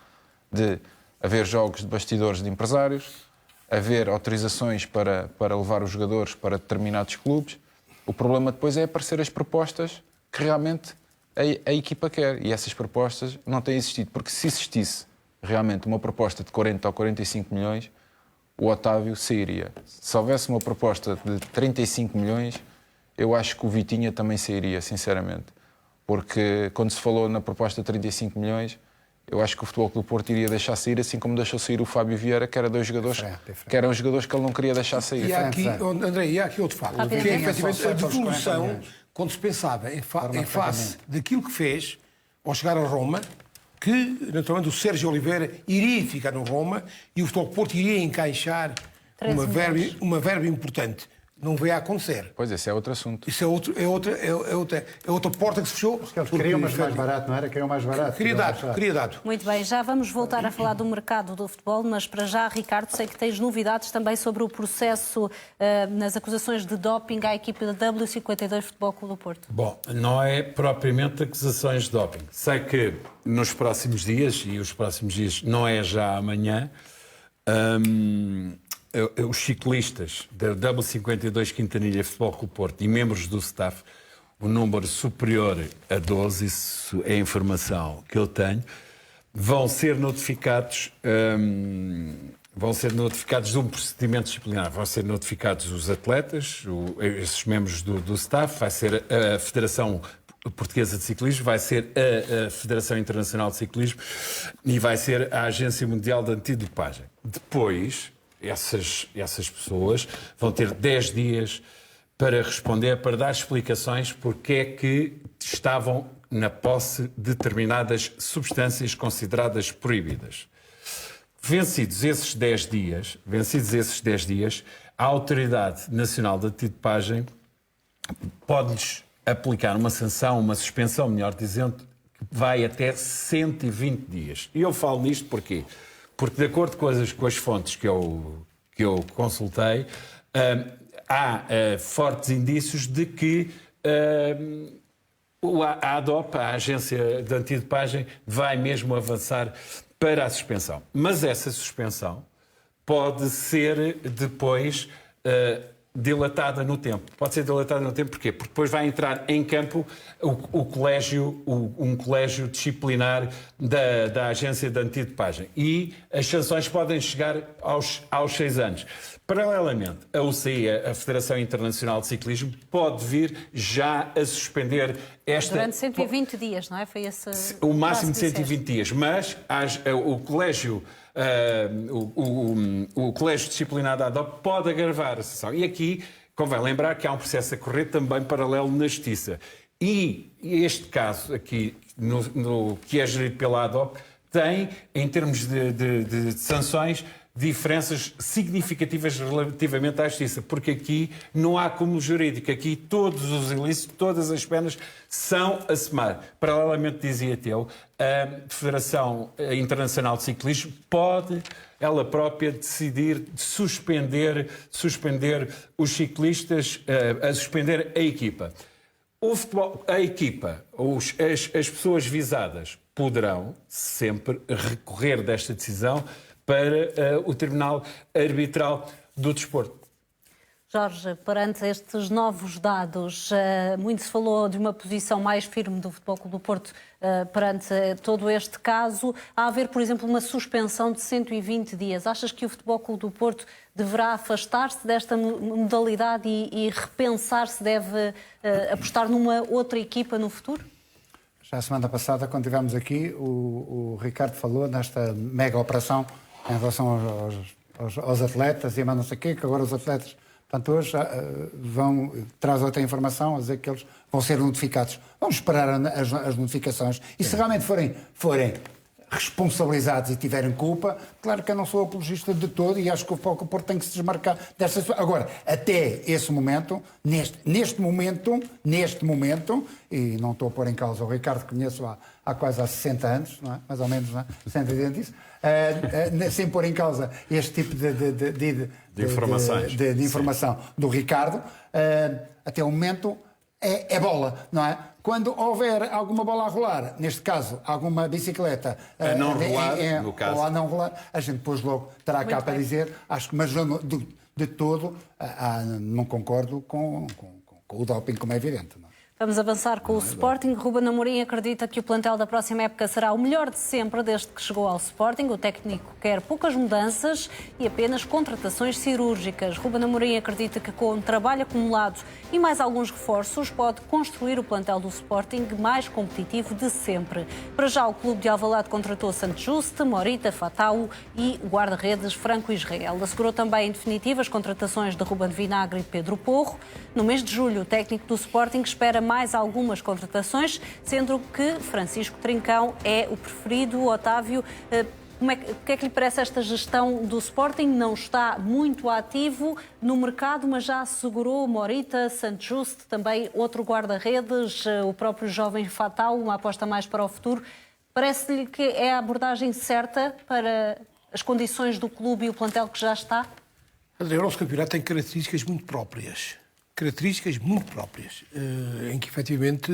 De haver jogos de bastidores de empresários, haver autorizações para levar os jogadores para determinados clubes. O problema depois é aparecer as propostas que realmente a equipa quer. E essas propostas não têm existido. Porque se existisse realmente uma proposta de 40 ou 45 milhões, o Otávio sairia. Se houvesse uma proposta de 35 milhões, eu acho que o Vitinha também sairia, sinceramente. Porque quando se falou na proposta de 35 milhões, eu acho que o Futebol Clube do Porto iria deixar sair, assim como deixou sair o Fábio Vieira, que era dois jogadores que eram jogadores que ele não queria deixar sair. E há aqui, André, e há aqui outro facto, que é efetivamente a devolução quando se pensava em face daquilo que fez ao chegar a Roma, que naturalmente o Sérgio Oliveira iria ficar no Roma e o Futebol Porto iria encaixar uma verba importante. Não veio a acontecer. Pois, esse é outro assunto. Isso é outra porta que se fechou. Eles queriam, mas mais barato, não era? Queriam mais barato. Queria dado. Muito bem, já vamos voltar a falar do mercado do futebol, mas para já, Ricardo, sei que tens novidades também sobre o processo nas acusações de doping à equipe da W52 Futebol Clube do Porto. Bom, não é propriamente acusações de doping. Sei que nos próximos dias, e os próximos dias não é já amanhã, os ciclistas da W52 Quintanilha Futebol Clube Porto e membros do staff, um número superior a 12, isso é a informação que eu tenho, vão ser notificados de um procedimento disciplinar. Vão ser notificados os atletas, esses membros do staff, vai ser a Federação Portuguesa de Ciclismo, vai ser a Federação Internacional de Ciclismo e vai ser a Agência Mundial de Antidopagem. Depois, essas pessoas vão ter 10 dias para responder, para dar explicações porque é que estavam na posse de determinadas substâncias consideradas proibidas. Vencidos esses 10 dias, a Autoridade Nacional de Antidopagem pode-lhes aplicar uma sanção, uma suspensão, melhor dizendo, que vai até 120 dias. E eu falo nisto porquê? Porque, de acordo com as fontes que eu consultei, há fortes indícios de que a ADOP, a Agência de Antidopagem, vai mesmo avançar para a suspensão. Mas essa suspensão pode ser depois dilatada no tempo. Pode ser dilatada no tempo porquê? Porque depois vai entrar em campo um colégio disciplinar da Agência de Antidopagem. E as sanções podem chegar aos 6 anos. Paralelamente, a UCI, a Federação Internacional de Ciclismo, pode vir já a suspender esta... Durante 120 dias, não é? Foi esse... O máximo de 120 dias. Mas o colégio... o Colégio Disciplinar da ADOP pode agravar a sanção. E aqui convém lembrar que há um processo a correr também paralelo na Justiça. E este caso aqui, que é gerido pela ADOP, tem, em termos de sanções, diferenças significativas relativamente à Justiça, porque aqui não há cúmulo jurídico, aqui todos os ilícitos, todas as penas são a semar. Paralelamente, dizia-te eu, a Federação Internacional de Ciclismo pode, ela própria, decidir suspender os ciclistas, a suspender a equipa. O futebol, a equipa, as pessoas visadas poderão sempre recorrer desta decisão para o Tribunal Arbitral do Desporto. Jorge, perante estes novos dados, muito se falou de uma posição mais firme do Futebol Clube do Porto perante todo este caso. Há a haver, por exemplo, uma suspensão de 120 dias. Achas que o Futebol Clube do Porto deverá afastar-se desta modalidade e repensar se deve apostar numa outra equipa no futuro? Já a semana passada, quando estivemos aqui, o Ricardo falou nesta mega operação em relação aos atletas e mais não sei o quê, que agora os atletas, portanto, hoje traz outra informação a dizer que eles vão ser notificados. Vamos esperar as notificações e se realmente forem responsabilizados e tiverem culpa, claro que eu não sou apologista de todo e acho que o Futebol Clube do Porto tem que se desmarcar desta situação. Agora, até esse momento, neste momento, e não estou a pôr em causa o Ricardo, que conheço há quase 60 anos, não é? Mais ou menos, não é? 180 isso, sem pôr em causa este tipo de informação do Ricardo, até o momento é bola, não é? Quando houver alguma bola a rolar, neste caso, alguma bicicleta a não rolar, no caso, ou a não rolar, a gente depois logo terá cá para dizer, acho que, mas de todo, não concordo com o doping, como é evidente. Não é? Vamos avançar com o Sporting. Ruben Amorim acredita que o plantel da próxima época será o melhor de sempre desde que chegou ao Sporting. O técnico quer poucas mudanças e apenas contratações cirúrgicas. Ruben Amorim acredita que com trabalho acumulado e mais alguns reforços pode construir o plantel do Sporting mais competitivo de sempre. Para já o clube de Alvalade contratou Santo Juste, Morita, Fatau e o guarda-redes Franco Israel. Assegurou também em definitiva as contratações de Ruben Vinagre e Pedro Porro. No mês de julho o técnico do Sporting espera mais algumas contratações, sendo que Francisco Trincão é o preferido. Otávio, o que é que lhe parece esta gestão do Sporting? Não está muito ativo no mercado, mas já assegurou Morita, Santo Juste, também outro guarda-redes, o próprio jovem Fatau, uma aposta mais para o futuro. Parece-lhe que é a abordagem certa para as condições do clube e o plantel que já está? O nosso campeonato tem características muito próprias. Em que, efetivamente,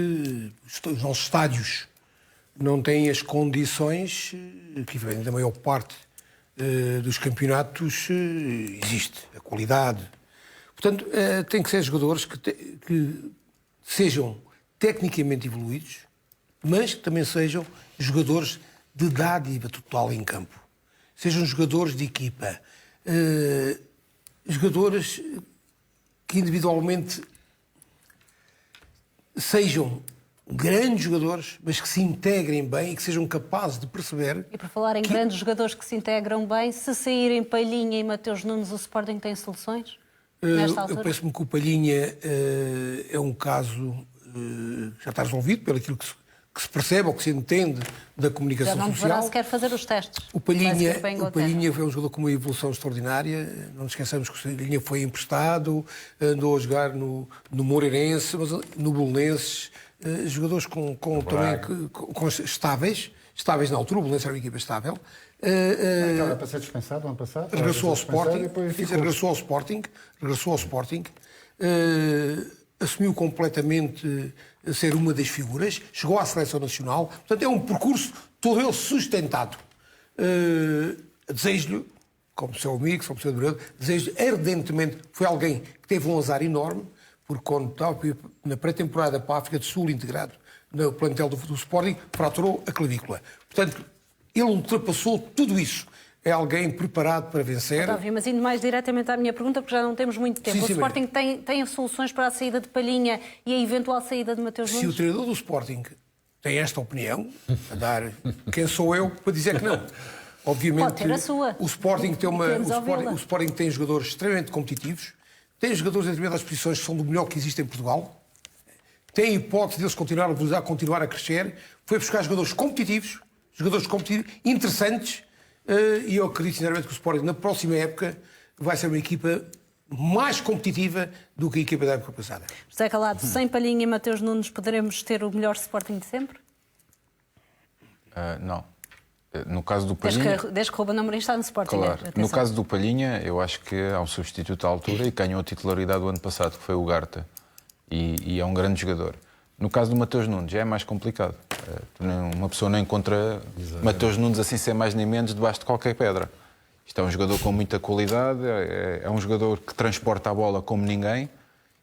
os nossos estádios não têm as condições que, efetivamente, a maior parte dos campeonatos existe. A qualidade. Portanto, tem que ser jogadores que sejam tecnicamente evoluídos, mas que também sejam jogadores de dádiva total em campo. Sejam jogadores de equipa. Jogadores que individualmente sejam grandes jogadores, mas que se integrem bem e que sejam capazes de perceber... E por falar em grandes jogadores que se integram bem, se saírem Palhinha e Mateus Nunes, o Sporting tem soluções? Nesta altura? Eu penso-me que o Palhinha é um caso que já está resolvido, pelo aquilo que se percebe ou que se entende da comunicação social. Já não deverá sequer fazer os testes. O Palhinha foi um jogador com uma evolução extraordinária. Não nos esqueçamos que o Palhinha foi emprestado, andou a jogar no Moreirense, no Belenenses, jogadores com estáveis na altura. O Belenenses era uma equipa estável. Era para ser dispensado no ano passado. Regressou ao Sporting. Assumiu completamente a ser uma das figuras, chegou à Seleção Nacional, portanto é um percurso todo ele sustentado. Desejo-lhe, como seu amigo, como seu admirador, desejo ardentemente, foi alguém que teve um azar enorme, porque quando estava na pré-temporada para a África do Sul integrado no plantel do Sporting, fraturou a clavícula. Portanto, ele ultrapassou tudo isso. É alguém preparado para vencer. Otávio, mas indo mais diretamente à minha pergunta, porque já não temos muito tempo. O Sporting tem soluções para a saída de Palhinha e a eventual saída de Mateus Nunes? Se o treinador do Sporting tem esta opinião, a dar, quem sou eu para dizer que não? Obviamente, pode ter a sua. O Sporting tem jogadores extremamente competitivos, tem jogadores em determinadas posições que são do melhor que existe em Portugal, tem a hipótese deles continuar a crescer, foi buscar jogadores competitivos, interessantes. E eu acredito sinceramente que o Sporting na próxima época vai ser uma equipa mais competitiva do que a equipa da época passada. José Calado, sem Palhinha e Mateus Nunes poderemos ter o melhor Sporting de sempre? Não. No caso do Palhinha... Desde que Ruben Amorim está no Sporting. Claro. No caso do Palhinha, eu acho que há um substituto à altura e ganhou a titularidade do ano passado, que foi o Garta. E é um grande jogador. No caso do Mateus Nunes já é mais complicado. Uma pessoa não encontra Mateus Nunes assim sem mais nem menos debaixo de qualquer pedra. Isto é um jogador com muita qualidade, é um jogador que transporta a bola como ninguém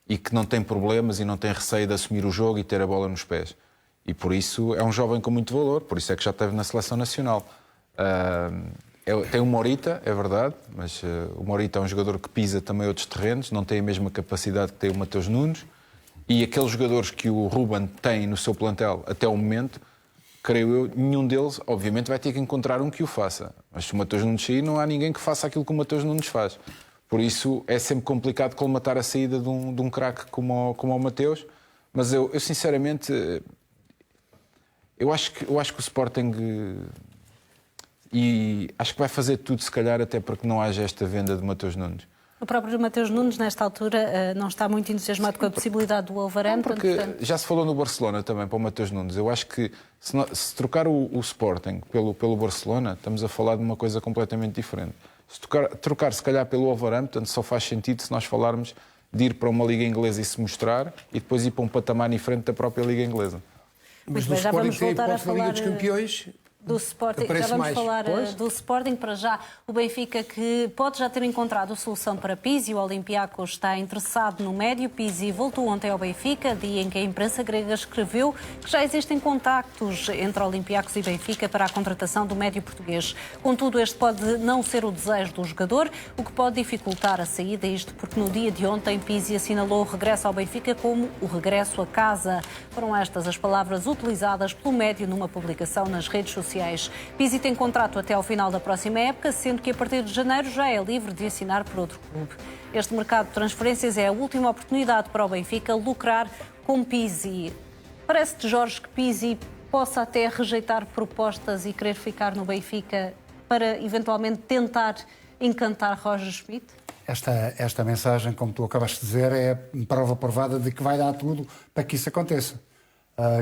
e que não tem problemas e não tem receio de assumir o jogo e ter a bola nos pés. E por isso é um jovem com muito valor, por isso é que já esteve na Seleção Nacional. Tem o Morita, é verdade, mas o Morita é um jogador que pisa também outros terrenos, não tem a mesma capacidade que tem o Mateus Nunes. E aqueles jogadores que o Ruben tem no seu plantel até o momento, creio eu, nenhum deles, obviamente, vai ter que encontrar um que o faça. Mas se o Mateus Nunes sair, não há ninguém que faça aquilo que o Mateus Nunes faz. Por isso é sempre complicado colmatar a saída de um craque como o Mateus. Mas eu sinceramente, eu acho que o Sporting... E acho que vai fazer tudo, se calhar, até para que não haja esta venda de Mateus Nunes. O próprio Mateus Nunes, nesta altura, não está muito entusiasmado com a possibilidade do Wolverhampton. Porque já se falou no Barcelona também, para o Mateus Nunes. Eu acho que se trocar o Sporting pelo Barcelona, estamos a falar de uma coisa completamente diferente. Se trocar, se calhar, pelo Wolverhampton, só faz sentido se nós falarmos de ir para uma Liga Inglesa e se mostrar e depois ir para um patamar diferente da própria Liga Inglesa. Mas no Sporting tem a hipótese da Liga dos Campeões Do Sporting, já Aparece vamos mais. falar Pois. do Sporting. Para já, o Benfica, que pode já ter encontrado a solução para Pizzi. O Olympiacos está interessado no médio. Pizzi voltou ontem ao Benfica, dia em que a imprensa grega escreveu que já existem contactos entre Olympiacos e Benfica para a contratação do médio português. Contudo, este pode não ser o desejo do jogador, o que pode dificultar a saída. Isto porque no dia de ontem Pizzi assinalou o regresso ao Benfica como o regresso a casa. Foram estas as palavras utilizadas pelo médio numa publicação nas redes sociais. Pizzi tem contrato até ao final da próxima época, sendo que a partir de janeiro já é livre de assinar por outro clube. Este mercado de transferências é a última oportunidade para o Benfica lucrar com Pizzi. Parece-te, Jorge, que Pizzi possa até rejeitar propostas e querer ficar no Benfica para eventualmente tentar encantar Roger Schmidt? Esta mensagem, como tu acabaste de dizer, é prova provada de que vai dar tudo para que isso aconteça.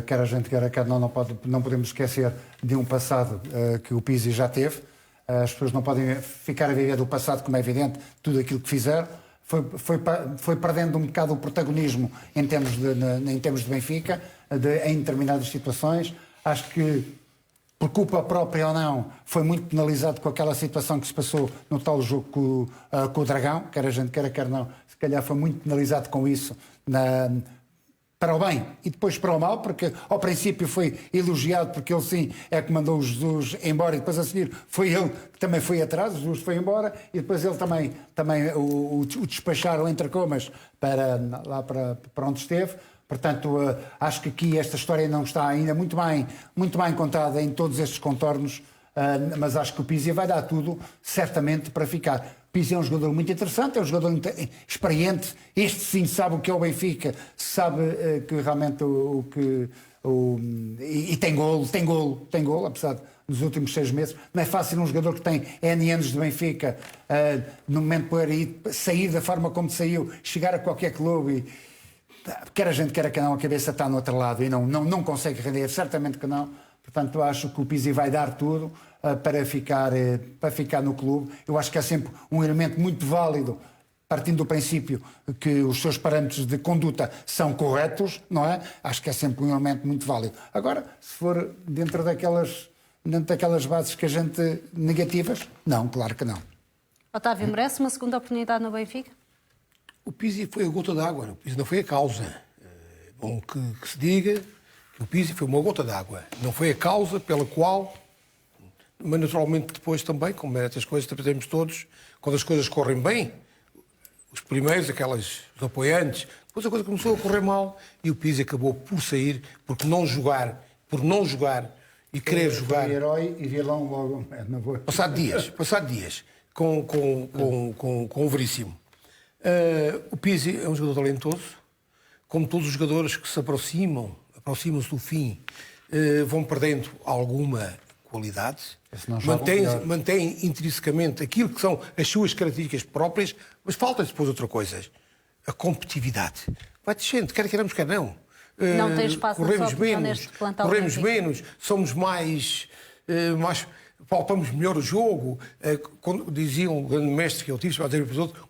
Quer a gente quer não podemos esquecer de um passado que o Pizzi já teve. As pessoas não podem ficar a viver do passado, como é evidente, tudo aquilo que fizeram. Foi perdendo um bocado o protagonismo em termos de Benfica, em determinadas situações. Acho que, por culpa própria ou não, foi muito penalizado com aquela situação que se passou no tal jogo com o Dragão, quer a gente quer não, se calhar foi muito penalizado com isso para o bem e depois para o mal, porque ao princípio foi elogiado porque ele sim é que mandou o Jesus embora e depois a seguir foi ele que também foi atrás, o Jesus foi embora e depois ele também o despacharam entre comas para onde esteve. Portanto, acho que aqui esta história não está ainda muito bem contada em todos estes contornos, mas acho que o Pizzi vai dar tudo, certamente, para ficar. Pizzi é um jogador muito interessante, é um jogador experiente, este sim sabe o que é o Benfica, sabe que realmente e tem golo, apesar dos últimos 6 meses. Não é fácil um jogador que tem N anos de Benfica, no momento poder sair da forma como saiu, chegar a qualquer clube e quer a gente quer que não, a cabeça está no outro lado e não consegue render, certamente que não. Portanto, acho que o Pizzi vai dar tudo para ficar no clube. Eu acho que é sempre um elemento muito válido, partindo do princípio que os seus parâmetros de conduta são corretos, não é? Acho que é sempre um elemento muito válido. Agora, se for dentro daquelas bases que a gente negativas, não, claro que não. Otávio, merece uma segunda oportunidade no Benfica? O Pizzi foi a gota d'água, o Pizzi não foi a causa. É bom que se diga que o Pizzi foi uma gota d'água. Não foi a causa pela qual, mas naturalmente depois também, como estas coisas temos todos, quando as coisas correm bem, os primeiros, os apoiantes, depois a coisa começou a correr mal e o Pizzi acabou por sair, por não jogar e querer jogar. Foi herói e vilão logo. Passado dias, com o Veríssimo. O Pizzi é um jogador talentoso, como todos os jogadores que se aproximam-se do fim, vão perdendo alguma qualidade, mantém intrinsecamente aquilo que são as suas características próprias, mas falta depois outra coisa, a competitividade. Vai descendo, quer queiramos, quer não. Não tem espaço na sua opinião neste plantel. Corremos menos, somos mais palpamos melhor o jogo. Quando dizia um grande mestre que eu tive,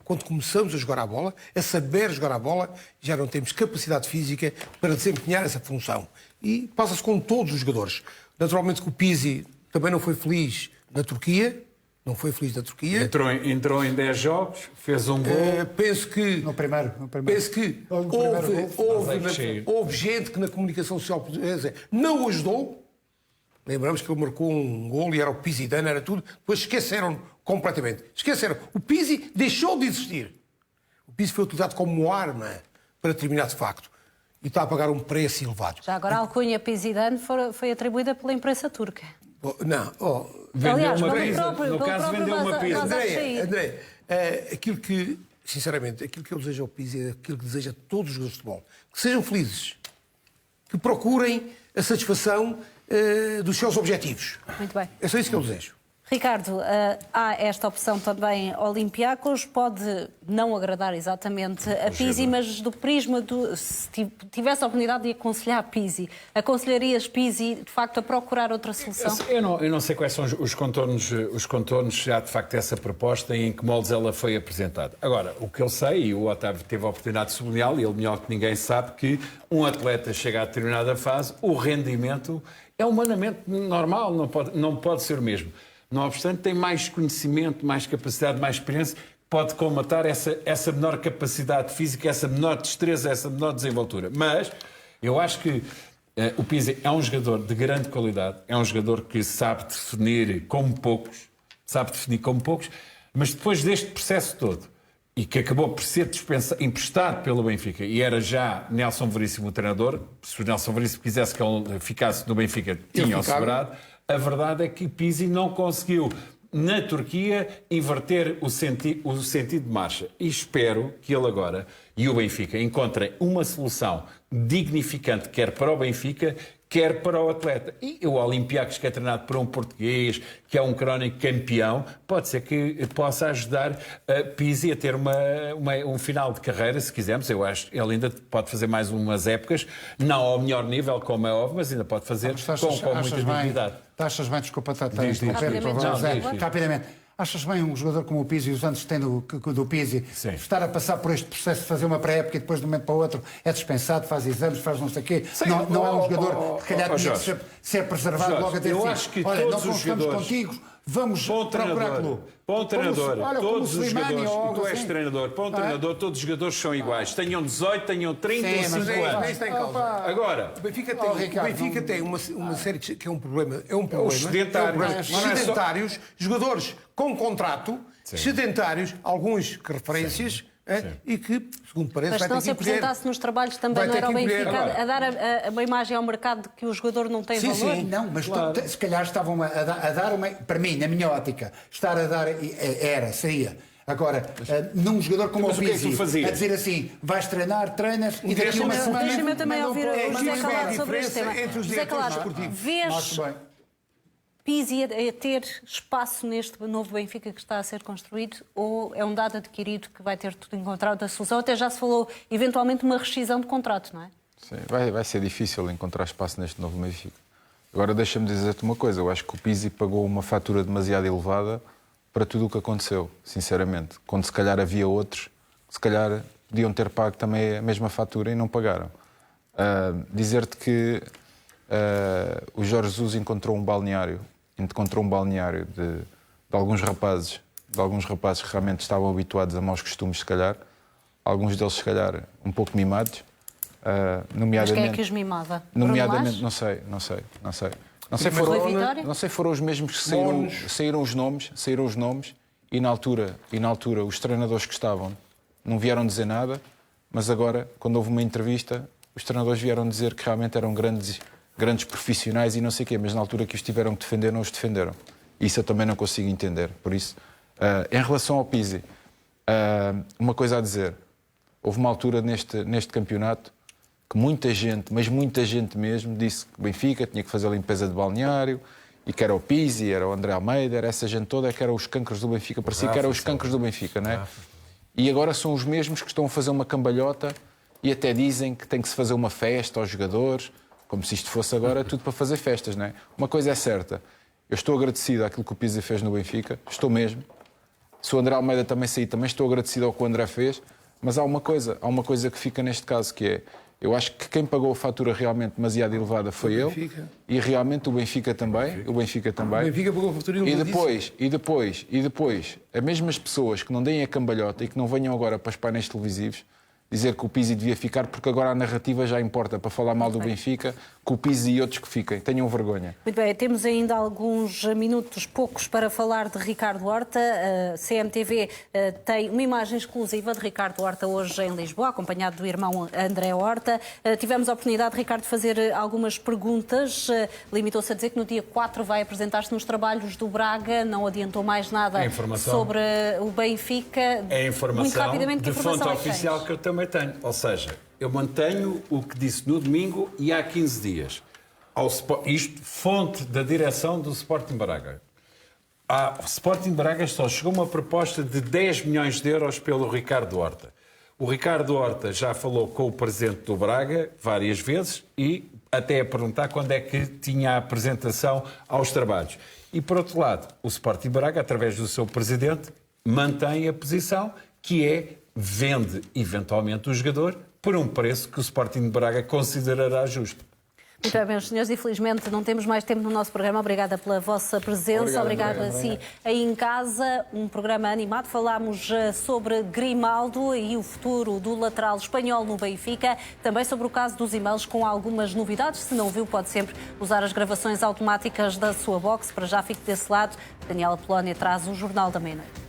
quando começamos a jogar a bola, a saber jogar a bola, já não temos capacidade física para desempenhar essa função. E passa-se com todos os jogadores. Naturalmente que o Pizzi também não foi feliz na Turquia. Entrou em 10 jogos, fez um gol. Penso que No primeiro. Penso que houve gente que na comunicação social portuguesa não o ajudou. Lembramos que ele marcou um gol e era o Pizzi dano, era tudo. Depois esqueceram completamente. O Pizzi deixou de existir. O Pizzi foi utilizado como arma para determinado facto. E está a pagar um preço elevado. Já agora a alcunha Pizzi dano foi atribuída pela imprensa turca. Aliás, no caso vendeu uma pizza. André, aquilo que eu desejo ao Pizzi é aquilo que desejo a todos os jogadores de futebol. Que sejam felizes. Que procurem a satisfação dos seus objetivos. Muito bem. É só isso que eu desejo. Ricardo, há esta opção também Olympiacos, pode não agradar exatamente a Pizzi, mas do prisma se tivesse a oportunidade de aconselhar Pizzi, aconselharias Pizzi de facto a procurar outra solução? Eu não sei quais são os contornos já de facto dessa proposta e em que moldes ela foi apresentada. Agora, o que eu sei, e o Otávio teve a oportunidade de sublinhá-lo, e ele melhor que ninguém sabe que um atleta chega a determinada fase, o rendimento É humanamente normal, não pode ser o mesmo. Não obstante, tem mais conhecimento, mais capacidade, mais experiência, pode colmatar essa menor capacidade física, essa menor destreza, essa menor desenvoltura. Mas eu acho que o Pizzi é um jogador de grande qualidade, é um jogador que sabe definir como poucos, mas depois deste processo todo, e que acabou por ser emprestado pelo Benfica, e era já Nelson Veríssimo o treinador, se o Nelson Veríssimo quisesse que ele ficasse no Benfica, tinha-o sobrado. A verdade é que Pizzi não conseguiu, na Turquia, inverter o sentido de marcha. E espero que ele agora e o Benfica encontrem uma solução dignificante, quer para o Benfica, quer para o atleta. E o Olympiacos, que é treinado por um português, que é um crónico campeão, pode ser que possa ajudar a Pizzi a ter um final de carreira, se quisermos. Eu acho que ele ainda pode fazer mais umas épocas, não ao melhor nível, como é óbvio, mas ainda pode fazer com muita dignidade. Achas bem, desculpa, Diz. rapidamente. Achas bem um jogador como o Pizzi, os anos que tem do Pizzi, estar a passar por este processo de fazer uma pré-época e depois de um momento para o outro é dispensado, faz exames, faz não sei o quê? Não é um jogador que, se calhar, tinha de ser preservado Jorge, logo a ter eu acho que olha, todos não os constamos jogadores... contigo, vamos procurar clube. Para um treinador, todos os jogadores, e tu és assim. treinador, para um treinador, todos os jogadores são iguais. Tenham 18, tenham 30 ou 5 anos. Está em causa. Agora, O Benfica tem uma série que é um problema. Os sedentários. Sedentários, jogadores com contrato, sedentários, alguns que referências, e que, segundo parece, mas vai não ter se que encolher. apresentasse nos trabalhos também, não era o Benfica a dar uma imagem ao mercado de que o jogador não tem valor? Sim, não, mas se calhar estavam a dar uma... Para mim, na minha ótica, estar a dar... seria. Agora, num jogador como o Pizzi, a dizer assim, vais treinar, treinas e daqui uma semana... Deixa-me também ouvir o José Calado sobre este tema. Entre os José Calado, diretores vês Pizzi a ter espaço neste novo Benfica que está a ser construído, ou é um dado adquirido que vai ter tudo encontrado a solução? Até já se falou, eventualmente, uma rescisão de contrato, não é? Sim, vai ser difícil encontrar espaço neste novo Benfica. Agora deixa-me dizer-te uma coisa, eu acho que o Pizzi pagou uma fatura demasiado elevada para tudo o que aconteceu, sinceramente. Quando se calhar havia outros que se calhar podiam ter pago também a mesma fatura e não pagaram. Dizer-te que o Jorge Jesus encontrou um balneário de alguns rapazes que realmente estavam habituados a maus costumes, se calhar. Alguns deles, se calhar, um pouco mimados. Mas quem é que os mimava? Nomeadamente, não sei. Não sei, foram os mesmos que saíram os nomes e na altura os treinadores que estavam não vieram dizer nada, mas agora, quando houve uma entrevista, os treinadores vieram dizer que realmente eram grandes profissionais e não sei o quê, mas na altura que os tiveram que defender, não os defenderam. Isso eu também não consigo entender. Por isso, em relação ao Pizzi, uma coisa a dizer. Houve uma altura neste campeonato que muita gente, mas muita gente mesmo, disse que o Benfica tinha que fazer a limpeza de balneário e que era o Pizzi, era o André Almeida, era essa gente toda que eram os cancros do Benfica. Parecia que eram os cancros do Benfica, não é? E agora são os mesmos que estão a fazer uma cambalhota e até dizem que tem que se fazer uma festa aos jogadores, como se isto fosse agora tudo para fazer festas, não é? Uma coisa é certa, eu estou agradecido àquilo que o Pizzi fez no Benfica, estou mesmo. Se o André Almeida também sair, também estou agradecido ao que o André fez, mas há uma coisa que fica neste caso, que é, eu acho que quem pagou a fatura realmente demasiado elevada foi ele, e realmente o Benfica também. O Benfica pagou a fatura e depois, as mesmas pessoas que não deem a cambalhota e que não venham agora para os painéis televisivos dizer que o Pizzi devia ficar, porque agora a narrativa já importa para falar mal do Benfica, que o Pizzi e outros que fiquem. Tenham vergonha. Muito bem, temos ainda alguns minutos, poucos, para falar de Ricardo Horta. A CMTV tem uma imagem exclusiva de Ricardo Horta hoje em Lisboa, acompanhado do irmão André Horta. Tivemos a oportunidade, Ricardo, de fazer algumas perguntas. Limitou-se a dizer que no dia 4 vai apresentar-se nos trabalhos do Braga, não adiantou mais nada sobre o Benfica. É informação muito rapidamente, de fonte oficial que eu também tenho. Ou seja, eu mantenho o que disse no domingo e há 15 dias. Isto, fonte da direção do Sporting Braga. O Sporting Braga só chegou a uma proposta de 10 milhões de euros pelo Ricardo Horta. O Ricardo Horta já falou com o presidente do Braga várias vezes e até a perguntar quando é que tinha a apresentação aos trabalhos. E, por outro lado, o Sporting Braga, através do seu presidente, mantém a posição que é vende eventualmente o jogador por um preço que o Sporting de Braga considerará justo. Muito bem, meus senhores, infelizmente não temos mais tempo no nosso programa. Obrigada pela vossa presença. Obrigada a si aí em casa. Um programa animado. Falámos sobre Grimaldo e o futuro do lateral espanhol no Benfica. Também sobre o caso dos e-mails com algumas novidades. Se não viu, pode sempre usar as gravações automáticas da sua box. Para já fique desse lado. Daniela Polónia traz o Jornal da Meia-Noite.